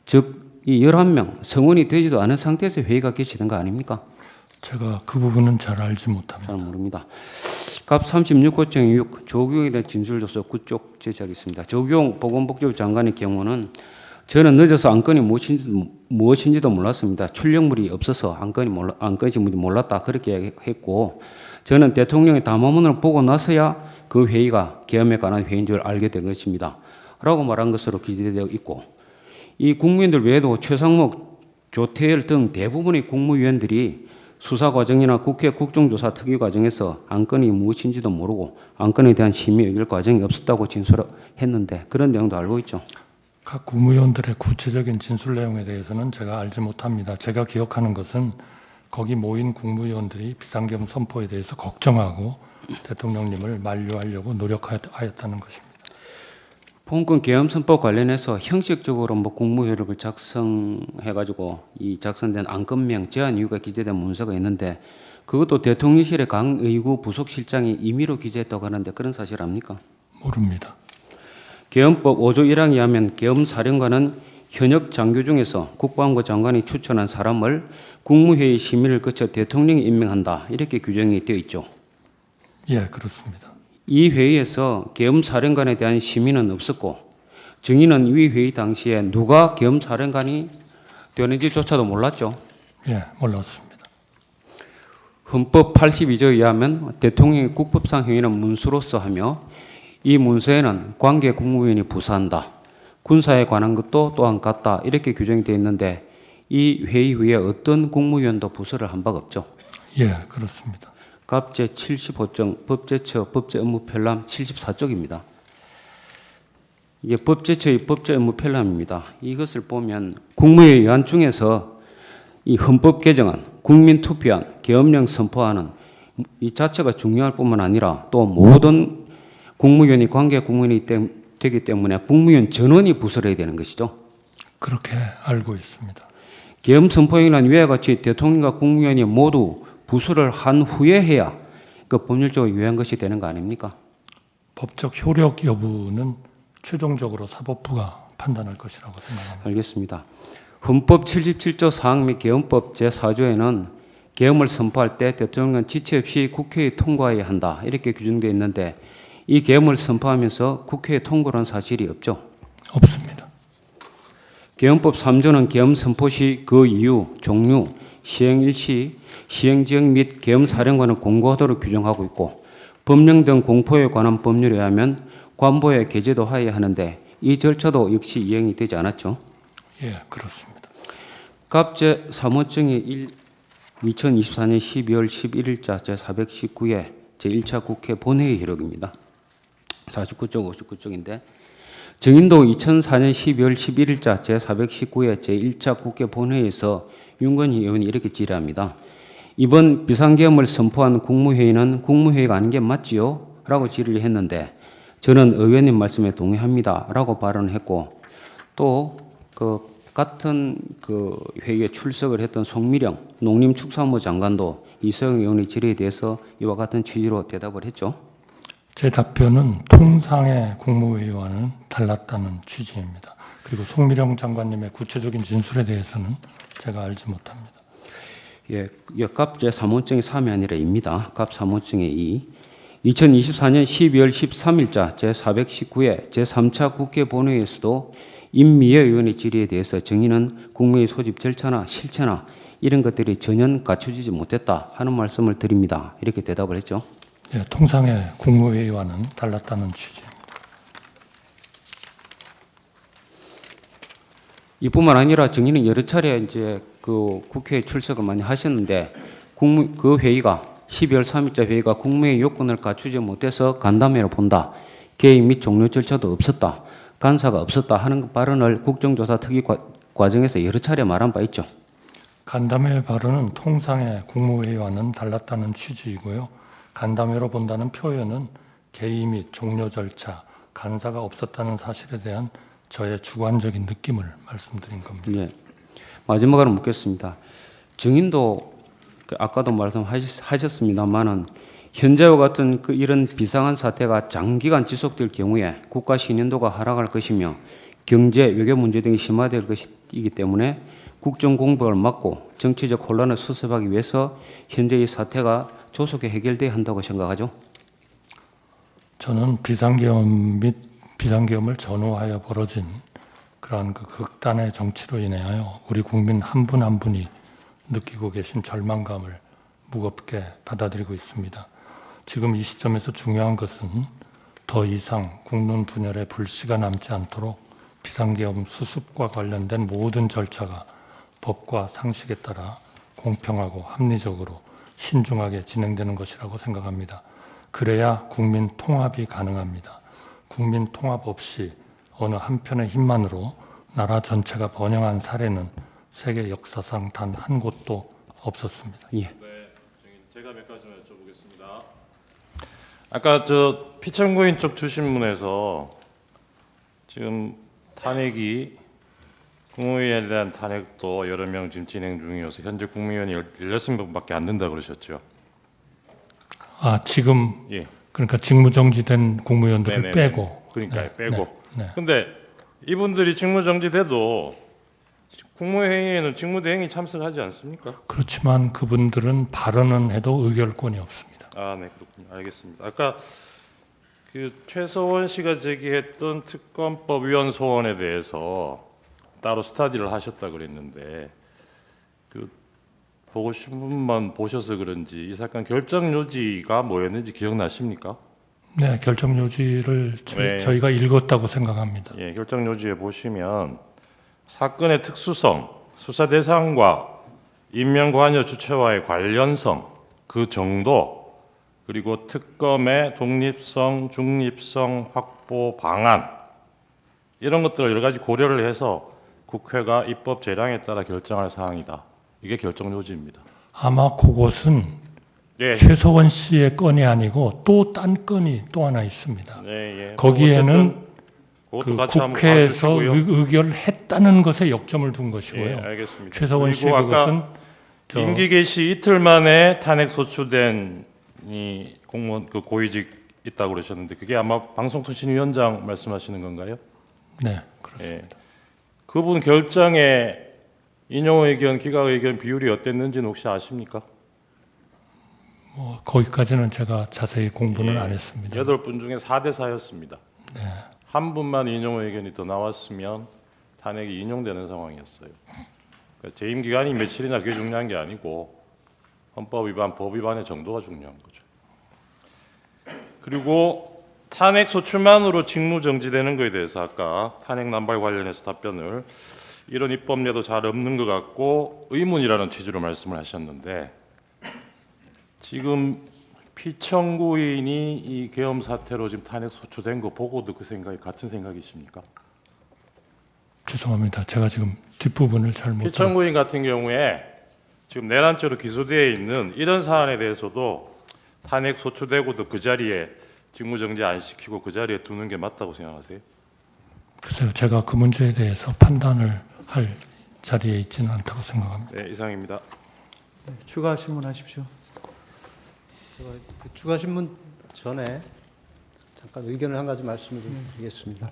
즉, 이 11명 성원이 되지도 않은 상태에서 회의가 개시된 거 아닙니까? 제가 그 부분은 잘 알지 못합니다. 잘 모릅니다. 갑 36호 중 6, 조경에 대한 진술조사 9쪽 제시하겠습니다. 조경 보건복지부 장관의 경우는 저는 늦어서 안건이 무엇인지도 몰랐습니다. 출력물이 없어서 안건이 몰랐다 그렇게 했고 저는 대통령의 담화문을 보고 나서야 그 회의가 계엄에 관한 회의인 줄 알게 된 것입니다. 라고 말한 것으로 기재되어 있고 이 국무위원들 외에도 최상목, 조태열 등 대부분의 국무위원들이 수사 과정이나 국회 국정조사 특위 과정에서 안건이 무엇인지도 모르고 안건에 대한 심의 의결 과정이 없었다고 진술했는데 그런 내용도 알고 있죠. 각 국무위원들의 구체적인 진술 내용에 대해서는 제가 알지 못합니다. 제가 기억하는 것은 거기 모인 국무위원들이 비상계엄 선포에 대해서 걱정하고 대통령님을 만류하려고 노력하였다는 것입니다. 본건 계엄 선포 관련해서 형식적으로 국무회의록을 작성해가지고 이 작성된 안건명 제안 이유가 기재된 문서가 있는데 그것도 대통령실의 강의구 부속실장이 임의로 기재했다고 하는데 그런 사실 압니까? 모릅니다. 계엄법 5조 1항에 하면 계엄사령관은 현역 장교 중에서 국방부 장관이 추천한 사람을 국무회의 심의를 거쳐 대통령이 임명한다 이렇게 규정이 되어 있죠. 예, 그렇습니다. 이 회의에서 계엄사령관에 대한 심의는 없었고 증인은 이 회의 당시에 누가 계엄사령관이 되는지조차도 몰랐죠. 예, 몰랐습니다. 헌법 82조에 의하면 대통령의 국법상 행위는 문수로서 하며 이 문서에는 관계 국무위원이 부사한다. 군사에 관한 것도 또한 같다. 이렇게 규정이 되어 있는데 이 회의 후에 어떤 국무위원도 부서를 한 바가 없죠. 예, 그렇습니다. 갑 제75정 법제처 법제업무편람 74쪽입니다. 이게 법제처의 법제업무편람입니다. 이것을 보면 국무회의 의안 중에서 이 헌법 개정안, 국민투표안, 계엄령 선포안은 이 자체가 중요할 뿐만 아니라 또 모든 국무위원이 관계 국무위원이 되기 때문에 국무위원 전원이 부서를 해야 되는 것이죠. 그렇게 알고 있습니다. 계엄 선포행위는 위와 같이 대통령과 국무위원이 모두 부서를 한 후에 해야 그 법률적으로 유효한 것이 되는 거 아닙니까? 법적 효력 여부는 최종적으로 사법부가 판단할 것이라고 생각합니다. 알겠습니다. 헌법 77조 4항 및 계엄법 제4조에는 계엄을 선포할 때 대통령은 지체 없이 국회에 통과해야 한다 이렇게 규정되어 있는데 이 계엄을 선포하면서 국회에 통과한 사실이 없죠. 없습니다. 계엄법 3조는 계엄 선포 시 그 이유, 종류, 시행 일시, 시행 지역 및 계엄 사령관을 공고하도록 규정하고 있고 법령 등 공포에 관한 법률에 의하면 관보에 게재도 하여야 하는데 이 절차도 역시 이행이 되지 않았죠. 예, 그렇습니다. 갑제 사무증이 2024년 12월 11일자 제419회 제1차 국회 본회의 기록입니다. 49쪽, 59쪽인데 정인도 2004년 12월 11일자 제419회 제1차 국회 본회의에서 윤건희 의원이 이렇게 질의합니다. 이번 비상계엄을 선포한 국무회의는 국무회의가 아닌 게 맞지요? 라고 질의를 했는데 저는 의원님 말씀에 동의합니다. 라고 발언을 했고 또 같은 회의에 출석을 했던 송미령 농림축산부 장관도 이서영 의원의 질의에 대해서 이와 같은 취지로 대답을 했죠. 제 답변은 통상의 국무회의와는 달랐다는 취지입니다. 그리고 송미령 장관님의 구체적인 진술에 대해서는 제가 알지 못합니다. 예, 갑 제3호증이 3이 아니라 2입니다. 갑 3호증의 2. 2024년 12월 13일자 제419회 제3차 국회 본회의에서도 임미애 의원의 질의에 대해서 정의는 국무회의 소집 절차나 실체나 이런 것들이 전혀 갖춰지지 못했다 하는 말씀을 드립니다. 이렇게 대답을 했죠. 예, 통상의 국무회의와는 달랐다는 취지입니다. 이뿐만 아니라 정의는 여러 차례 이제 국회에 출석을 많이 하셨는데 그 회의가 12월 3일자 회의가 국무회의 요건을 갖추지 못해서 간담회로 본다. 개의 및 종료 절차도 없었다. 간사가 없었다 하는 발언을 국정조사 특위 과정에서 여러 차례 말한 바 있죠. 간담회 발언은 통상의 국무회의와는 달랐다는 취지이고요. 간담회로 본다는 표현은 개의 및 종료 절차, 간사가 없었다는 사실에 대한 저의 주관적인 느낌을 말씀드린 겁니다. 예. 마지막으로 묻겠습니다. 증인도 아까도 말씀하셨습니다만은 현재와 같은 이런 비상한 사태가 장기간 지속될 경우에 국가 신뢰도가 하락할 것이며 경제, 외교 문제 등이 심화될 것이기 때문에 국정 공백을 막고 정치적 혼란을 수습하기 위해서 현재 이 사태가 조속히 해결돼야 한다고 생각하죠. 저는 비상계엄 및 비상계엄을 전후하여 벌어진 그러한 극단의 정치로 인하여 우리 국민 한 분 한 분이 느끼고 계신 절망감을 무겁게 받아들이고 있습니다. 지금 이 시점에서 중요한 것은 더 이상 국론 분열의 불씨가 남지 않도록 비상계엄 수습과 관련된 모든 절차가 법과 상식에 따라 공평하고 합리적으로 신중하게 진행되는 것이라고 생각합니다. 그래야 국민 통합이 가능합니다. 국민 통합 없이 어느 한편의 힘만으로 나라 전체가 번영한 사례는 세계 역사상 단 한 곳도 없었습니다. 예. 네, 제가 몇 가지만 여쭤보겠습니다. 아까 피청구인 쪽 주신문에서 지금 탄핵이 국무위원에 대한 탄핵도 여러 명 지금 진행 중이어서 현재 국무위원이 16명밖에 안 된다 그러셨죠? 지금 예. 그러니까 직무정지된 국무위원들을 네네네. 빼고. 그러니까요, 네, 빼고. 네. 근데 이분들이 직무정지돼도 국무회의에는 직무대행이 참석하지 않습니까? 그렇지만 그분들은 발언은 해도 의결권이 없습니다. 네, 그렇군요. 알겠습니다. 아까 최서원 씨가 제기했던 특검법 위원 소원에 대해서 따로 스터디를 하셨다 그랬는데 보고 신문만 보셔서 그런지 이 사건 결정 요지가 뭐였는지 기억나십니까? 네, 결정 요지를 네. 저희가 읽었다고 생각합니다. 예, 결정 요지에 보시면 사건의 특수성, 수사 대상과 인명 관여 주체와의 관련성, 그 정도, 그리고 특검의 독립성, 중립성 확보 방안 이런 것들을 여러 가지 고려를 해서 국회가 입법 재량에 따라 결정할 사항이다. 이게 결정 요지입니다. 아마 그것은 예. 최서원 씨의 건이 아니고 또 딴 건이 또 하나 있습니다. 네, 예. 거기에는 어쨌든 그것도 그 같이 한번 국회에서 봐주시고요. 의결했다는 것에 역점을 둔 것이고요. 예, 알겠습니다. 최서원 씨 그리고 아까 그것은 저 임기 개시 이틀 만에 탄핵 소추된 이 공무원 그 고위직 있다고 그러셨는데 그게 아마 방송통신위원장 말씀하시는 건가요? 네, 그렇습니다. 예. 그분 결정에 인용 의견, 기각 의견 비율이 어땠는지는 혹시 아십니까? 뭐 거기까지는 제가 자세히 공부는 안 했습니다. 8분 중에 4대 4였습니다. 네. 한 분만 인용 의견이 더 나왔으면 탄핵이 인용되는 상황이었어요. 그러니까 재임 기간이 며칠이나 그게 중요한 게 아니고 헌법 위반, 법 위반의 정도가 중요한 거죠. 그리고 탄핵 소추만으로 직무 정지되는 것에 대해서 아까 탄핵 남발 관련해서 답변을 이런 입법례도 잘 없는 것 같고 의문이라는 취지로 말씀을 하셨는데 지금 피청구인이 이 계엄 사태로 지금 탄핵 소추된 거 보고도 그 생각이 같은 생각이십니까? 죄송합니다. 제가 지금 뒷부분을 잘 못 들었 피청구인 같은 경우에 지금 내란죄로 기소되어 있는 이런 사안에 대해서도 탄핵 소추되고도 그 자리에 직무정지 안 시키고 그 자리에 두는 게 맞다고 생각하세요? 글쎄요. 제가 그 문제에 대해서 판단을 할 자리에 있지는 않다고 생각합니다. 네, 이상입니다. 추가 질문하십시오. 그 추가 신문 전에 잠깐 의견을 한 가지 말씀을 좀 드리겠습니다.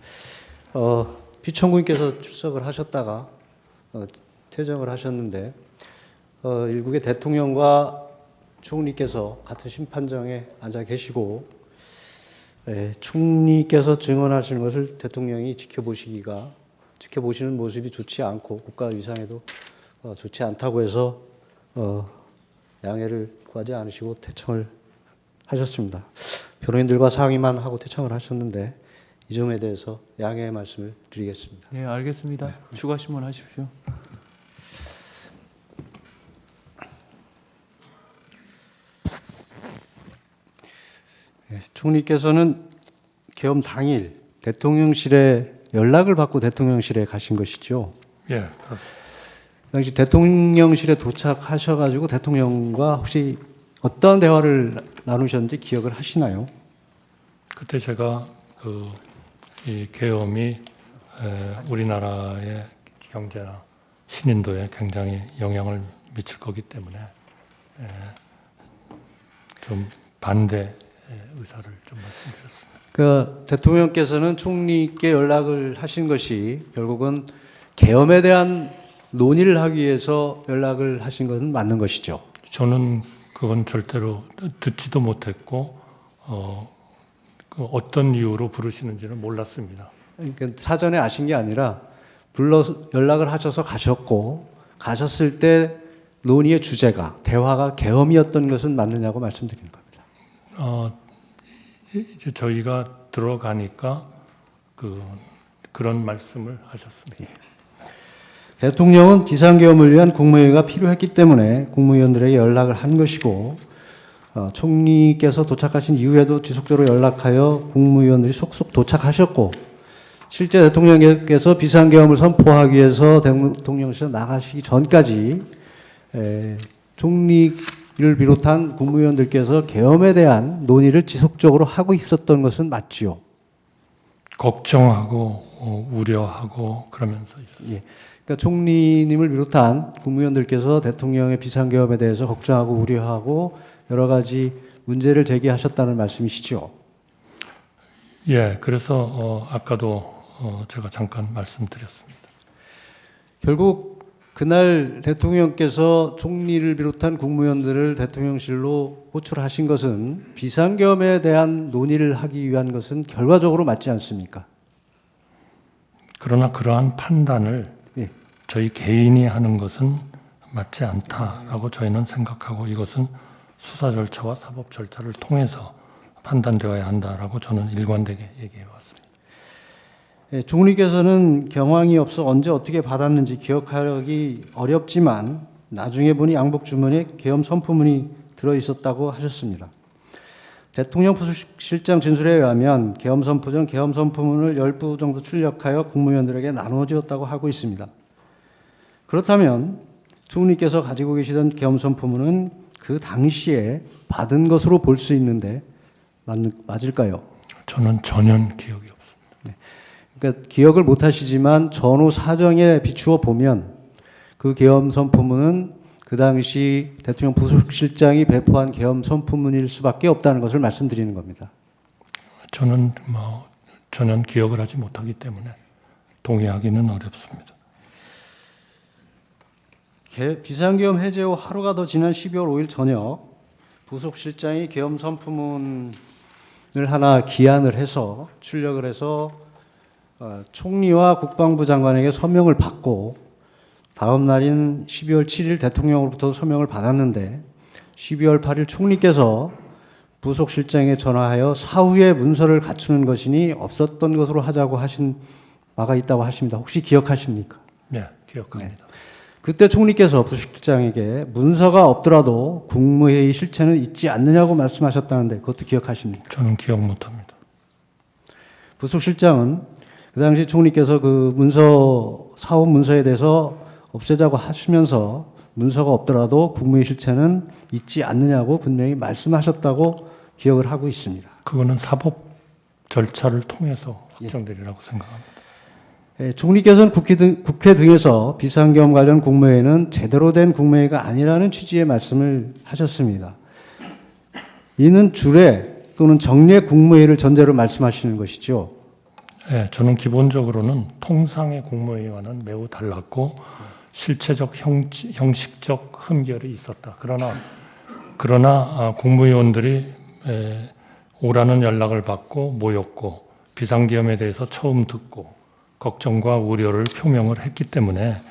피청구인께서 출석을 하셨다가 퇴정을 하셨는데 일국의 대통령과 총리께서 같은 심판정에 앉아 계시고 총리께서 증언하시는 것을 대통령이 지켜보시는 모습이 좋지 않고 국가 위상에도 좋지 않다고 해서 양해를 구하지 않으시고 퇴청을 하셨습니다. 변호인들과 상의만 하고 퇴청을 하셨는데 이 점에 대해서 양해의 말씀을 드리겠습니다. 네, 알겠습니다. 추가 질문하십시오. 총리께서는 계엄 당일 대통령실에 연락을 받고 대통령실에 가신 것이죠. 예, 그렇습니다. 당시 대통령실에 도착하셔가지고 대통령과 혹시 어떤 대화를 나누셨는지 기억을 하시나요? 그때 제가 이 계엄이 우리나라의 경제나 신인도에 굉장히 영향을 미칠 거기 때문에 좀 반대 의사를 좀 말씀드렸습니다. 그 대통령께서는 총리께 연락을 하신 것이 결국은 계엄에 대한 논의를 하기 위해서 연락을 하신 것은 맞는 것이죠. 저는 그건 절대로 듣지도 못했고 그 어떤 이유로 부르시는지는 몰랐습니다. 그러니까 사전에 아신 게 아니라 불러서 연락을 하셔서 가셨고 가셨을 때 논의의 주제가 대화가 계엄이었던 것은 맞느냐고 말씀드리는 겁니다. 이제 저희가 들어가니까 그런 말씀을 하셨습니다. 대통령은 비상계엄을 위한 국무회의가 필요했기 때문에 국무위원들에게 연락을 한 것이고 총리께서 도착하신 이후에도 지속적으로 연락하여 국무위원들이 속속 도착하셨고 실제 대통령께서 비상계엄을 선포하기 위해서 대통령실에 나가시기 전까지 총리를 비롯한 국무위원들께서 계엄에 대한 논의를 지속적으로 하고 있었던 것은 맞지요. 걱정하고 우려하고 그러면서 있어요. 예. 그러니까 총리님을 비롯한 국무위원들께서 대통령의 비상계엄에 대해서 걱정하고 우려하고 여러 가지 문제를 제기하셨다는 말씀이시죠. 예, 그래서 아까도 제가 잠깐 말씀드렸습니다. 결국 그날 대통령께서 총리를 비롯한 국무위원들을 대통령실로 호출하신 것은 비상계엄에 대한 논의를 하기 위한 것은 결과적으로 맞지 않습니까? 그러나 그러한 판단을 예. 저희 개인이 하는 것은 맞지 않다라고 저희는 생각하고 이것은 수사 절차와 사법 절차를 통해서 판단되어야 한다라고 저는 일관되게 얘기해 왔습니다. 예, 총리께서는 경황이 없어 언제 어떻게 받았는지 기억하기 어렵지만 나중에 보니 양복 주머니에 계엄 선포문이 들어 있었다고 하셨습니다. 대통령 부실장 진술에 의하면 계엄 선포 전 계엄 선포문을 10부 정도 출력하여 국무위원들에게 나눠주었다고 하고 있습니다. 그렇다면 총리께서 가지고 계시던 계엄 선포문은 그 당시에 받은 것으로 볼 수 있는데 맞을까요? 저는 전혀 기억이 없습니다. 그러니까 기억을 못 하시지만 전후 사정에 비추어 보면 그 계엄 선포문은 그 당시 대통령 부속실장이 배포한 계엄 선포문일 수밖에 없다는 것을 말씀드리는 겁니다. 저는 뭐 전혀 기억을 하지 못하기 때문에 동의하기는 어렵습니다. 비상계엄 해제 후 하루가 더 지난 12월 5일 저녁 부속실장이 계엄 선포문을 하나 기한을 해서 출력을 해서 총리와 국방부 장관에게 서명을 받고 다음 날인 12월 7일 대통령으로부터 서명을 받았는데 12월 8일 총리께서 부속실장에 전화하여 사후에 문서를 갖추는 것이니 없었던 것으로 하자고 하신 바가 있다고 하십니다. 혹시 기억하십니까? 네, 기억합니다. 그때 총리께서 부속실장에게 문서가 없더라도 국무회의 실체는 있지 않느냐고 말씀하셨다는데 그것도 기억하십니까? 저는 기억 못합니다. 부속실장은 그 당시 총리께서 그 문서 사업 문서에 대해서 없애자고 하시면서 문서가 없더라도 국무회의 실체는 있지 않느냐고 분명히 말씀하셨다고 기억을 하고 있습니다. 그거는 사법 절차를 통해서 확정되리라고 생각합니다. 총리께서는 국회 등에서 비상계엄 관련 국무회의는 제대로 된 국무회의가 아니라는 취지의 말씀을 하셨습니다. 이는 주례 또는 정례 국무회의를 전제로 말씀하시는 것이죠. 네, 저는 기본적으로는 통상의 국무회의와는 매우 달랐고 실체적 형식적 흠결이 있었다. 그러나 국무위원들이 오라는 연락을 받고 모였고 비상계엄에 대해서 처음 듣고 걱정과 우려를 표명을 했기 때문에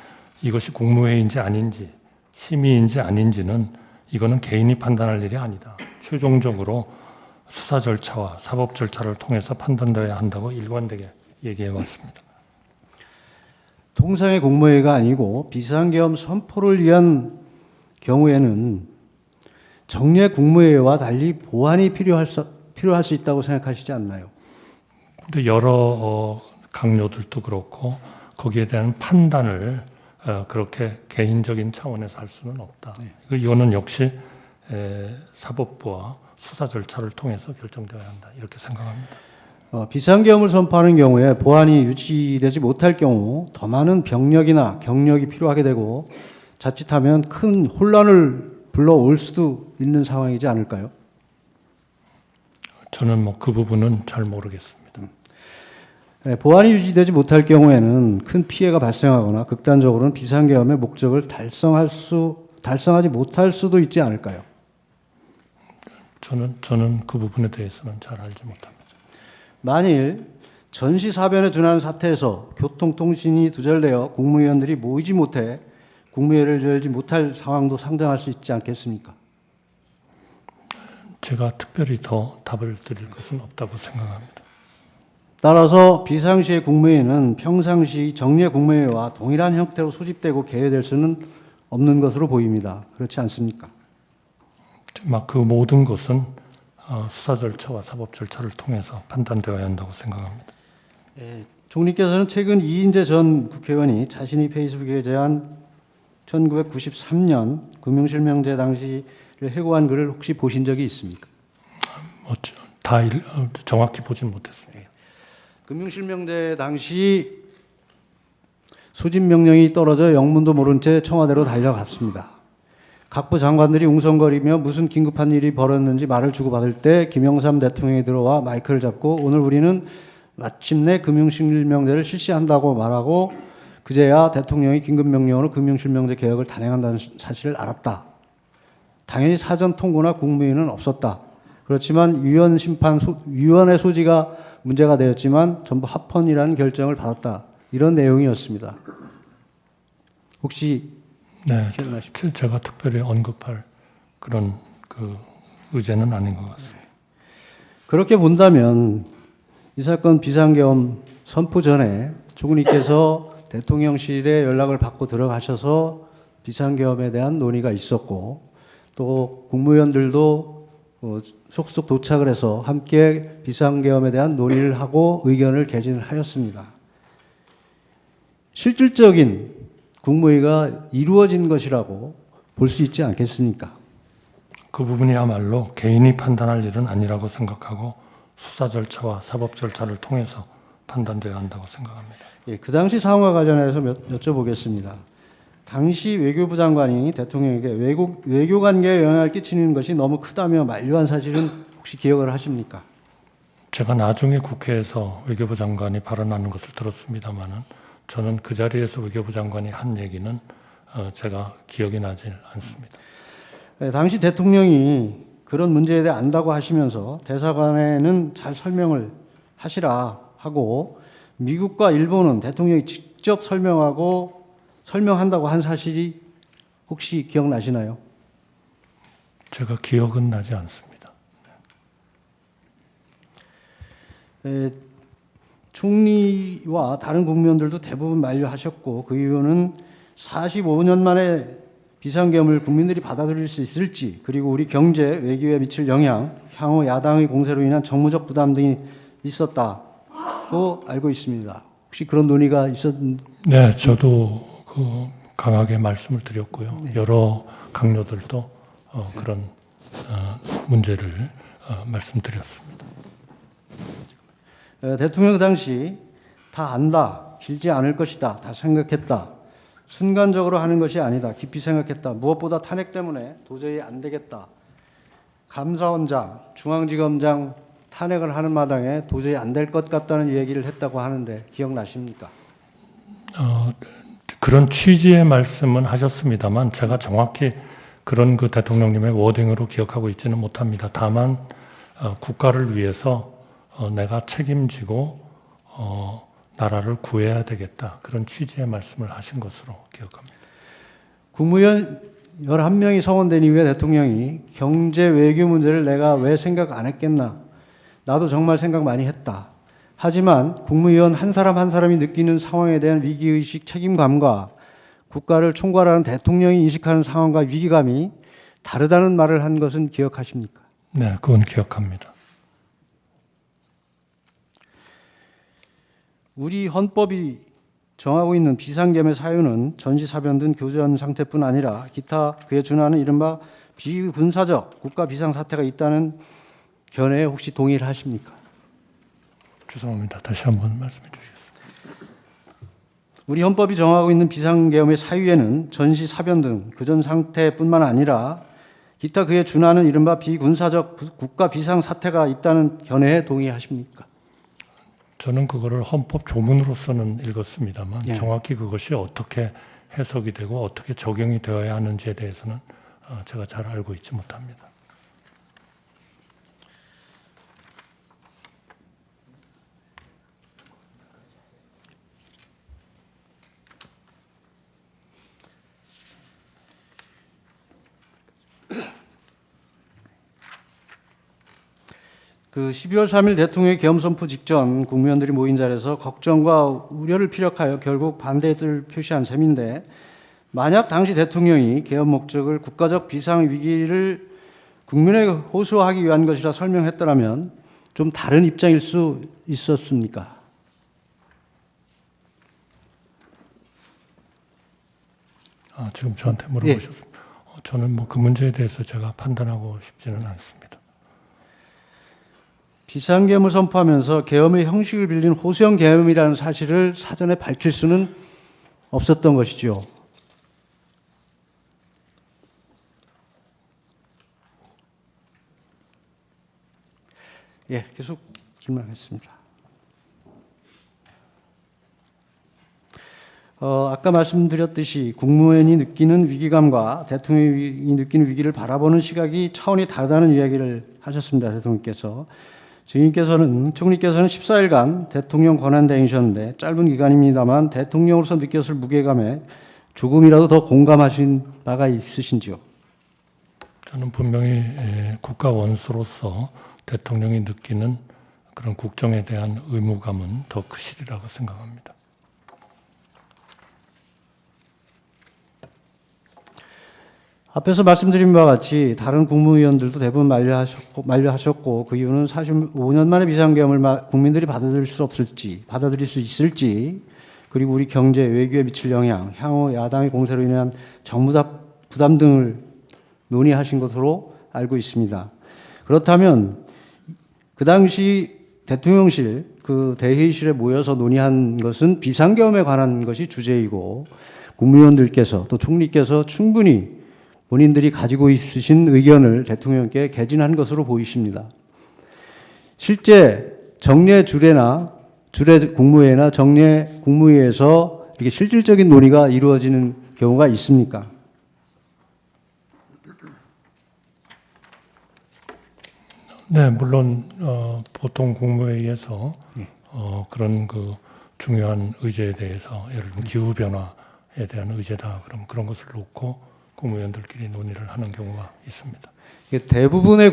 이것이 국무회의인지 아닌지 심의인지 아닌지는 이거는 개인이 판단할 일이 아니다. 최종적으로 수사 절차와 사법 절차를 통해서 판단되어야 한다고 일관되게 얘기해 왔습니다. 통상의 국무회의가 아니고 비상계엄 선포를 위한 경우에는 정례 국무회의와 달리 보완이 필요할 수 있다고 생각하시지 않나요? 근데 여러 강요들도 그렇고 거기에 대한 판단을 그렇게 개인적인 차원에서 할 수는 없다. 이거는 역시 사법부와 수사 절차를 통해서 결정되어야 한다. 이렇게 생각합니다. 비상계엄을 선포하는 경우에 보안이 유지되지 못할 경우 더 많은 병력이나 경력이 필요하게 되고 자칫하면 큰 혼란을 불러올 수도 있는 상황이지 않을까요? 저는 뭐 그 부분은 잘 모르겠습니다. 보안이 유지되지 못할 경우에는 큰 피해가 발생하거나 극단적으로는 비상계엄의 목적을 달성하지 못할 수도 있지 않을까요? 저는 그 부분에 대해서는 잘 알지 못합니다. 만일 전시사변에 준하는 사태에서 교통통신이 두절되어 국무위원들이 모이지 못해 국무회의를 열지 못할 상황도 상정할 수 있지 않겠습니까? 제가 특별히 더 답을 드릴 것은 없다고 생각합니다. 따라서 비상시의 국무회의는 평상시 정례 국무회의와 동일한 형태로 소집되고 개회될 수는 없는 것으로 보입니다. 그렇지 않습니까? 그 모든 것은 수사 절차와 사법 절차를 통해서 판단되어야 한다고 생각합니다. 총리께서는 최근 이인재 전 국회의원이 자신이 페이스북에 제한 1993년 금융실명제 당시를 해고한 글을 혹시 보신 적이 있습니까? 정확히 보진 못했습니다. 금융실명제 당시 소집 명령이 떨어져 영문도 모른 채 청와대로 달려갔습니다. 각부 장관들이 웅성거리며 무슨 긴급한 일이 벌어졌는지 말을 주고받을 때 김영삼 대통령이 들어와 마이크를 잡고 오늘 우리는 마침내 금융실명제를 실시한다고 말하고 그제야 대통령이 긴급명령으로 금융실명제 개혁을 단행한다는 사실을 알았다. 당연히 사전 통고나 국무회의는 없었다. 그렇지만 위원의 소지가 문제가 되었지만 전부 합헌이라는 결정을 받았다. 이런 내용이었습니다. 혹시 네, 기억나십니까? 제가 특별히 언급할 그런 의제는 아닌 것 같습니다. 그렇게 본다면 이 사건 비상계엄 선포 전에 총리께서 대통령실에 연락을 받고 들어가셔서 비상계엄에 대한 논의가 있었고 또 국무위원들도 속속 도착을 해서 함께 비상계엄에 대한 논의를 하고 의견을 개진을 하였습니다. 실질적인 국무회의가 이루어진 것이라고 볼 수 있지 않겠습니까? 그 부분이야말로 개인이 판단할 일은 아니라고 생각하고 수사 절차와 사법 절차를 통해서 판단되어야 한다고 생각합니다. 예, 그 당시 상황과 관련해서 여쭤보겠습니다. 당시 외교부 장관이 대통령에게 외교 관계에 영향을 끼치는 것이 너무 크다며 만류한 사실은 혹시 기억을 하십니까? 제가 나중에 국회에서 외교부 장관이 발언하는 것을 들었습니다마는 저는 그 자리에서 외교부 장관이 한 얘기는 제가 기억이 나질 않습니다. 예, 당시 대통령이 그런 문제에 대해 안다고 하시면서 대사관에는 잘 설명을 하시라 하고 미국과 일본은 대통령이 직접 설명한다고 한 사실이 혹시 기억나시나요? 제가 기억은 나지 않습니다. 총리와 다른 국무위원들도 대부분 만류하셨고 그 이유는 45년 만에 비상계엄을 국민들이 받아들일 수 있을지 그리고 우리 경제 외교에 미칠 영향, 향후 야당의 공세로 인한 정무적 부담 등이 있었다고 알고 있습니다. 혹시 그런 논의가 있었는지? 네, 저도 강하게 말씀을 드렸고요. 여러 강요들도 그런 문제를 말씀드렸습니다. 대통령 그 당시 다 안다, 길지 않을 것이다, 다 생각했다, 순간적으로 하는 것이 아니다, 깊이 생각했다, 무엇보다 탄핵 때문에 도저히 안 되겠다, 감사원장, 중앙지검장 탄핵을 하는 마당에 도저히 안 될 것 같다는 얘기를 했다고 하는데 기억나십니까? 그런 취지의 말씀은 하셨습니다만 제가 정확히 그런 그 대통령님의 워딩으로 기억하고 있지는 못합니다. 다만 국가를 위해서 내가 책임지고 나라를 구해야 되겠다. 그런 취지의 말씀을 하신 것으로 기억합니다. 국무위원 11명이 성원된 이후에 대통령이 경제 외교 문제를 내가 왜 생각 안 했겠나? 나도 정말 생각 많이 했다. 하지만 국무위원 한 사람 한 사람이 느끼는 상황에 대한 위기의식, 책임감과 국가를 총괄하는 대통령이 인식하는 상황과 위기감이 다르다는 말을 한 것은 기억하십니까? 네, 그건 기억합니다. 우리 헌법이 정하고 있는 비상계엄의 사유는 전시사변 등 교전 상태뿐 아니라 기타 그에 준하는 이른바 비군사적 국가 비상사태가 있다는 견해에 혹시 동의를 하십니까? 죄송합니다. 다시 한번 말씀해 주시겠습니다. 우리 헌법이 정하고 있는 비상계엄의 사유에는 전시사변 등 교전 상태뿐만 아니라 기타 그에 준하는 이른바 비군사적 국가 비상사태가 있다는 견해에 동의하십니까? 저는 그거를 헌법 조문으로서는 읽었습니다만 예. 정확히 그것이 어떻게 해석이 되고 어떻게 적용이 되어야 하는지에 대해서는 제가 잘 알고 있지 못합니다. 그 12월 3일 대통령의 계엄 선포 직전 국무위원들이 모인 자리에서 걱정과 우려를 피력하여 결국 반대의 뜻을 표시한 셈인데 만약 당시 대통령이 계엄 목적을 국가적 비상 위기를 국민에게 호소하기 위한 것이라 설명했더라면 좀 다른 입장일 수 있었습니까? 지금 저한테 물어보셨습니다. 저는 뭐 그 문제에 대해서 제가 판단하고 싶지는 않습니다. 비상계엄을 선포하면서 계엄의 형식을 빌린 호소형 계엄이라는 사실을 사전에 밝힐 수는 없었던 것이죠. 예, 계속 질문하겠습니다. 아까 말씀드렸듯이 국무위원이 느끼는 위기감과 대통령이 느끼는 위기를 바라보는 시각이 차원이 다르다는 이야기를 하셨습니다. 대통령께서. 총리께서는 14일간 대통령 권한대행이셨는데 짧은 기간입니다만 대통령으로서 느꼈을 무게감에 조금이라도 더 공감하신 바가 있으신지요? 저는 분명히 국가 원수로서 대통령이 느끼는 그런 국정에 대한 의무감은 더 크시리라고 생각합니다. 앞에서 말씀드린 바와 같이 다른 국무위원들도 대부분 만류하셨고 그 이유는 45년 만에 비상계엄을 국민들이 받아들일 수 있을지 그리고 우리 경제 외교에 미칠 영향, 향후 야당의 공세로 인한 정무적 부담 등을 논의하신 것으로 알고 있습니다. 그렇다면 그 당시 대통령실 그 대회의실에 모여서 논의한 것은 비상계엄에 관한 것이 주제이고 국무위원들께서 또 총리께서 충분히 본인들이 가지고 있으신 의견을 대통령께 개진한 것으로 보이십니다. 실제 정례 주례나 주례 국무회의나 정례 국무회의에서 이렇게 실질적인 논의가 이루어지는 경우가 있습니까? 네, 물론 보통 국무회의에서 그런 그 중요한 의제에 대해서 예를 들면 기후 변화에 대한 의제다 그럼 그런 것을 놓고 국무위원들끼리 논의를 하는 경우가 있습니다. 대부분의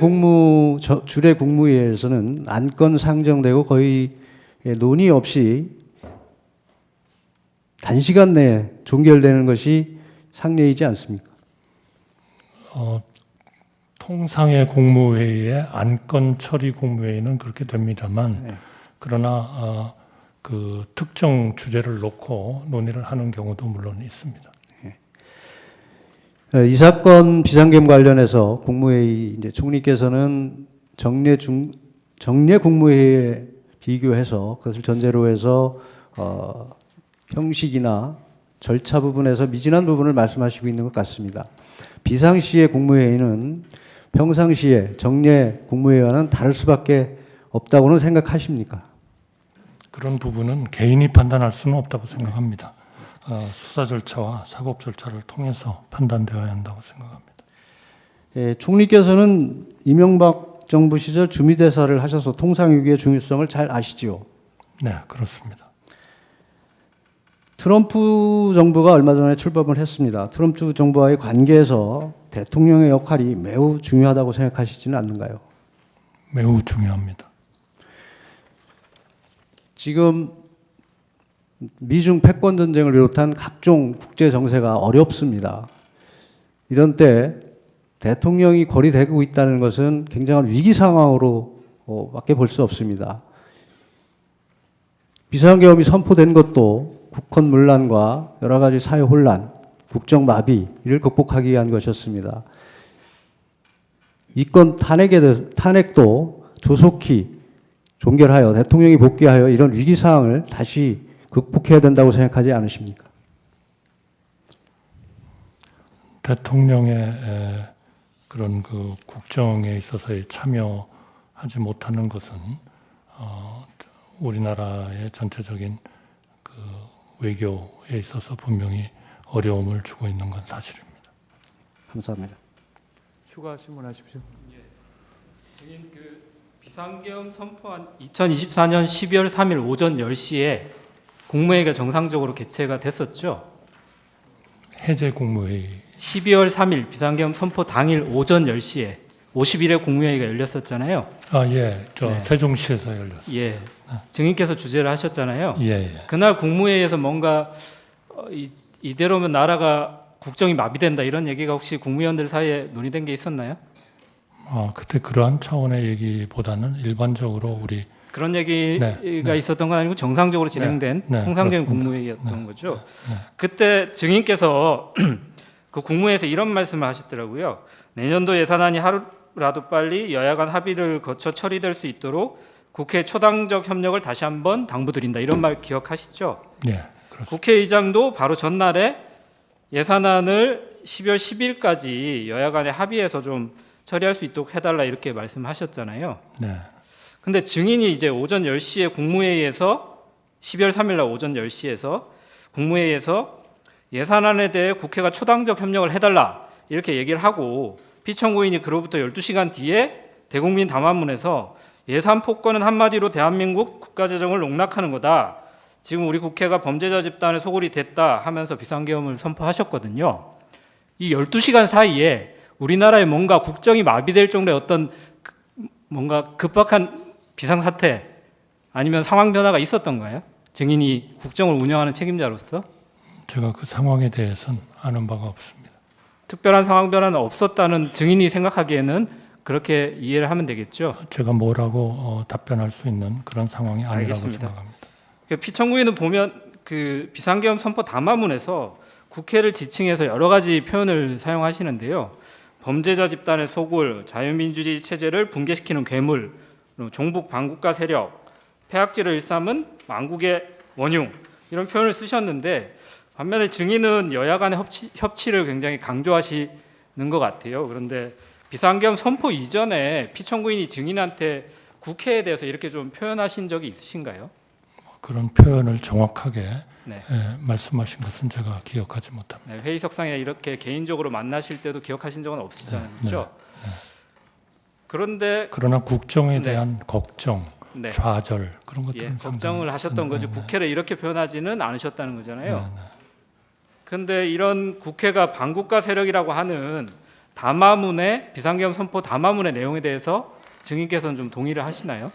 주례 국무회의에서는 안건 상정되고 거의 논의 없이 단시간 내에 종결되는 것이 상례이지 않습니까? 통상의 국무회의에 안건 처리 국무회의는 그렇게 됩니다만 그러나 그 특정 주제를 놓고 논의를 하는 경우도 물론 있습니다. 이 사건 비상계엄 관련해서 국무회의 이제 총리께서는 정례 국무회의에 비교해서 그것을 전제로 해서 형식이나 절차 부분에서 미진한 부분을 말씀하시고 있는 것 같습니다. 비상시의 국무회의는 평상시에 정례 국무회의와는 다를 수밖에 없다고는 생각하십니까? 그런 부분은 개인이 판단할 수는 없다고 생각합니다. 수사 절차와 사법 절차를 통해서 판단되어야 한다고 생각합니다. 총리께서는 이명박 정부 시절 주미대사를 하셔서 통상위기의 중요성을 잘 아시죠? 네, 그렇습니다. 트럼프 정부가 얼마 전에 출범을 했습니다. 트럼프 정부와의 관계에서 대통령의 역할이 매우 중요하다고 생각하시지는 않는가요? 매우 중요합니다. 지금 미중 패권 전쟁을 비롯한 각종 국제 정세가 어렵습니다. 이런 때 대통령이 거리되고 있다는 것은 굉장한 위기 상황으로 밖에 볼 수 없습니다. 비상계엄이 선포된 것도 국헌 문란과 여러 가지 사회 혼란, 국정 마비 이를 극복하기 위한 것이었습니다. 이건 탄핵도 조속히 종결하여 대통령이 복귀하여 이런 위기 상황을 다시 극복해야 된다고 생각하지 않으십니까? 대통령의 그런 그 국정에 있어서의 참여하지 못하는 것은 우리나라의 전체적인 그 외교에 있어서 분명히 어려움을 주고 있는 건 사실입니다. 감사합니다. 추가 질문하십시오. 증인 비상계엄 선포한 2024년 12월 3일 오전 10시에 국무회의가 정상적으로 개최가 됐었죠. 해제 국무회의 12월 3일 비상계엄 선포 당일 오전 10시에 51회 국무회의가 열렸었잖아요. 예, 네. 세종시에서 열렸습니다. 예, 증인께서 주재를 하셨잖아요. 예. 그날 국무회의에서 뭔가 이대로면 나라가 국정이 마비된다 이런 얘기가 혹시 국무위원들 사이에 논의된 게 있었나요? 그때 그러한 차원의 얘기보다는 일반적으로 우리 그런 얘기가 있었던 건 아니고 정상적으로 진행된 통상적인 그렇습니다. 국무회의였던 거죠. 그때 증인께서 그 국무회에서 이런 말씀을 하셨더라고요. 내년도 예산안이 하루라도 빨리 여야 간 합의를 거쳐 처리될 수 있도록 국회 초당적 협력을 다시 한번 당부드린다. 이런 말 기억하시죠? 네, 그렇습니다. 국회의장도 바로 전날에 예산안을 12월 10일까지 여야 간에 합의해서 좀 처리할 수 있도록 해달라 이렇게 말씀하셨잖아요. 네. 근데 증인이 이제 오전 10시에 국무회의에서 12월 3일 날 오전 10시에서 국무회의에서 예산안에 대해 국회가 초당적 협력을 해달라 이렇게 얘기를 하고 피청구인이 그로부터 12시간 뒤에 대국민 담화문에서 예산 폭거는 한마디로 대한민국 국가재정을 농락하는 거다. 지금 우리 국회가 범죄자 집단의 소굴이 됐다 하면서 비상계엄을 선포하셨거든요. 이 12시간 사이에 우리나라에 뭔가 국정이 마비될 정도의 어떤 뭔가 급박한 비상사태 아니면 상황 변화가 있었던가요? 증인이 국정을 운영하는 책임자로서? 제가 그 상황에 대해서는 아는 바가 없습니다. 특별한 상황 변화는 없었다는 증인이 생각하기에는 그렇게 이해를 하면 되겠죠. 제가 뭐라고 답변할 수 있는 그런 상황이 아니라고 알겠습니다. 생각합니다. 피청구인은 보면 그 비상계엄 선포 담화문에서 국회를 지칭해서 여러 가지 표현을 사용하시는데요. 범죄자 집단의 소굴, 자유민주주의 체제를 붕괴시키는 괴물, 종북 반국가 세력, 폐악질을 일삼은 망국의 원흉 이런 표현을 쓰셨는데 반면에 증인은 여야 간의 협치를 굉장히 강조하시는 것 같아요. 그런데 비상계엄 선포 이전에 피청구인이 증인한테 국회에 대해서 이렇게 좀 표현하신 적이 있으신가요? 그런 표현을 정확하게 네. 말씀하신 것은 제가 기억하지 못합니다. 네, 회의석상에 이렇게 개인적으로 만나실 때도 기억하신 적은 없으시잖아요. 그렇죠? 그런데 그러나 국정에 네. 대한 걱정, 네. 좌절 그런 것들은 걱정을 하셨던 거지 국회를 이렇게 표현하지는 않으셨다는 거잖아요. 네. 그런데 이런 국회가 반국가 세력이라고 하는 담화문의 비상계엄 선포 담화문의 내용에 대해서 증인께서는 좀 동의를 하시나요?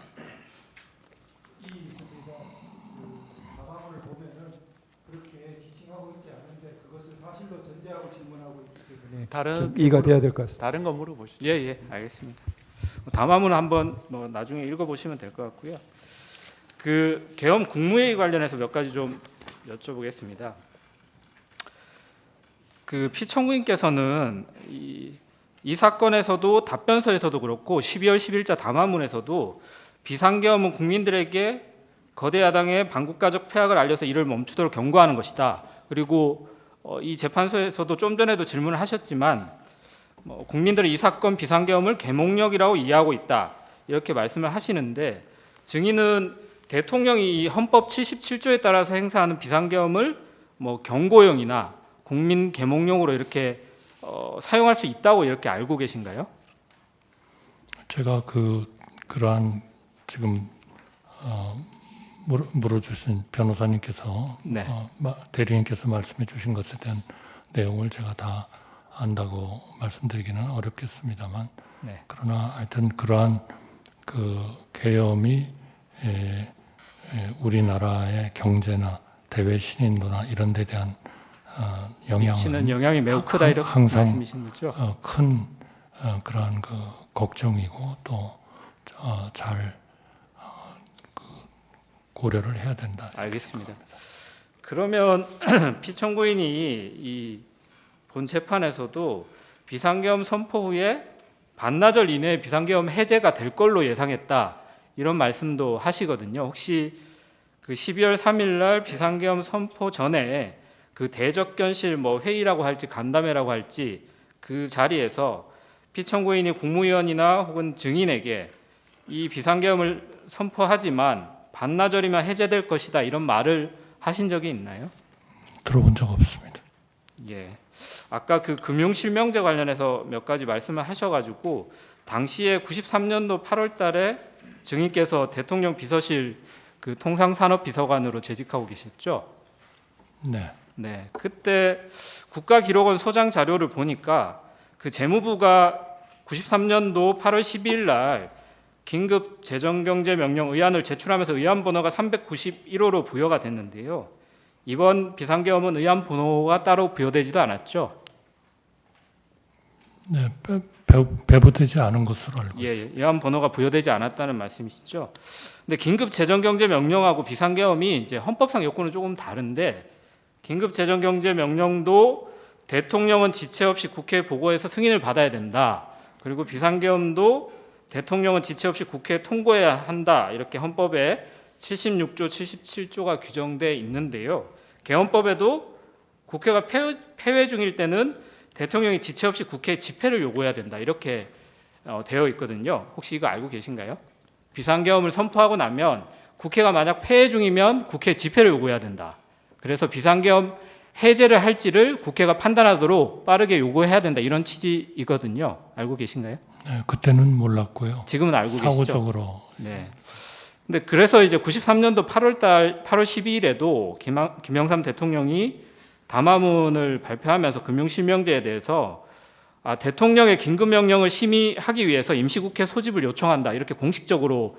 다른 이해가 돼야 될 것 같습니다. 다른 거 물어보시죠. 예, 알겠습니다. 담화문 한번 나중에 읽어보시면 될 것 같고요. 그 계엄 국무회의 관련해서 몇 가지 좀 여쭤보겠습니다. 그 피청구인께서는 이 사건에서도 답변서에서도 그렇고 12월 10일자 담화문에서도 비상계엄은 국민들에게 거대 야당의 반국가적 폐악을 알려서 이를 멈추도록 경고하는 것이다. 그리고 이 재판소에서도 좀 전에도 질문을 하셨지만 국민들은 이 사건 비상계엄을 계몽령이라고 이해하고 있다. 이렇게 말씀을 하시는데 증인은 대통령이 이 헌법 77조에 따라서 행사하는 비상계엄을 경고령이나 국민 계몽령으로 이렇게 사용할 수 있다고 이렇게 알고 계신가요? 제가 그러한 지금 물어주신 변호사님께서 네. 대리인께서 말씀해 주신 것에 대한 내용을 제가 다 안다고 말씀드리기는 어렵겠습니다만 네. 그러나 하여튼 그러한 그 계엄이 우리나라의 경제나 대외 신인도나 이런 데 대한 미치는 영향이 매우 크다 이렇게 항상 말씀이신 거죠? 큰 그러한 그 걱정이고 또 잘 고려를 해야 된다. 알겠습니다. 그러면 피청구인이 이 본 재판에서도 비상계엄 선포 후에 반나절 이내에 비상계엄 해제가 될 걸로 예상했다 이런 말씀도 하시거든요. 혹시 그 12월 3일 날 비상계엄 선포 전에 그 대적견실 회의라고 할지 간담회라고 할지 그 자리에서 피청구인이 국무위원이나 혹은 증인에게 이 비상계엄을 선포하지만 반나절이면 해제될 것이다 이런 말을 하신 적이 있나요? 들어본 적 없습니다. 예. 아까 그 금융실명제 관련해서 몇 가지 말씀을 하셔가지고 당시에 93년도 8월달에 증인께서 대통령 비서실 그 통상산업비서관으로 재직하고 계셨죠? 네. 네. 그때 국가기록원 소장 자료를 보니까 그 재무부가 93년도 8월 12일 날 긴급 재정경제명령 의안을 제출하면서 의안 번호가 391호로 부여가 됐는데요. 이번 비상계엄은 의안 번호가 따로 부여되지도 않았죠. 네, 배부되지 않은 것으로 알고 있습니다. 예, 의안 번호가 부여되지 않았다는 말씀이시죠. 근데 긴급 재정경제명령하고 비상계엄이 이제 헌법상 요건은 조금 다른데 긴급 재정경제명령도 대통령은 지체 없이 국회에 보고해서 승인을 받아야 된다. 그리고 비상계엄도 대통령은 지체 없이 국회에 통고해야 한다. 이렇게 헌법에 76조, 77조가 규정돼 있는데요. 개헌법에도 국회가 폐회 중일 때는 대통령이 지체 없이 국회에 집회를 요구해야 된다. 이렇게 되어 있거든요. 혹시 이거 알고 계신가요? 비상계엄을 선포하고 나면 국회가 만약 폐회 중이면 국회 집회를 요구해야 된다. 그래서 비상계엄 해제를 할지를 국회가 판단하도록 빠르게 요구해야 된다. 이런 취지이거든요. 알고 계신가요? 네, 그때는 몰랐고요. 지금은 알고 계시죠? 사후적으로. 네. 근데 그래서 이제 93년도 8월 12일에도 김영삼 대통령이 담화문을 발표하면서 금융실명제에 대해서 대통령의 긴급명령을 심의하기 위해서 임시국회 소집을 요청한다. 이렇게 공식적으로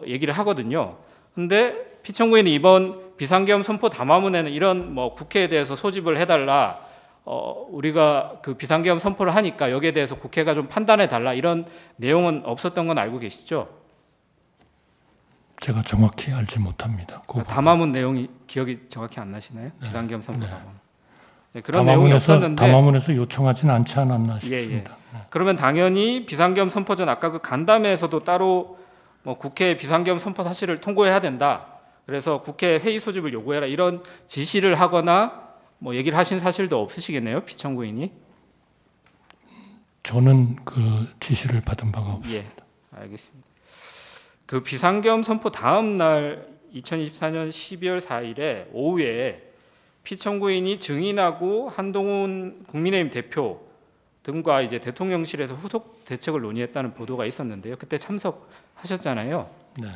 얘기를 하거든요. 근데 피청구인이 이번 비상계엄 선포 담화문에는 이런 국회에 대해서 소집을 해달라. 우리가 그 비상계엄 선포를 하니까 여기에 대해서 국회가 좀 판단해 달라. 이런 내용은 없었던 건 알고 계시죠? 제가 정확히 알지 못합니다. 담화문 내용이 기억이 정확히 안 나시나요? 비상계엄 선포 네. 담화문. 네, 그런 내용이 없었는데 담화문에서 요청하지는 않지 않았나 예, 싶습니다. 그러면 당연히 비상계엄 선포 전 아까 그 간담회에서도 따로 뭐 국회 비상계엄 선포 사실을 통보해야 된다. 그래서 국회 회의 소집을 요구해라 이런 지시를 하거나 뭐 얘기를 하신 사실도 없으시겠네요, 피청구인이. 저는 그 지시를 받은 바가 없습니다. 예, 알겠습니다. 그 비상계엄 선포 다음 날 2024년 12월 4일에 오후에 피청구인이 증인하고 한동훈 국민의힘 대표 등과 이제 대통령실에서 후속 대책을 논의했다는 보도가 있었는데요. 그때 참석하셨잖아요. 네.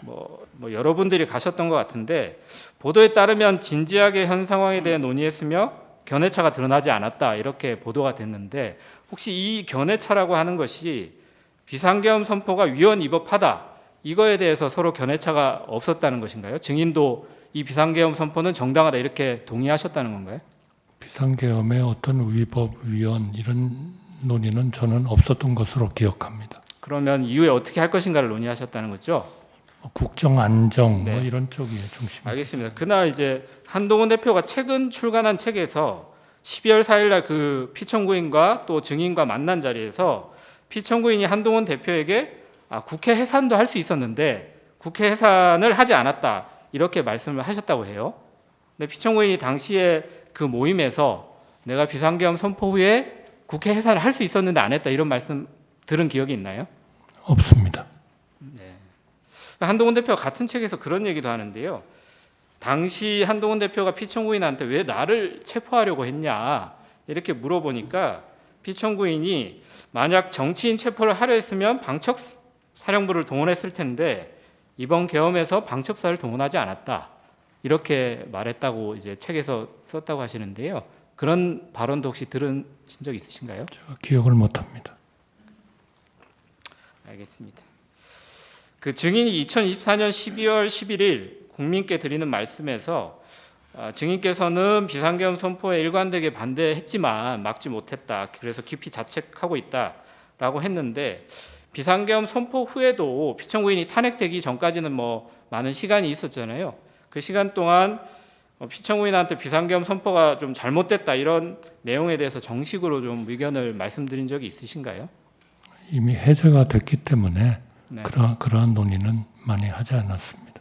뭐 여러분들이 가셨던 것 같은데 보도에 따르면 진지하게 현 상황에 대해 논의했으며 견해차가 드러나지 않았다 이렇게 보도가 됐는데 혹시 이 견해차라고 하는 것이 비상계엄 선포가 위헌 위법하다 이거에 대해서 서로 견해차가 없었다는 것인가요? 증인도 이 비상계엄 선포는 정당하다 이렇게 동의하셨다는 건가요? 비상계엄의 어떤 위법, 위헌 이런 논의는 저는 없었던 것으로 기억합니다. 그러면 이후에 어떻게 할 것인가를 논의하셨다는 거죠? 국정 안정 네. 뭐 이런 쪽이 중심. 알겠습니다. 그날 이제 한동훈 대표가 최근 출간한 책에서 12월 4일 날 그 피청구인과 또 증인과 만난 자리에서 피청구인이 한동훈 대표에게 국회 해산도 할 수 있었는데 국회 해산을 하지 않았다 이렇게 말씀을 하셨다고 해요. 근데 피청구인이 당시에 그 모임에서 내가 비상계엄 선포 후에 국회 해산을 할 수 있었는데 안 했다 이런 말씀 들은 기억이 있나요? 없습니다. 한동훈 대표가 같은 책에서 그런 얘기도 하는데요. 당시 한동훈 대표가 피청구인한테 왜 나를 체포하려고 했냐 이렇게 물어보니까 피청구인이 만약 정치인 체포를 하려 했으면 방첩사령부를 동원했을 텐데 이번 계엄에서 방첩사를 동원하지 않았다 이렇게 말했다고 이제 책에서 썼다고 하시는데요. 그런 발언도 혹시 들으신 적 있으신가요? 제가 기억을 못합니다. 알겠습니다. 그 증인이 2024년 12월 11일 국민께 드리는 말씀에서 증인께서는 비상계엄 선포에 일관되게 반대했지만 막지 못했다. 그래서 깊이 자책하고 있다라고 했는데 비상계엄 선포 후에도 피청구인이 탄핵되기 전까지는 뭐 많은 시간이 있었잖아요. 그 시간 동안 피청구인한테 비상계엄 선포가 좀 잘못됐다 이런 내용에 대해서 정식으로 좀 의견을 말씀드린 적이 있으신가요? 이미 해제가 됐기 때문에 네. 그러한 논의는 많이 하지 않았습니다.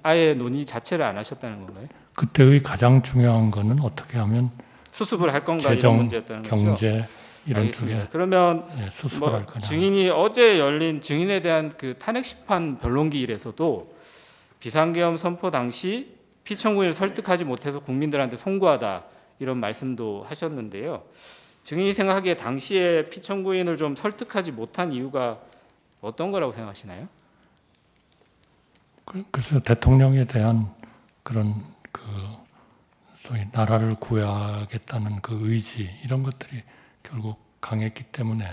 아예 논의 자체를 안 하셨다는 건가요? 그때의 가장 중요한 거는 어떻게 하면 수습을 할 건가 이런 재정, 문제였다는 거죠. 경제 이런 알겠습을 쪽에 그러면 수습을 할 거냐. 증인이 어제 열린 증인에 대한 그 탄핵 심판 변론기일에서도 비상계엄 선포 당시 피청구인을 설득하지 못해서 국민들한테 송구하다 이런 말씀도 하셨는데요. 증인이 생각하기에 당시에 피청구인을 좀 설득하지 못한 이유가 어떤 거라고 생각하시나요? 글쎄요, 대통령에 대한 그런 그 소위 나라를 구해야겠다는 그 의지 이런 것들이 결국 강했기 때문에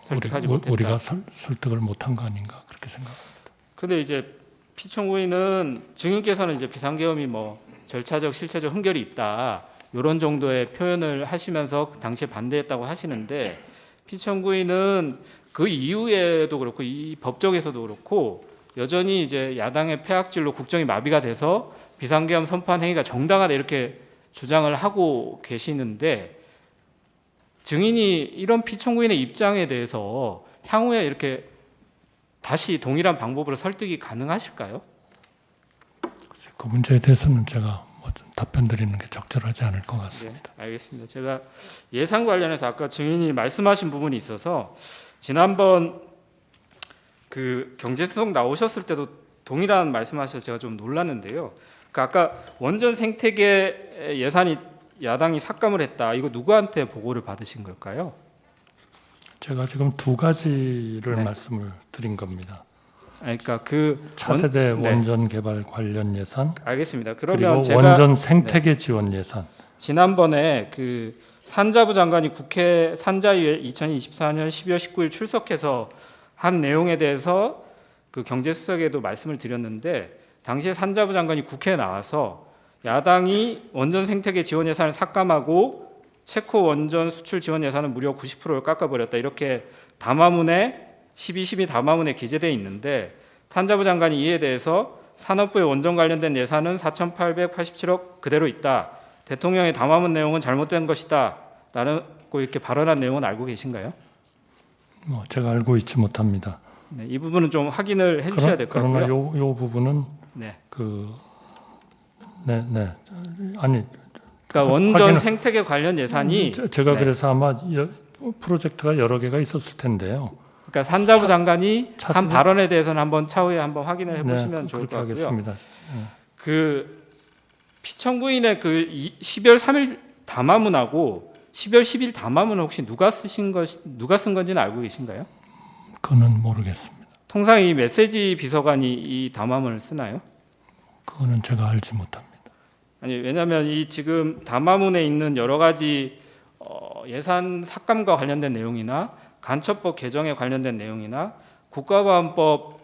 설득하지 못했다. 우리가 설득을 못한 거 아닌가 그렇게 생각합니다. 근데 이제 피청구인은 증인께서는 이제 비상계엄이 뭐 절차적 실체적 흠결이 있다 이런 정도의 표현을 하시면서 당시에 반대했다고 하시는데 피청구인은 그 이후에도 그렇고 이 법정에서도 그렇고 여전히 이제 야당의 폐악질로 국정이 마비가 돼서 비상계엄 선포한 행위가 정당하다 이렇게 주장을 하고 계시는데 증인이 이런 피청구인의 입장에 대해서 향후에 이렇게 다시 동일한 방법으로 설득이 가능하실까요? 그 문제에 대해서는 제가 뭐 좀 답변 드리는 게 적절하지 않을 것 같습니다. 네, 알겠습니다. 제가 예산 관련해서 아까 증인이 말씀하신 부분이 있어서 지난번 그 경제수석 나오셨을 때도 동일한 말씀하셔서 제가 좀 놀랐는데요. 그 아까 원전 생태계 예산이 야당이 삭감을 했다. 이거 누구한테 보고를 받으신 걸까요? 제가 지금 두 가지를 네. 말씀을 드린 겁니다. 그러니까 그 차세대 네. 원전 개발 관련 예산, 알겠습니다. 그리고 그러면 제가 원전 생태계 지원 예산. 지난번에 그 산자부 장관이 국회 산자위에 2024년 12월 19일 출석해서 한 내용에 대해서 그 경제수석에도 말씀을 드렸는데 당시에 산자부 장관이 국회에 나와서 야당이 원전 생태계 지원 예산을 삭감하고 체코 원전 수출 지원 예산은 무려 90%를 깎아버렸다 이렇게 담화문에 12.12 담화문에 기재되어 있는데 산자부 장관이 이에 대해서 산업부의 원전 관련된 예산은 4,887억 그대로 있다. 대통령의 담화문 내용은 잘못된 것이다라고 이렇게 발언한 내용은 알고 계신가요? 뭐 제가 알고 있지 못합니다. 네, 이 부분은 좀 확인을 해주셔야 될 것 그러나 같고요. 요 부분은 네. 아니 그러니까 원전 확인을- 생태계 관련 예산이 제가 네. 그래서 아마 프로젝트가 여러 개가 있었을 텐데요. 그러니까 산자부 장관이 차수- 한 발언에 대해서는 한번 차후에 한번 확인을 해보시면 네, 좋을 것 그렇게 같고요. 하겠습니다. 그 피청구인의 그 12월 3일 담화문하고 12월 10일 담화문은 혹시 누가 쓴 건지는 알고 계신가요? 그거는 모르겠습니다. 통상 이 메시지 비서관이 이 담화문을 쓰나요? 그거는 제가 알지 못합니다. 아니 왜냐하면 이 지금 담화문에 있는 여러 가지 예산 삭감과 관련된 내용이나 간첩법 개정에 관련된 내용이나 국가보안법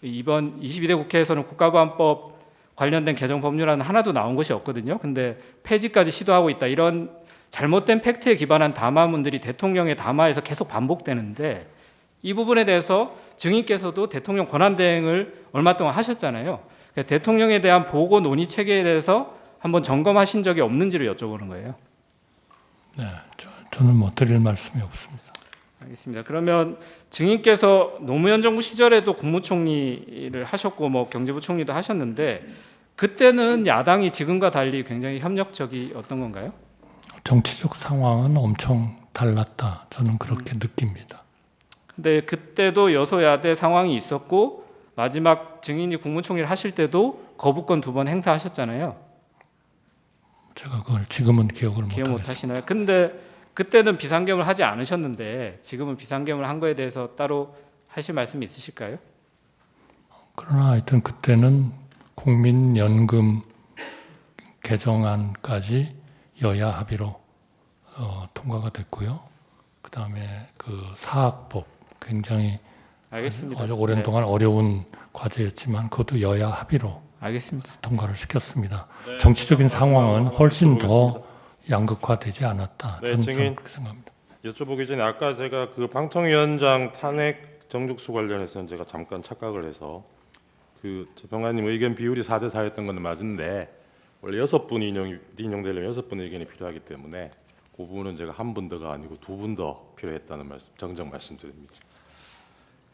이번 22대 국회에서는 국가보안법 관련된 개정 법률안은 하나도 나온 것이 없거든요. 근데 폐지까지 시도하고 있다. 이런 잘못된 팩트에 기반한 담화문들이 대통령의 담화에서 계속 반복되는데 이 부분에 대해서 증인께서도 대통령 권한대행을 얼마 동안 하셨잖아요. 그러니까 대통령에 대한 보고 논의 체계에 대해서 한번 점검하신 적이 없는지를 여쭤보는 거예요. 네, 저는 뭐 드릴 말씀이 없습니다. 알겠습니다. 그러면 증인께서 노무현 정부 시절에도 국무총리를 하셨고 뭐 경제부총리도 하셨는데 그때는 야당이 지금과 달리 굉장히 협력적이었던 건가요? 정치적 상황은 엄청 달랐다. 저는 그렇게 느낍니다. 근데 그때도 여소야대 상황이 있었고 마지막 증인이 국무총리를 하실 때도 거부권 2번 행사하셨잖아요. 제가 그걸 지금은 기억을 못 기억 못 하겠습니다. 하시나요? 근데 그때는 비상겸을 하지 않으셨는데 지금은 비상겸을 한 거에 대해서 따로 하실 말씀이 있으실까요? 그러나 하여튼 그때는 국민연금 개정안까지 여야 합의로 통과가 됐고요. 그 다음에 그 사학법 굉장히 알겠습니다. 오랜 동안 어려운 과제였지만 그것도 여야 합의로 알겠습니다. 통과를 시켰습니다. 정치적인 상황은 훨씬 더 양극화되지 않았다. 네, 저는 증인. 그렇게 생각합니다. 여쭤보기 전에 아까 제가 그 방통위원장 탄핵 정죽수 관련해서는 제가 잠깐 착각을 해서 그 재평가님 의견 비율이 4대 4였던 건 맞은데 원래 6분 인용되려면 6분의 의견이 필요하기 때문에 그 부분은 제가 한 분 더가 아니고 2분 더 필요했다는 말씀 정정 말씀드립니다.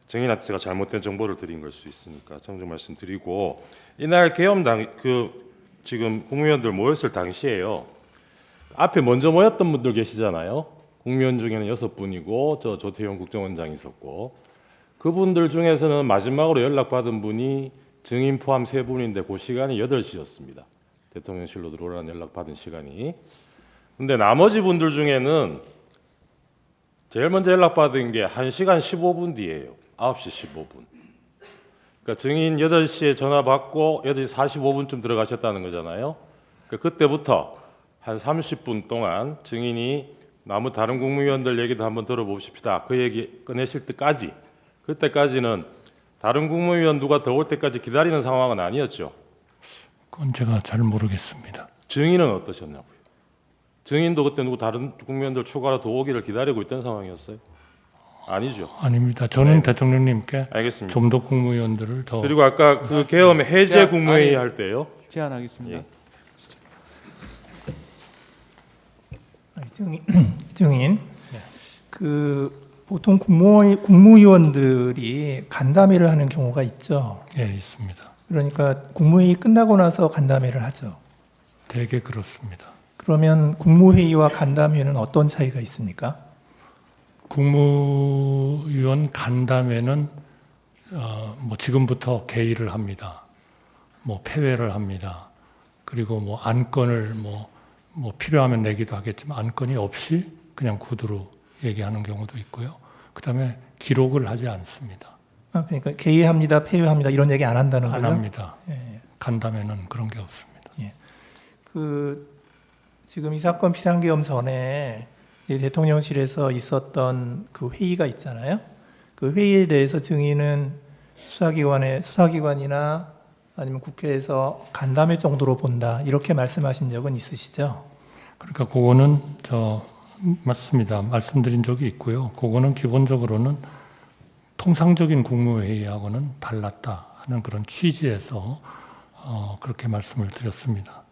증인한테 제가 잘못된 정보를 드린 걸 수 있으니까 정정 말씀드리고 이날 계엄당 지금 국무위원들 모였을 당시에요. 앞에 먼저 모였던 분들 계시잖아요. 국무위원 중에는 6분이고 저 조태용 국정원장이 있었고 그분들 중에서는 마지막으로 연락받은 분이 증인 포함 3분인데 그 시간이 8시였습니다. 대통령실로 들어오라는 연락받은 시간이. 근데 나머지 분들 중에는 제일 먼저 연락받은 게 1시간 15분 뒤에요. 9시 15분. 그러니까 증인 8시에 전화 받고 8시 45분쯤 들어가셨다는 거잖아요. 그러니까 그때부터 한 30분 동안 증인이 다른 국무위원들 얘기도 한번 들어봅시다. 그 얘기 꺼내실 때까지 그때까지는 다른 국무위원 누가 들어올 때까지 기다리는 상황은 아니었죠. 그건 제가 잘 모르겠습니다. 증인은 어떠셨냐고요? 증인도 그때 다른 국무위원들 추가로 더 오기를 기다리고 있던 상황이었어요? 아니죠. 아닙니다. 저는 네. 대통령님께 알겠습니다. 좀 더 국무위원들을 더 그리고 아까 그 계엄 해제 국무회의 할 때요. 제안하겠습니다. 예. 증인, 그 보통 국무위원들이 간담회를 하는 경우가 있죠. 예, 있습니다. 그러니까 국무회의 끝나고 나서 간담회를 하죠. 되게 그렇습니다. 그러면 국무회의와 간담회는 어떤 차이가 있습니까? 국무위원 간담회는 뭐 지금부터 개의를 합니다. 뭐 폐회를 합니다. 그리고 뭐 안건을 뭐 필요하면 내기도 하겠지만 안건이 없이 그냥 구두로 얘기하는 경우도 있고요. 그다음에 기록을 하지 않습니다. 그러니까 개의합니다, 폐회합니다 이런 얘기 안 한다는 안 거죠? 합니다. 예. 간담회는 그런 게 없습니다. 지금 이 사건 비상계엄 전에 이제 대통령실에서 있었던 그 회의가 있잖아요. 그 회의에 대해서 증인은 수사기관이나 아니면 국회에서 간담회 정도로 본다 이렇게 말씀하신 적은 있으시죠? 그러니까 그거는 맞습니다. 말씀드린 적이 있고요. 그거는 기본적으로는 통상적인 국무회의하고는 달랐다 하는 그런 취지에서 그렇게 말씀을 드렸습니다.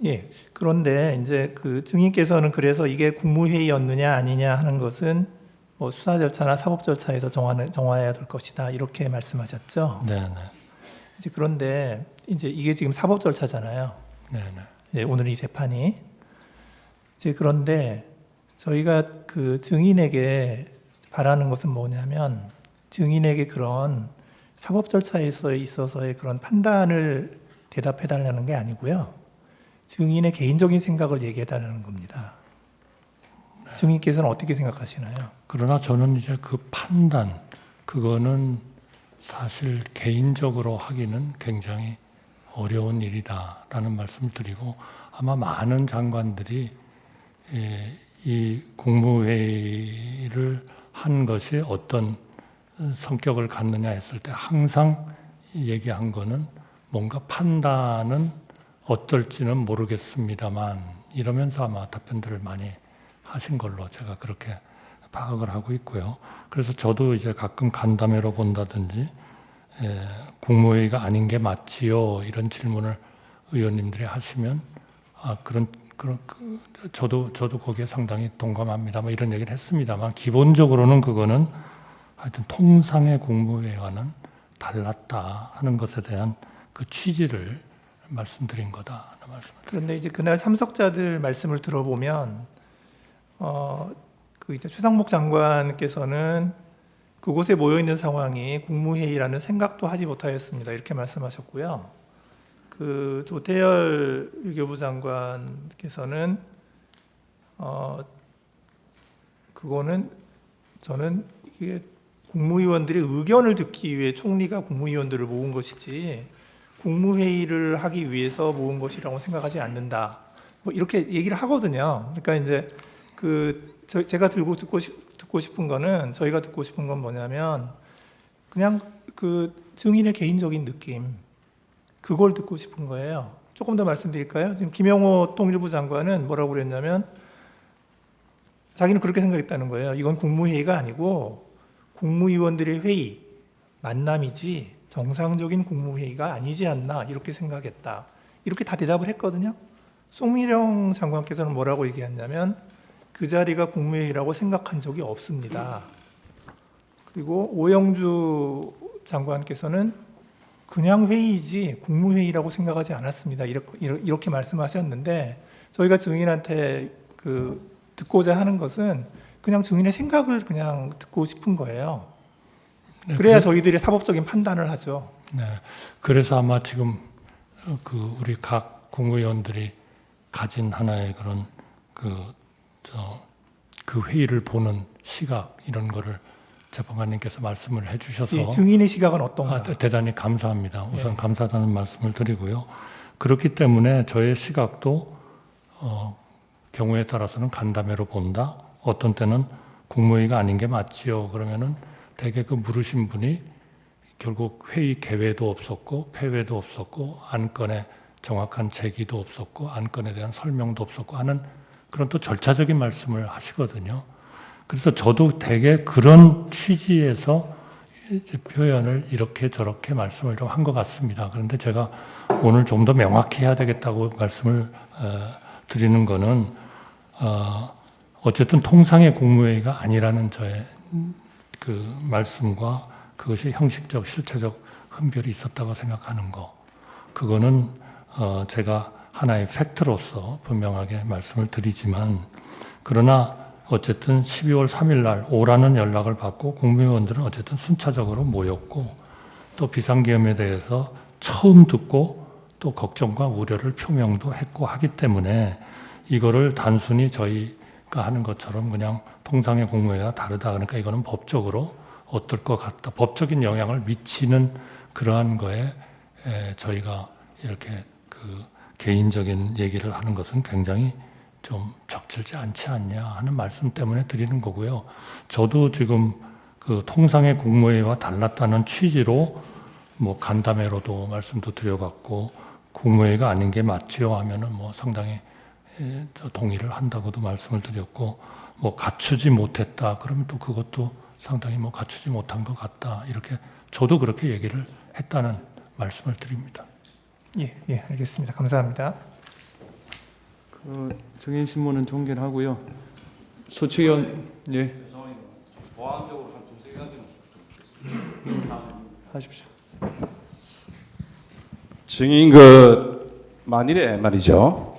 예. 그런데 이제 그 증인께서는 그래서 이게 국무회의였느냐 아니냐 하는 것은 뭐 수사 절차나 사법 절차에서 정해야 될 것이다 이렇게 말씀하셨죠. 네, 네, 이제 그런데 이제 이게 지금 사법 절차잖아요. 네, 네. 네, 오늘 이 재판이 이제 그런데 저희가 그 증인에게 바라는 것은 뭐냐면 증인에게 그런 사법 절차에 있어서의 그런 판단을 대답해 달라는 게 아니고요. 증인의 개인적인 생각을 얘기해 달라는 겁니다. 증인께서는 어떻게 생각하시나요? 그러나 저는 이제 그 판단, 그거는 사실 개인적으로 하기는 굉장히 어려운 일이다라는 말씀을 드리고, 아마 많은 장관들이 이 국무회의를 한 것이 어떤 성격을 갖느냐 했을 때 항상 얘기한 거는 뭔가 판단은 어떨지는 모르겠습니다만 이러면서 아마 답변들을 많이 하신 걸로 제가 그렇게 파악을 하고 있고요. 그래서 저도 이제 가끔 간담회로 본다든지 국무회의가 아닌 게 맞지요 이런 질문을 의원님들이 하시면 저도 거기에 상당히 동감합니다. 뭐 이런 얘기를 했습니다만 기본적으로는 그거는 하여튼 통상의 국무회의와는 달랐다 하는 것에 대한 그 취지를 말씀드린 거다 하는 말씀. 그런데 이제 그날 참석자들 말씀을 들어보면 그 이제 최상목 장관께서는 그곳에 모여 있는 상황이 국무회의라는 생각도 하지 못하였습니다. 이렇게 말씀하셨고요. 그 조태열 외교부 장관께서는 그거는 저는 이게 국무위원들의 의견을 듣기 위해 총리가 국무위원들을 모은 것이지 국무회의를 하기 위해서 모은 것이라고 생각하지 않는다. 뭐 이렇게 얘기를 하거든요. 그러니까 이제 제가 듣고 싶은 거는 저희가 듣고 싶은 건 뭐냐면 그냥 그 증인의 개인적인 느낌 그걸 듣고 싶은 거예요. 조금 더 말씀드릴까요? 지금 김영호 통일부 장관은 뭐라고 그랬냐면 자기는 그렇게 생각했다는 거예요. 이건 국무회의가 아니고 국무위원들의 회의, 만남이지 정상적인 국무회의가 아니지 않나 이렇게 생각했다. 이렇게 다 대답을 했거든요. 송미령 장관께서는 뭐라고 얘기했냐면 그 자리가 국무회의라고 생각한 적이 없습니다. 그리고 오영주 장관께서는 그냥 회의지 국무회의라고 생각하지 않았습니다. 이렇게 말씀하셨는데 저희가 증인한테 듣고자 하는 것은 그냥 증인의 생각을 그냥 듣고 싶은 거예요. 네, 그래야 저희들이 사법적인 판단을 하죠. 네, 그래서 아마 지금 우리 각 국무위원들이 가진 하나의 그런 그 회의를 보는 시각 이런 거를 재판관님께서 말씀을 해주셔서 이 증인의 시각은 어떤가? 대단히 감사합니다. 우선 네. 감사하다는 말씀을 드리고요. 그렇기 때문에 저의 시각도 경우에 따라서는 간담회로 본다. 어떤 때는 국무회의가 아닌 게 맞지요. 그러면은 대개 그 물으신 분이 결국 회의 개회도 없었고 폐회도 없었고 안건에 정확한 제기도 없었고 안건에 대한 설명도 없었고 하는 그런 또 절차적인 말씀을 하시거든요. 그래서 저도 대개 그런 취지에서 이제 표현을 이렇게 저렇게 말씀을 좀 한 것 같습니다. 그런데 제가 오늘 좀 더 명확히 해야 되겠다고 말씀을 드리는 거는 어쨌든 통상의 국무회의가 아니라는 저의 그 말씀과 그것이 형식적, 실체적 흠결이 있었다고 생각하는 거, 그거는 제가 하나의 팩트로서 분명하게 말씀을 드리지만, 그러나 어쨌든 12월 3일 날 오라는 연락을 받고 국무위원들은 어쨌든 순차적으로 모였고 또 비상계엄에 대해서 처음 듣고 또 걱정과 우려를 표명도 했고 하기 때문에 이거를 단순히 저희가 하는 것처럼 그냥 통상의 국무회의와 다르다, 그러니까 이거는 법적으로 어떨 것 같다, 법적인 영향을 미치는 그러한 거에 저희가 이렇게 그 개인적인 얘기를 하는 것은 굉장히 좀 적절치 않지 않냐 하는 말씀 때문에 드리는 거고요. 저도 지금 그 통상의 국무회의와 달랐다는 취지로 뭐 간담회로도 말씀도 드려봤고 국무회의가 아닌 게 맞지요 하면은 뭐 상당히 동의를 한다고도 말씀을 드렸고, 뭐 갖추지 못했다 그러면 또 그것도 상당히 뭐 갖추지 못한 것 같다, 이렇게 저도 그렇게 얘기를 했다는 말씀을 드립니다. 예, 알겠습니다. 감사합니다. 정인 신문은 종결하고요. 소추위원 예. 보안적으로 한 두세 가지만 하십시오. 증인 만일에 말이죠.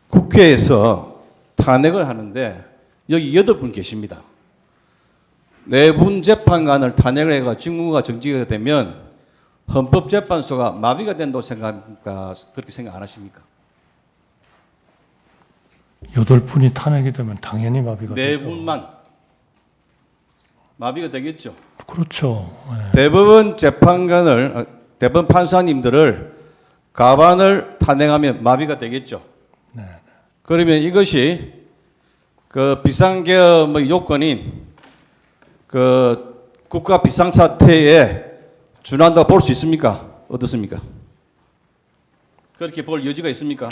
국회에서 탄핵을 하는데 여기 8분 계십니다. 4분 재판관을 탄핵을 해가 직무가 정지가 되면 헌법재판소가 마비가 된다고 생각합니까? 그렇게 생각 안 하십니까? 8분이 탄핵이 되면 당연히 마비가 되죠. 4분만 마비가 되겠죠. 그렇죠. 예. 대법원 재판관을 대법원 판사님들을 가반을 탄핵하면 마비가 되겠죠. 네. 그러면 이것이 비상계엄의 요건인 국가 비상사태에 준한다고 볼 수 있습니까? 어떻습니까? 그렇게 볼 여지가 있습니까?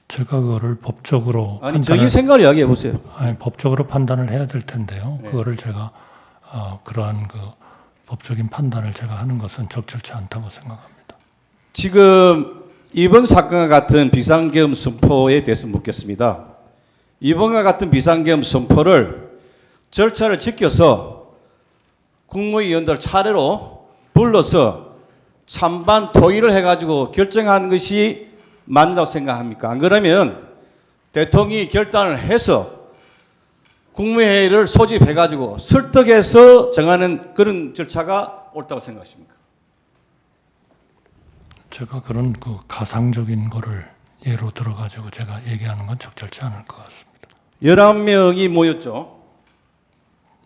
제가 그거를 법적으로 아니 저희 생각을 이야기해 보세요. 아니, 법적으로 판단을 해야 될 텐데요. 네. 그거를 제가 그러한 법적인 판단을 제가 하는 것은 적절치 않다고 생각합니다. 지금 이번 사건과 같은 비상계엄 선포에 대해서 묻겠습니다. 이번과 같은 비상계엄 선포를 절차를 지켜서 국무위원들 차례로 불러서 찬반 토의를 해가지고 결정하는 것이 맞는다고 생각합니까? 안 그러면 대통령이 결단을 해서 국무회의를 소집해가지고 설득해서 정하는 그런 절차가 옳다고 생각하십니까? 제가 그런 가상적인 거를 예로 들어가지고 제가 얘기하는 건 적절치 않을 것 같습니다. 11명이 모였죠.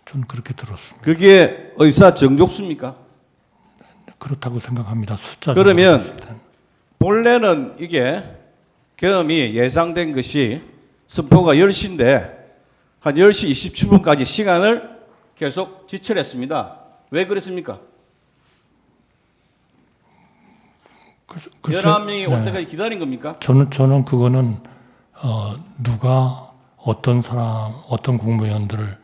저는 그렇게 들었습니다. 그게 의사 정족수입니까? 그렇다고 생각합니다. 숫자적으로 그러면 봤을 때는. 본래는 이게 계엄이 예상된 것이 선포가 10시인데 한 10시 27분까지 시간을 계속 지출했습니다. 왜 그랬습니까? 11명이 올 때까지 기다린 겁니까? 저는 그거는 누가 어떤 사람, 어떤 국무위원들을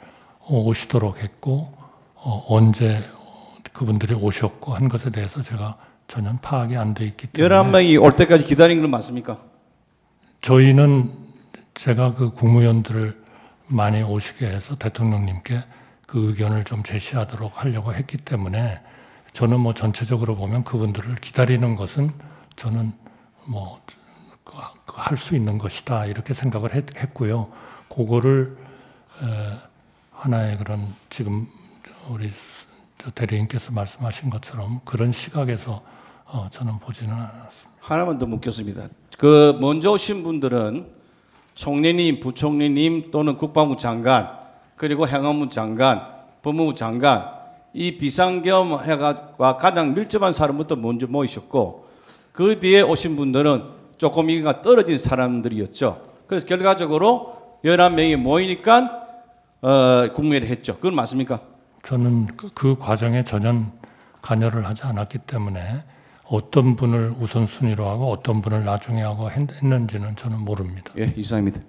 오시도록 했고 언제 그분들이 오셨고 한 것에 대해서 제가 전혀 파악이 안 돼 있기 때문에 11명이 올 때까지 기다린 건 맞습니까? 저희는 제가 그 국무위원들을 많이 오시게 해서 대통령님께 그 의견을 좀 제시하도록 하려고 했기 때문에 저는 전체적으로 보면 그분들을 기다리는 것은 저는 할 수 있는 것이다 이렇게 생각을 했고요. 그거를 하나의 그런 지금 우리 대리인께서 말씀하신 것처럼 그런 시각에서 저는 보지는 않았습니다. 하나만 더 묻겠습니다. 먼저 오신 분들은 총리님, 부총리님 또는 국방부 장관 그리고 행안부 장관, 법무부 장관 이 비상계엄과 가장 밀접한 사람부터 먼저 모이셨고 그 뒤에 오신 분들은 조금 인기가 떨어진 사람들이었죠. 그래서 결과적으로 11명이 모이니까 국무회의를 했죠. 그건 맞습니까? 저는 그 과정에 전혀 관여를 하지 않았기 때문에 어떤 분을 우선순위로 하고 어떤 분을 나중에 하고 했는지는 저는 모릅니다. 예, 이상입니다.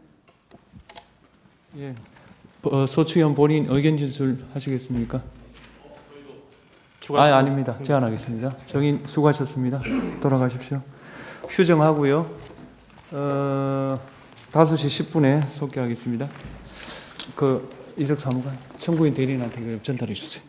예. 소추위원 본인 의견 진술하시겠습니까? 아닙니다. 제안하겠습니다. 정인 수고하셨습니다. 돌아가십시오. 휴정하고요. 5시 10분에 속개하겠습니다. 이석 사무관 청구인 대리인한테 전달해 주세요.